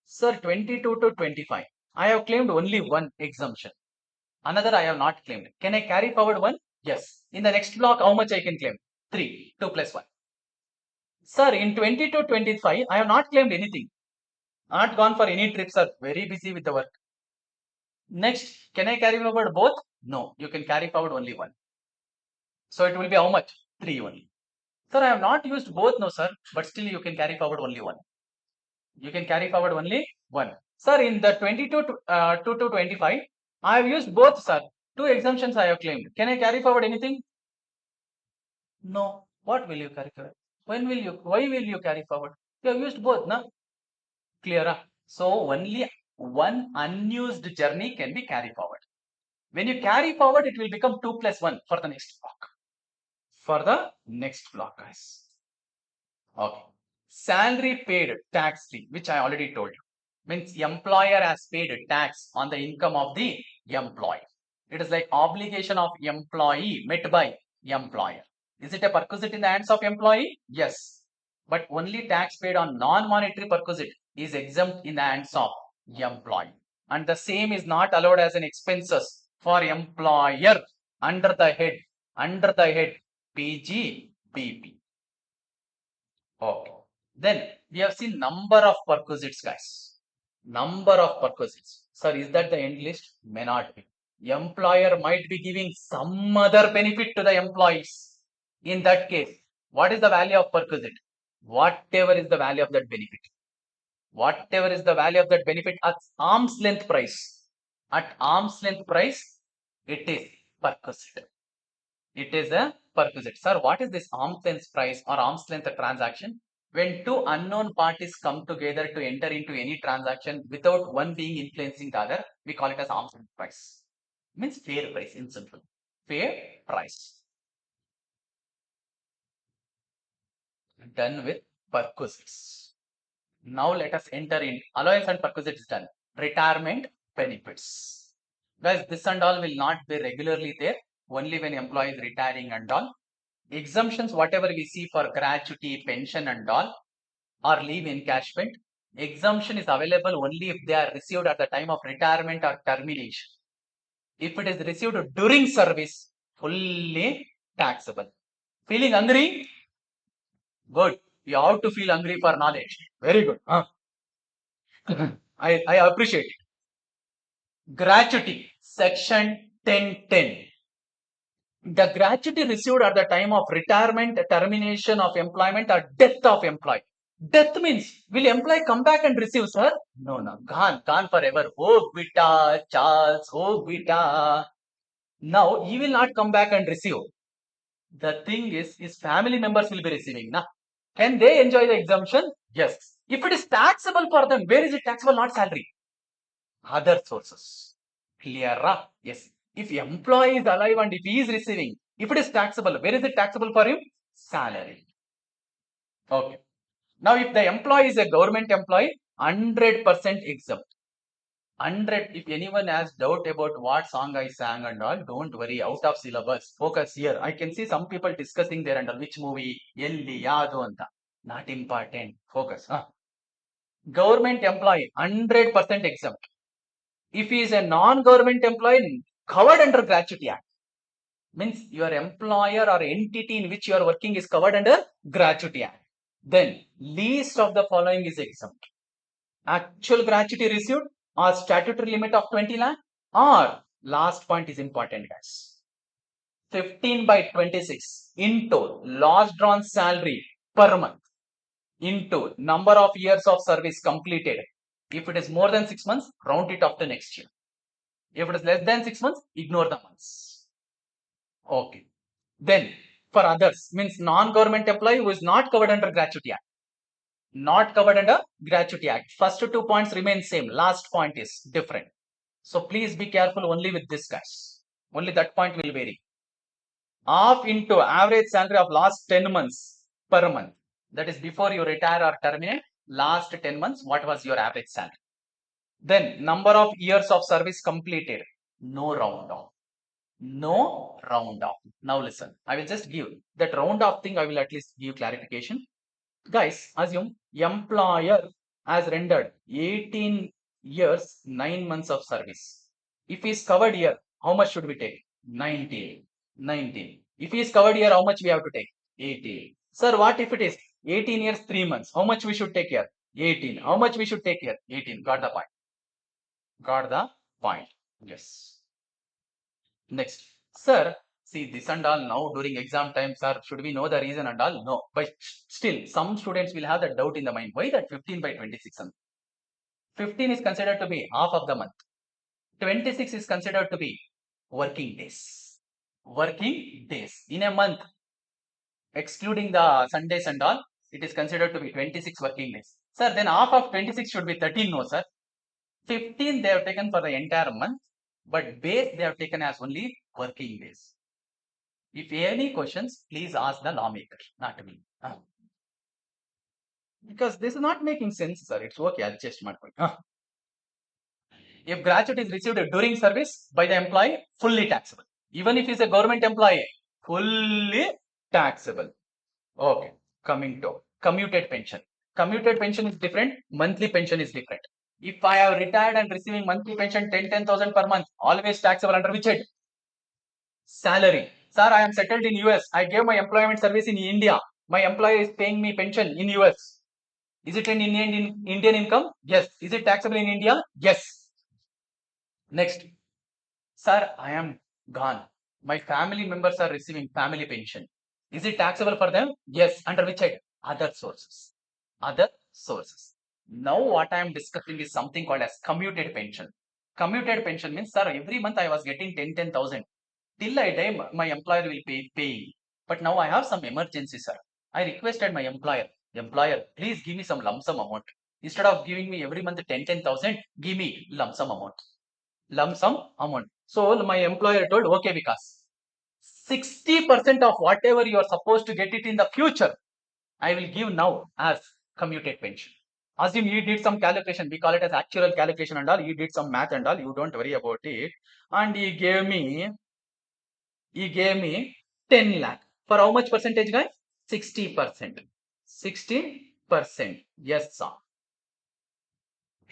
Sir, 22 to 25. I have claimed only one exemption. Another I have not claimed. Can I carry forward one? Yes. In the next block, how much I can claim? 3. 2 plus 1. Sir, in 20 to 25, I have not claimed anything. Not gone for any trips, sir. Very busy with the work. Next, can I carry forward both? No, you can carry forward only one. So it will be how much? 3 only. Sir, I have not used both, no, sir. But still, you can carry forward only one. You can carry forward only one. Sir, in the 22 to 25, I have used both, sir. 2 exemptions I have claimed. Can I carry forward anything? No. What will you carry forward? Why will you carry forward? You have used both, na? Clear? So only one unused journey can be carried forward. When you carry forward, it will become 2 plus 1 for the next block. For the next block, guys. Okay. Salary paid tax free, which I already told you. Means employer has paid tax on the income of the employee. It is like obligation of employee met by employer. Is it a perquisite in the hands of employee? Yes. But only tax paid on non-monetary perquisite is exempt in the hands of employee. And the same is not allowed as an expenses for employer under the head PGBP. Okay. Then we have seen number of perquisites, guys. Number of perquisites. Sir, is that the end list? May not be. Employer might be giving some other benefit to the employees. In that case, what is the value of perquisite? Whatever is the value of that benefit. Whatever is the value of that benefit at arm's length price. At arm's length price, it is perquisite. It is a perquisite. Sir, what is this arm's length price or arm's length transaction? When two unknown parties come together to enter into any transaction without one being influencing the other, we call it as arm's length price. Means fair price in simple. Fair price. Done with perquisites. Now let us enter in allowance and perquisites done. Retirement benefits. Guys, this and all will not be regularly there. Only when employee is retiring and all. Exemptions, whatever we see for gratuity, pension and all, or leave encashment, exemption is available only if they are received at the time of retirement or termination. If it is received during service, fully taxable. Feeling hungry? Good. You have to feel hungry for knowledge. Very good. Huh? I appreciate it. Gratuity, section 1010. The gratuity received at the time of retirement, termination of employment, or death of employee. Death means, will employee come back and receive, sir? No, gone forever. Oh, Vita, Charles, oh, Vita. Now, he will not come back and receive. The thing is, his family members will be receiving. Na? Can they enjoy the exemption? Yes. If it is taxable for them, where is it taxable? Not salary. Other sources. Clear? Yes. If employee is alive and if he is receiving, if it is taxable, where is it taxable for him? Salary. Okay. Now, if the employee is a government employee, 100% exempt. 100. If anyone has doubt about what song I sang and all, don't worry. Out of syllabus. Focus here. I can see some people discussing there under which movie, Elli, Yadu anta. Not important. Focus. Government employee, 100% exempt. If he is a non-government employee, covered under Gratuity Act. Means your employer or entity in which you are working is covered under Gratuity Act. Then least of the following is exempt. Actual gratuity received or statutory limit of 20 lakh, or last point is important, guys. 15 by 26 into loss drawn salary per month into number of years of service completed. If it is more than 6 months, round it up to next year. If it is less than 6 months, ignore the months. Okay. Then for others, means non-government employee who is not covered under Gratuity Act. Not covered under Gratuity Act. First 2 points remain same. Last point is different. So please be careful only with this, guys. Only that point will vary. Half into average salary of last 10 months per month. That is before you retire or terminate. Last 10 months, what was your average salary? Then number of years of service completed. No round off. No round off. Now listen. I will just give that round off thing. I will at least give clarification. Guys, assume employer has rendered 18 years, 9 months of service. If he is covered here, how much should we take? 19. 19. If he is covered here, how much we have to take? 18. Sir, what if it is 18 years, 3 months? How much we should take here? 18. How much we should take here? 18. Got the point. Got the point. Yes. Next. Sir, see this and all now during exam time, sir, should we know the reason and all? No. But still, some students will have that doubt in the mind. Why that 15 by 26? 15 is considered to be half of the month. 26 is considered to be working days. Working days. In a month, excluding the Sundays and all, it is considered to be 26 working days. Sir, then half of 26 should be 13, no, sir. 15 they have taken for the entire month, but base they have taken as only working days. If any questions, please ask the lawmaker, not me. Because this is not making sense, sir. It's okay, I'll just my point. If gratuity is received during service by the employee, fully taxable. Even if he's a government employee, fully taxable. Okay, coming to commuted pension. Commuted pension is different, monthly pension is different. If I have retired and receiving monthly pension 10,000 per month, always taxable under which head? Salary. Sir, I am settled in US. I gave my employment service in India. My employer is paying me pension in US. Is it an Indian income? Yes. Is it taxable in India? Yes. Next. Sir, I am gone. My family members are receiving family pension. Is it taxable for them? Yes. Under which head? Other sources. Other sources. Now what I am discussing is something called as commuted pension. Commuted pension means, sir, every month I was getting 10,000. Till I die, my employer will pay. But now I have some emergency, sir. I requested my employer, please give me some lump sum amount. Instead of giving me every month 10,000, give me lump sum amount. Lump sum amount. So my employer told, okay, because 60% of whatever you are supposed to get it in the future, I will give now as commuted pension. Assume he did some calculation, we call it as actual calculation and all, he did some math and all, you don't worry about it. And he gave me 10 lakh. For how much percentage, guys? 60%. 60%. Yes, sir.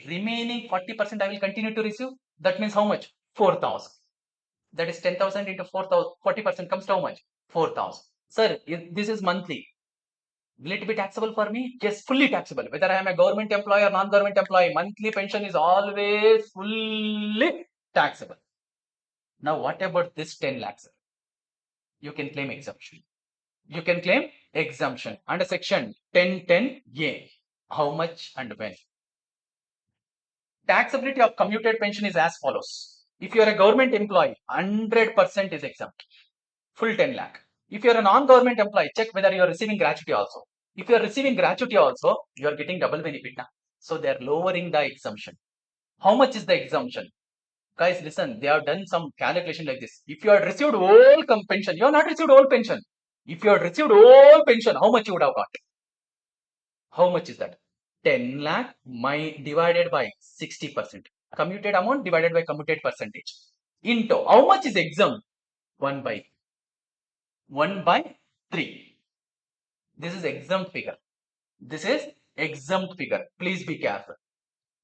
Remaining 40% I will continue to receive. That means how much? 4,000. That is 10,000 into 4,000. 40% comes to how much? 4,000. Sir, this is monthly. Will it be taxable for me? Yes, fully taxable. Whether I am a government employee or non-government employee, monthly pension is always fully taxable. Now, what about this 10 lakhs? You can claim exemption. You can claim exemption under section 1010A. How much and when? Taxability of commuted pension is as follows. If you are a government employee, 100% is exempt. Full 10 lakh. If you are a non-government employee, check whether you are receiving gratuity also. If you are receiving gratuity also, you are getting double benefit now. So they are lowering the exemption. How much is the exemption? Guys, listen, they have done some calculation like this. If you had received all pension, you have not received all pension. If you had received all pension, how much you would have got? How much is that? 10 lakh divided by 60%. Commuted amount divided by commuted percentage. Into how much is exempt? 1 by 3. This is exempt figure. This is exempt figure. Please be careful.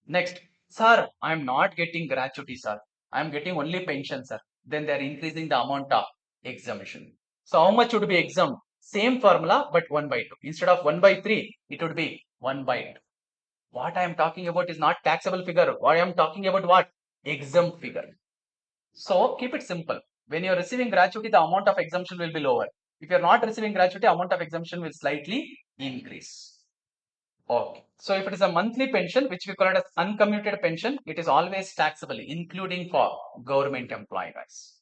Next, sir, I am not getting gratuity, sir. I am getting only pension, sir. Then they are increasing the amount of exemption. So how much would be exempt? Same formula, but 1 by 2. Instead of 1 by 3, it would be 1 by 2. What I am talking about is not taxable figure. What I am talking about what? Exempt figure. So keep it simple. When you are receiving gratuity, the amount of exemption will be lower. If you are not receiving gratuity, amount of exemption will slightly increase. Okay. So if it is a monthly pension, which we call it as uncommuted pension, it is always taxable, including for government employees.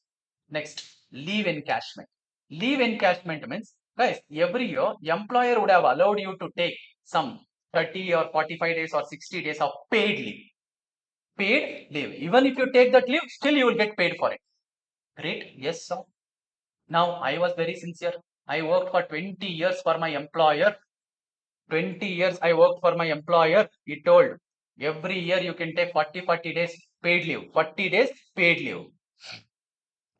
Next, leave encashment. Leave encashment means, guys, every year, employer would have allowed you to take some 30 or 45 days or 60 days of paid leave. Paid leave. Even if you take that leave, still you will get paid for it. Great. Yes, sir. Now, I was very sincere. I worked for 20 years for my employer. 20 years I worked for my employer. He told every year you can take 40 days paid leave. 40 days paid leave.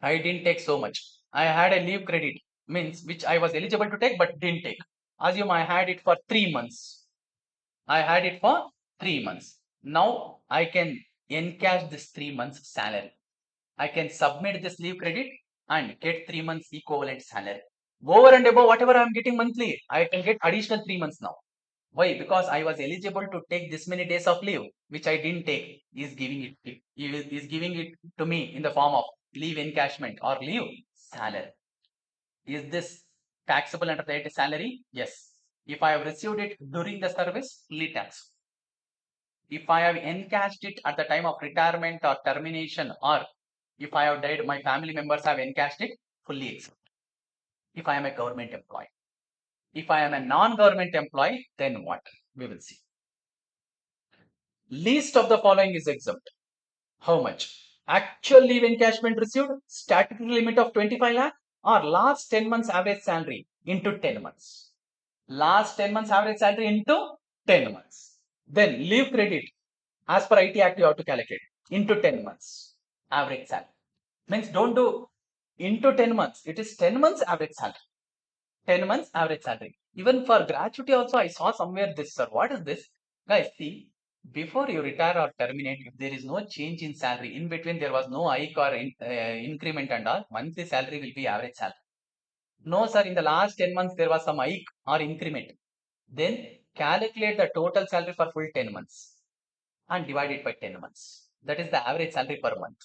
I didn't take so much. I had a leave credit, means which I was eligible to take but didn't take. Assume I had it for 3 months. I had it for 3 months. Now I can encash this 3 months salary. I can submit this leave credit and get 3 months equivalent salary. Over and above whatever I am getting monthly, I can get additional 3 months now. Why? Because I was eligible to take this many days of leave, which I didn't take. Is giving it to me in the form of leave encashment or leave salary. Is this taxable under the salary? Yes. If I have received it during the service, fully taxable. If I have encashed it at the time of retirement or termination, or if I have died, my family members have encashed it, fully exempt. If I am a government employee. If I am a non-government employee, then what? We will see. Least of the following is exempt. How much? Actual leave encashment received, statutory limit of 25 lakh, or last 10 months average salary into 10 months. Last 10 months average salary into 10 months. Then leave credit, as per IT Act you have to calculate, into 10 months average salary. Means don't do into 10 months, it is 10 months average salary. 10 months average salary. Even for gratuity also, I saw somewhere this, sir. What is this? Guys, see, before you retire or terminate, if there is no change in salary, in between there was no hike or increment and all, monthly salary will be average salary. No, sir, in the last 10 months, there was some hike or increment. Then calculate the total salary for full 10 months and divide it by 10 months. That is the average salary per month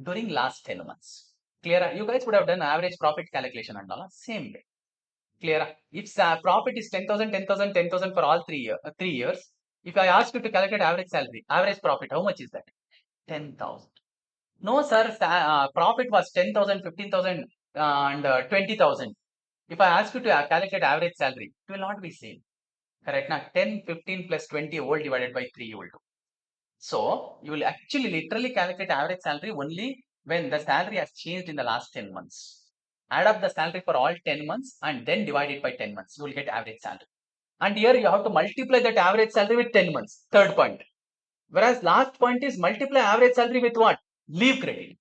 during last 10 months. Clear? You guys would have done average profit calculation and all, same way. Clear? If profit is 10,000, 10,000, 10,000 for all 3 years, if I ask you to calculate average salary, average profit, how much is that? 10,000. No, sir, profit was 10,000, 15,000, and 20,000. If I ask you to calculate average salary, it will not be same. Correct? Now, 10, 15 plus 20 whole divided by 3 you will do. So, you will actually literally calculate average salary only when the salary has changed in the last 10 months. Add up the salary for all 10 months and then divide it by 10 months. You will get average salary. And here you have to multiply that average salary with 10 months. Third point. Whereas last point is multiply average salary with what? Leave credit.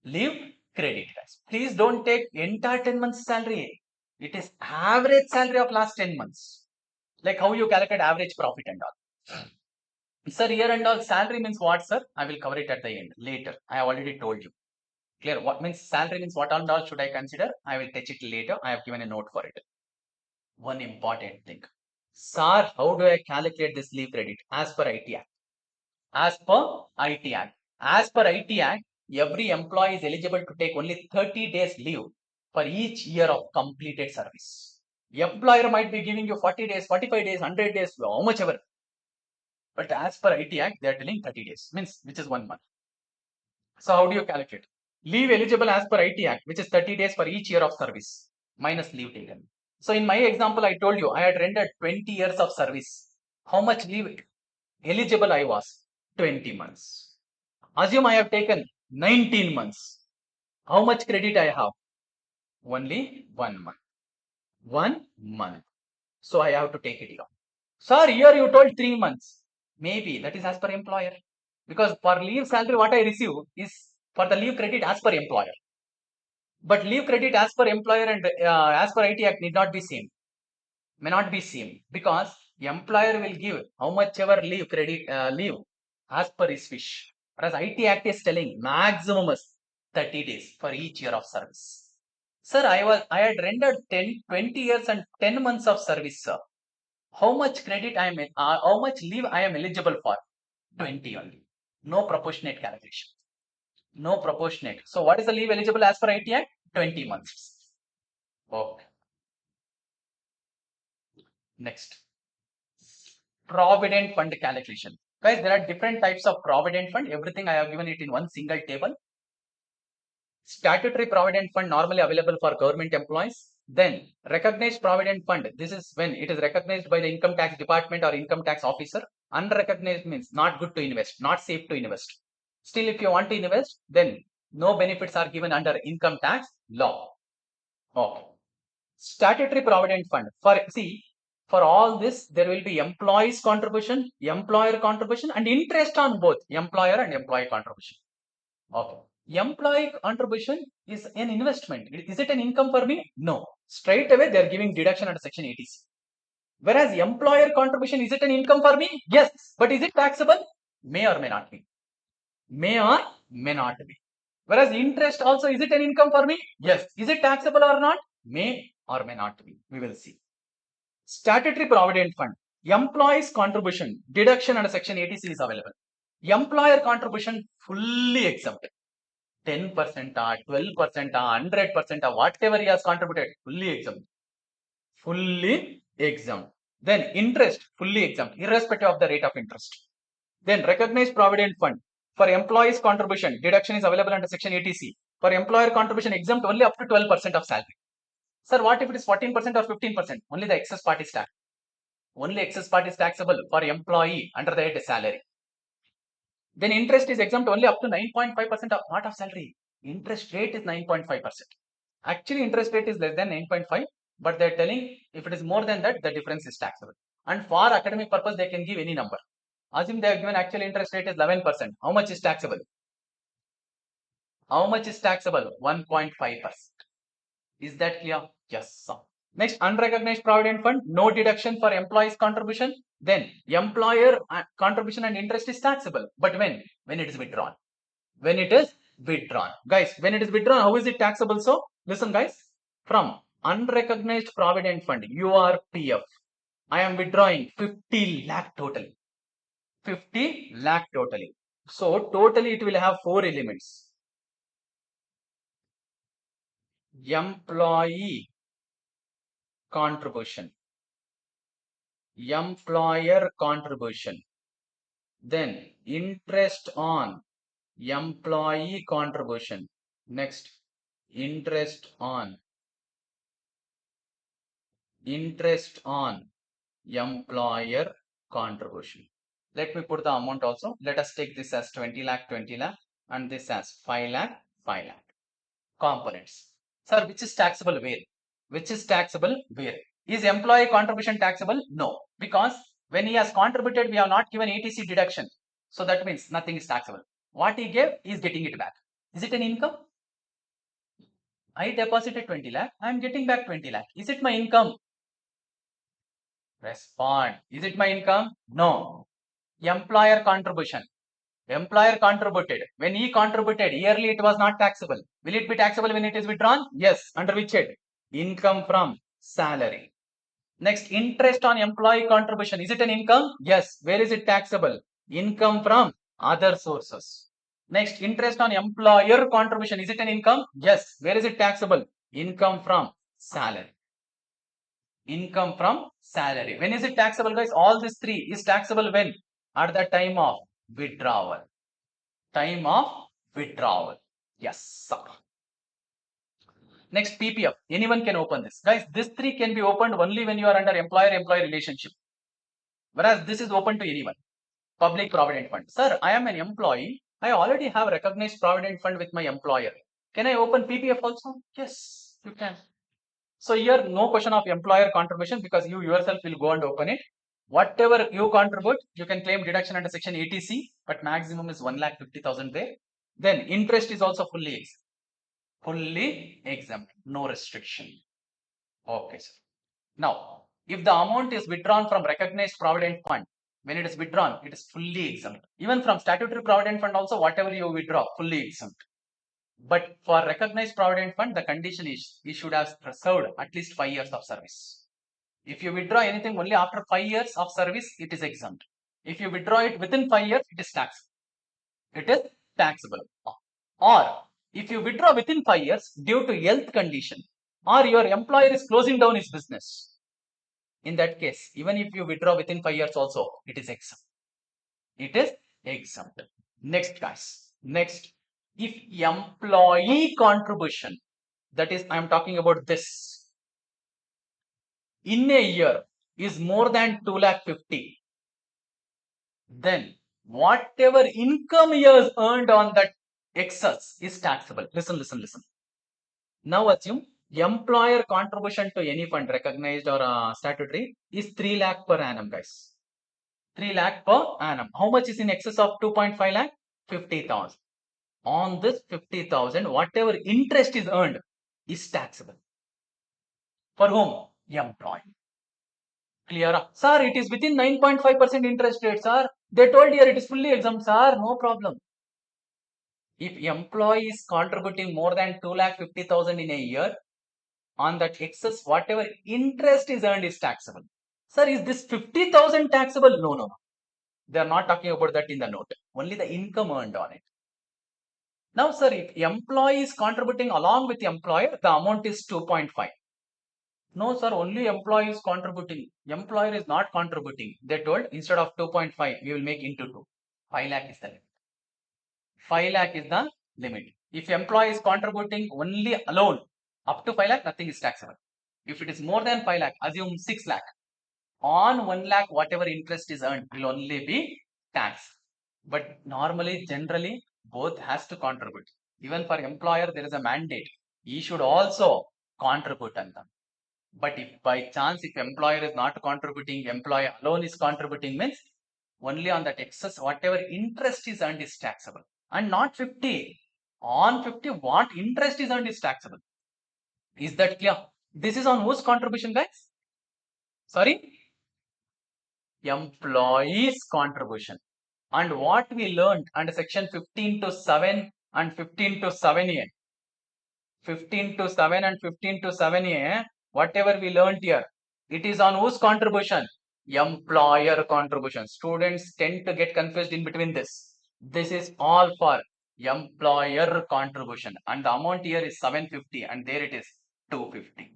Leave credit, guys. Please don't take entire 10 months salary. It is average salary of last 10 months. Like how you calculate average profit and all. Sir, here and all salary means what, sir? I will cover it at the end later. I have already told you. Clear? What means salary means what and all should I consider? I will touch it later. I have given a note for it. One important thing. Sir, how do I calculate this leave credit? As per IT Act. As per IT Act. As per IT Act, every employee is eligible to take only 30 days leave for each year of completed service. Employer might be giving you 40 days, 45 days, 100 days, how much ever. But as per IT Act, they are telling 30 days, means which is 1 month. So how do you calculate? Leave eligible as per IT Act, which is 30 days for each year of service, minus leave taken. So in my example, I told you I had rendered 20 years of service. How much leave eligible I was? 20 months. Assume I have taken 19 months. How much credit I have? Only 1 month. 1 month. So I have to take it here. Sir, here you told 3 months. Maybe that is as per employer. Because for leave salary, what I receive is for the leave credit as per employer. But leave credit as per employer and as per IT Act need not be same. May not be same because employer will give how much ever leave credit leave as per his wish. Whereas IT Act is telling maximum is 30 days for each year of service. Sir, I had rendered 20 years and 10 months of service, sir. How much credit I am how much leave I am eligible for? 20 only. No proportionate calculation. No proportionate. So what is the leave eligible as per IT Act? 20 months. Okay. Next. Provident fund calculation. Guys, there are different types of provident fund. Everything I have given it in one single table. Statutory provident fund normally available for government employees. Then recognized provident fund. This is when it is recognized by the income tax department or income tax officer. Unrecognized means not good to invest, not safe to invest. Still, if you want to invest, then no benefits are given under income tax law. Okay. Statutory provident fund. For all this, there will be employees contribution, employer contribution, and interest on both employer and employee contribution. Okay. Employee contribution is an investment. Is it an income for me? No. Straight away, they are giving deduction under section 80C. Whereas employer contribution, is it an income for me? Yes. But is it taxable? May or may not be. May or may not be. Whereas interest also, is it an income for me? Yes. Is it taxable or not? May or may not be. We will see. Statutory provident fund. Employees contribution deduction under section 80C is available. Employer contribution fully exempt. 10%, 12%, 100%, whatever he has contributed, fully exempt. Fully exempt. Then interest, fully exempt, irrespective of the rate of interest. Then recognized provident fund. For employees contribution, deduction is available under section 80C. For employer contribution, exempt only up to 12% of salary. Sir, what if it is 14% or 15%? Only the excess part is tax. Only excess part is taxable for employee under the head salary. Then interest is exempt only up to 9.5% of what of salary? Interest rate is 9.5%. Actually, interest rate is less than 9.5, but they're telling if it is more than that, the difference is taxable. And for academic purpose, they can give any number. Assume they have given actual interest rate is 11%. How much is taxable? How much is taxable? 1.5%. Is that clear? Yes, sir. Next, unrecognized provident fund, no deduction for employees' contribution. Then employer contribution and interest is taxable. But when? When it is withdrawn. When it is withdrawn. Guys, when it is withdrawn, how is it taxable? So, listen guys, from unrecognized provident fund, URPF, I am withdrawing 50 lakh totally. 50 lakh totally. So, totally it will have 4 elements. Employee contribution, employer contribution, then interest on employee contribution, next interest on employer contribution. Let me put the amount also. Let us take this as 20 lakh, 20 lakh, and this as 5 lakh, 5 lakh. Components. Sir, which is taxable where? Which is taxable where? Is employee contribution taxable? No. Because when he has contributed, we have not given 80C deduction. So that means nothing is taxable. What he gave, he is getting it back. Is it an income? I deposited 20 lakh. I am getting back 20 lakh. Is it my income? Respond. Is it my income? No. Employer contribution. Employer contributed. When he contributed, yearly it was not taxable. Will it be taxable when it is withdrawn? Yes. Under which head? Income from salary. Next, interest on employee contribution. Is it an income? Yes. Where is it taxable? Income from other sources. Next, interest on employer contribution. Is it an income? Yes. Where is it taxable? Income from salary. Income from salary. When is it taxable, guys? All these three is taxable when? At the time of withdrawal. Time of withdrawal. Yes, sir. Next, PPF. Anyone can open this. Guys, this three can be opened only when you are under employer-employee relationship. Whereas this is open to anyone. Public Provident Fund. Sir, I am an employee. I already have recognized Provident Fund with my employer. Can I open PPF also? Yes, you can. So here no question of employer contribution because you yourself will go and open it. Whatever you contribute, you can claim deduction under section 80C, but maximum is 1,50,000 there. Then interest is also fully exempt, no restriction. Okay, sir. Now, if the amount is withdrawn from recognized provident fund, when it is withdrawn, it is fully exempt. Even from statutory provident fund also, whatever you withdraw, fully exempt. But for recognized provident fund, the condition is you should have served at least 5 years of service. If you withdraw anything only after 5 years of service, it is exempt. If you withdraw it within 5 years, it is taxable. It is taxable. Or if you withdraw within 5 years due to health condition, or your employer is closing down his business, in that case, even if you withdraw within 5 years also, it is exempt. It is exempt. Next, guys. Next, if employee contribution, that is, I am talking about this, in a year is more than 2,50,000, then whatever income he has earned on that excess is taxable. Listen. Now assume employer contribution to any fund, recognized or statutory, is 3 lakh per annum, guys. 3 lakh per annum. How much is in excess of 2.5 lakh? 50,000. On this 50,000, whatever interest is earned is taxable. For whom? Employee. Clear? Sir, it is within 9.5% interest rate, sir. They told here it is fully exempt, sir. No problem. If employee is contributing more than 2,50,000 in a year, on that excess, whatever interest is earned is taxable. Sir, is this 50,000 taxable? No. They are not talking about that in the note. Only the income earned on it. Now, sir, if employee is contributing along with the employer, the amount is 2.5. No, sir, only employee is contributing. Employer is not contributing. They told instead of 2.5, we will make into 2. 5 lakh is the limit. 5 lakh is the limit. If employee is contributing only alone up to 5 lakh, nothing is taxable. If it is more than 5 lakh, assume 6 lakh. On 1 lakh, whatever interest is earned will only be taxed. But normally, generally, both has to contribute. Even for employer, there is a mandate. He should also contribute on them. But if by chance, if employer is not contributing, employer alone is contributing, means only on that excess, whatever interest is earned is taxable. And not 50. On 50, what interest is earned is taxable. Is that clear? This is on whose contribution, guys? Sorry? Employees contribution. And what we learned under section 15 to 7 and 15 to 7a, 15 to 7 and 15 to 7a, whatever we learned here, it is on whose contribution? Employer contribution. Students tend to get confused in between this. This is all for employer contribution, and the amount here is 750 and there it is 250.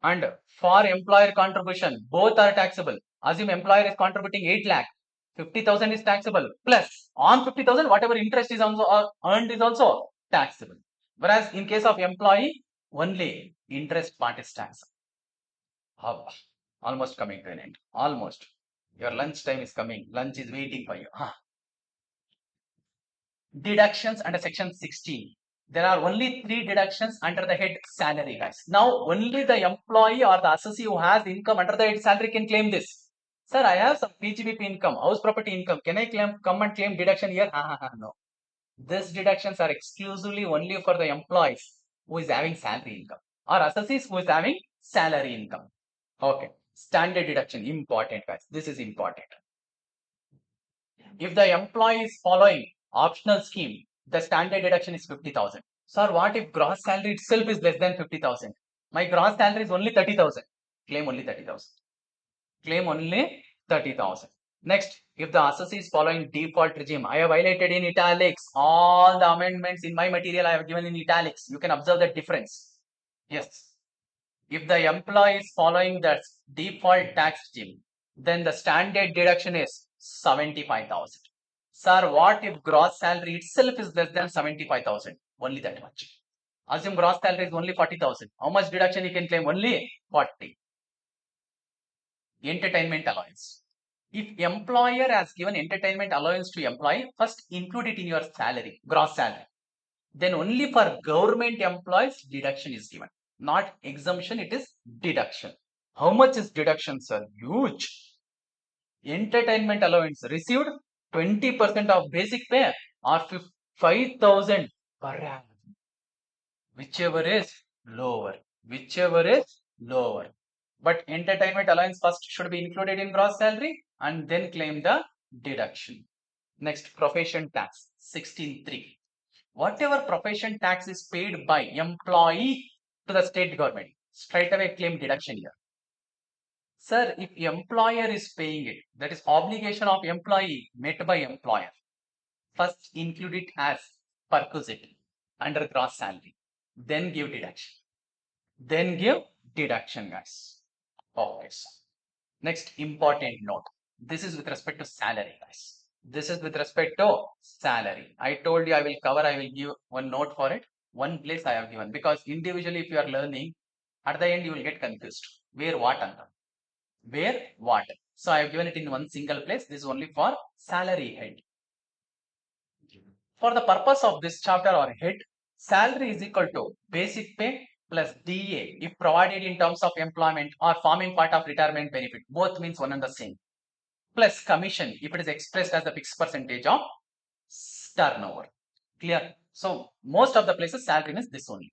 And for employer contribution, both are taxable. Assume employer is contributing 8 lakh, 50,000 is taxable, plus on 50,000 whatever interest is also earned is also taxable. Whereas in case of employee, only interest part is taxable. Almost coming to an end. Almost. Your lunch time is coming. Lunch is waiting for you. Deductions under section 16. There are only 3 deductions under the head salary, guys. Now, only the employee or the assessee who has income under the head salary can claim this. Sir, I have some PGBP income, house property income. Can I come and claim deduction here? No. These deductions are exclusively only for the employees who is having salary income or assessees who is having salary income. Okay. Standard deduction, important, guys. This is important. If the employee is following optional scheme, the standard deduction is 50,000. Sir, what if gross salary itself is less than 50,000? My gross salary is only 30,000. Claim only 30,000. Claim only 30,000. Next, if the assessee is following default regime, I have highlighted in italics. All the amendments in my material I have given in italics. You can observe the difference. Yes. If the employee is following the default tax regime, then the standard deduction is 75,000. Sir, what if gross salary itself is less than 75,000? Only that much. Assume gross salary is only 40,000. How much deduction you can claim? Only 40. Entertainment allowance. If employer has given entertainment allowance to employee, first include it in your salary, gross salary. then only for government employees deduction is given. Not exemption, it is deduction. How much is deduction, sir? Huge. Entertainment allowance received 20% of basic pay or 5,000 per annum. Whichever is lower. Whichever is lower. But entertainment allowance first should be included in gross salary and then claim the deduction. Next, profession tax 16.3. Whatever profession tax is paid by employee to the state government, straight away claim deduction here. Sir, if employer is paying it, that is obligation of employee met by employer. First include it as perquisite under gross salary. Then give deduction. Then give deduction, guys. Okay, so next important note. This is with respect to salary, guys. This is with respect to salary. I told you I will give one note for it. One place I have given because individually if you are learning, at the end you will get confused. Where what under? Where what? So I have given it in one single place. This is only for salary head. For the purpose of this chapter or head, salary is equal to basic pay plus DA if provided in terms of employment or forming part of retirement benefit. Both means one and the same. Plus commission if it is expressed as the fixed percentage of turnover. Clear? So most of the places salary means this only.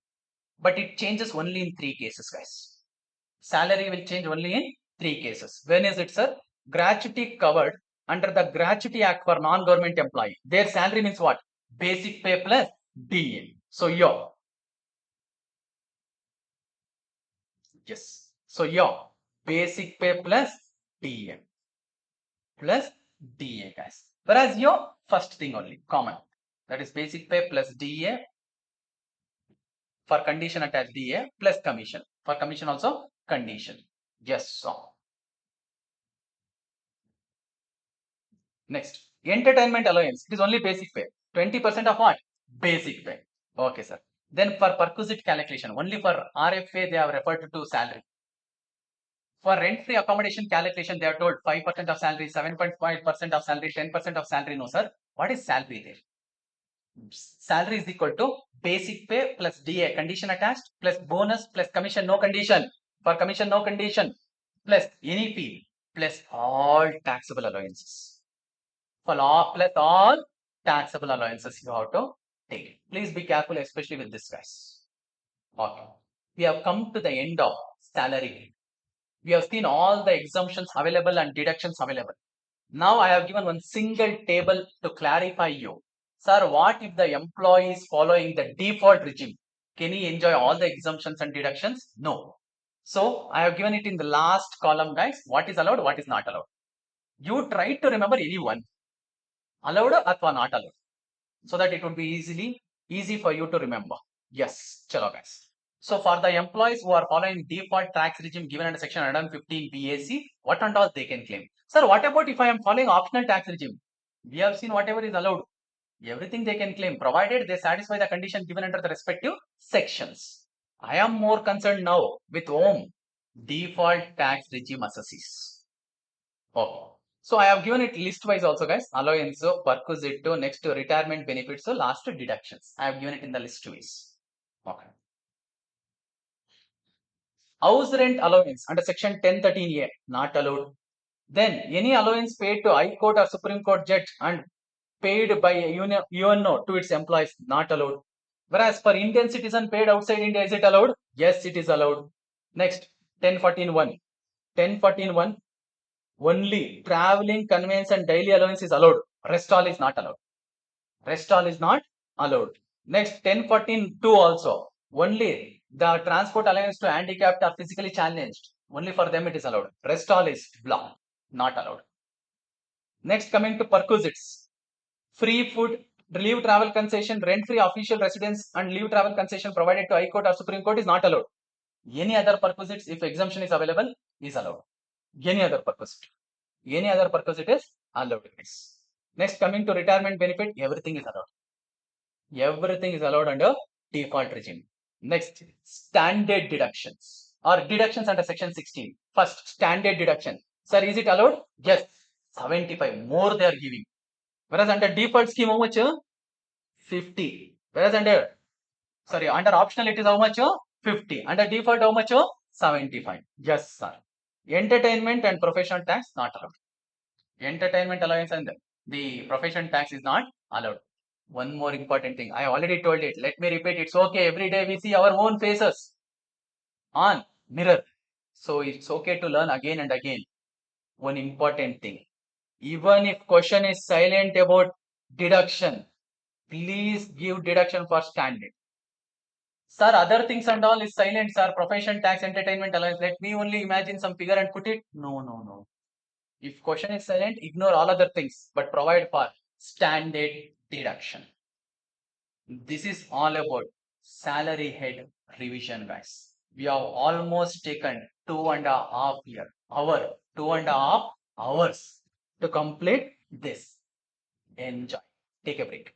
But it changes only in 3 cases, guys. Salary will change only in 3 cases. When is it, sir? Gratuity covered under the Gratuity Act for non-government employee. Their salary means what? Basic pay plus DA. So your yes. So your basic pay plus DA plus DA, guys. Whereas your first thing only common, that is basic pay plus DA for condition attached DA plus commission. For commission also condition. Yes. So next, entertainment allowance. It is only basic pay. 20% of what? Basic pay. Okay, sir. Then for perquisite calculation, only for RFA they have referred to salary. For rent-free accommodation calculation, they are told 5% of salary, 7.5% of salary, 10% of salary. No, sir. What is salary there? Salary is equal to basic pay plus DA, condition attached, plus bonus, plus commission, no condition. For commission, no condition, plus any fee, plus all taxable allowances. For plus all taxable allowances you have to take. Please be careful, especially with this, guys. Okay. We have come to the end of salary. We have seen all the exemptions available and deductions available. Now I have given one single table to clarify you. Sir, what if the employee is following the default regime? Can he enjoy all the exemptions and deductions? No. So I have given it in the last column, guys. What is allowed, what is not allowed. You try to remember any one. Allowed or not allowed. So that it would be easy for you to remember. Yes, chalo guys. So for the employees who are following default tax regime given under section 115 BAC, what and all they can claim? Sir, what about if I am following optional tax regime? We have seen whatever is allowed. Everything they can claim, provided they satisfy the condition given under the respective sections. I am more concerned now with default tax regime assessees. Okay. So I have given it list wise also, guys. Allowance, perquisite, next retirement benefits, last deductions. I have given it in the list wise. Okay. House rent allowance under section 1013A not allowed. Then any allowance paid to High Court or Supreme Court judge and paid by a UNO to its employees not allowed. Whereas for Indian citizen paid outside India, is it allowed? Yes, it is allowed. Next, 1014.1. 1014.1. Only traveling, conveyance and daily allowance is allowed. Rest all is not allowed. Rest all is not allowed. Next, 1014.2 also. Only the transport allowance to handicapped or physically challenged. Only for them it is allowed. Rest all is blocked, not allowed. Next, coming to perquisites. Free food, leave travel concession, rent-free official residence and leave travel concession provided to High Court or Supreme Court is not allowed. Any other perquisites, if exemption is available, is allowed. Any other perquisite. Any other perquisite is allowed. Next, coming to retirement benefit, everything is allowed. Everything is allowed under default regime. Next, standard deductions or deductions under section 16. First, standard deduction. Sir, is it allowed? Yes, 75 more they are giving. Whereas under default scheme, how much? 50. Whereas under optional it is how much? 50. Under default how much? 75. Yes, sir. Entertainment and professional tax not allowed. Entertainment allowance and the profession tax is not allowed. One more important thing. I already told it. Let me repeat. It's okay. Every day we see our own faces on mirror. So it's okay to learn again and again. One important thing. Even if question is silent about deduction, please give deduction for standard. Sir, other things and all is silent, sir. Profession tax, entertainment allowance. Let me only imagine some figure and put it. No, no, no. If question is silent, ignore all other things, but provide for standard deduction. This is all about salary head revision, guys. We have almost taken 2.5 hours to complete this. Enjoy. Take a break.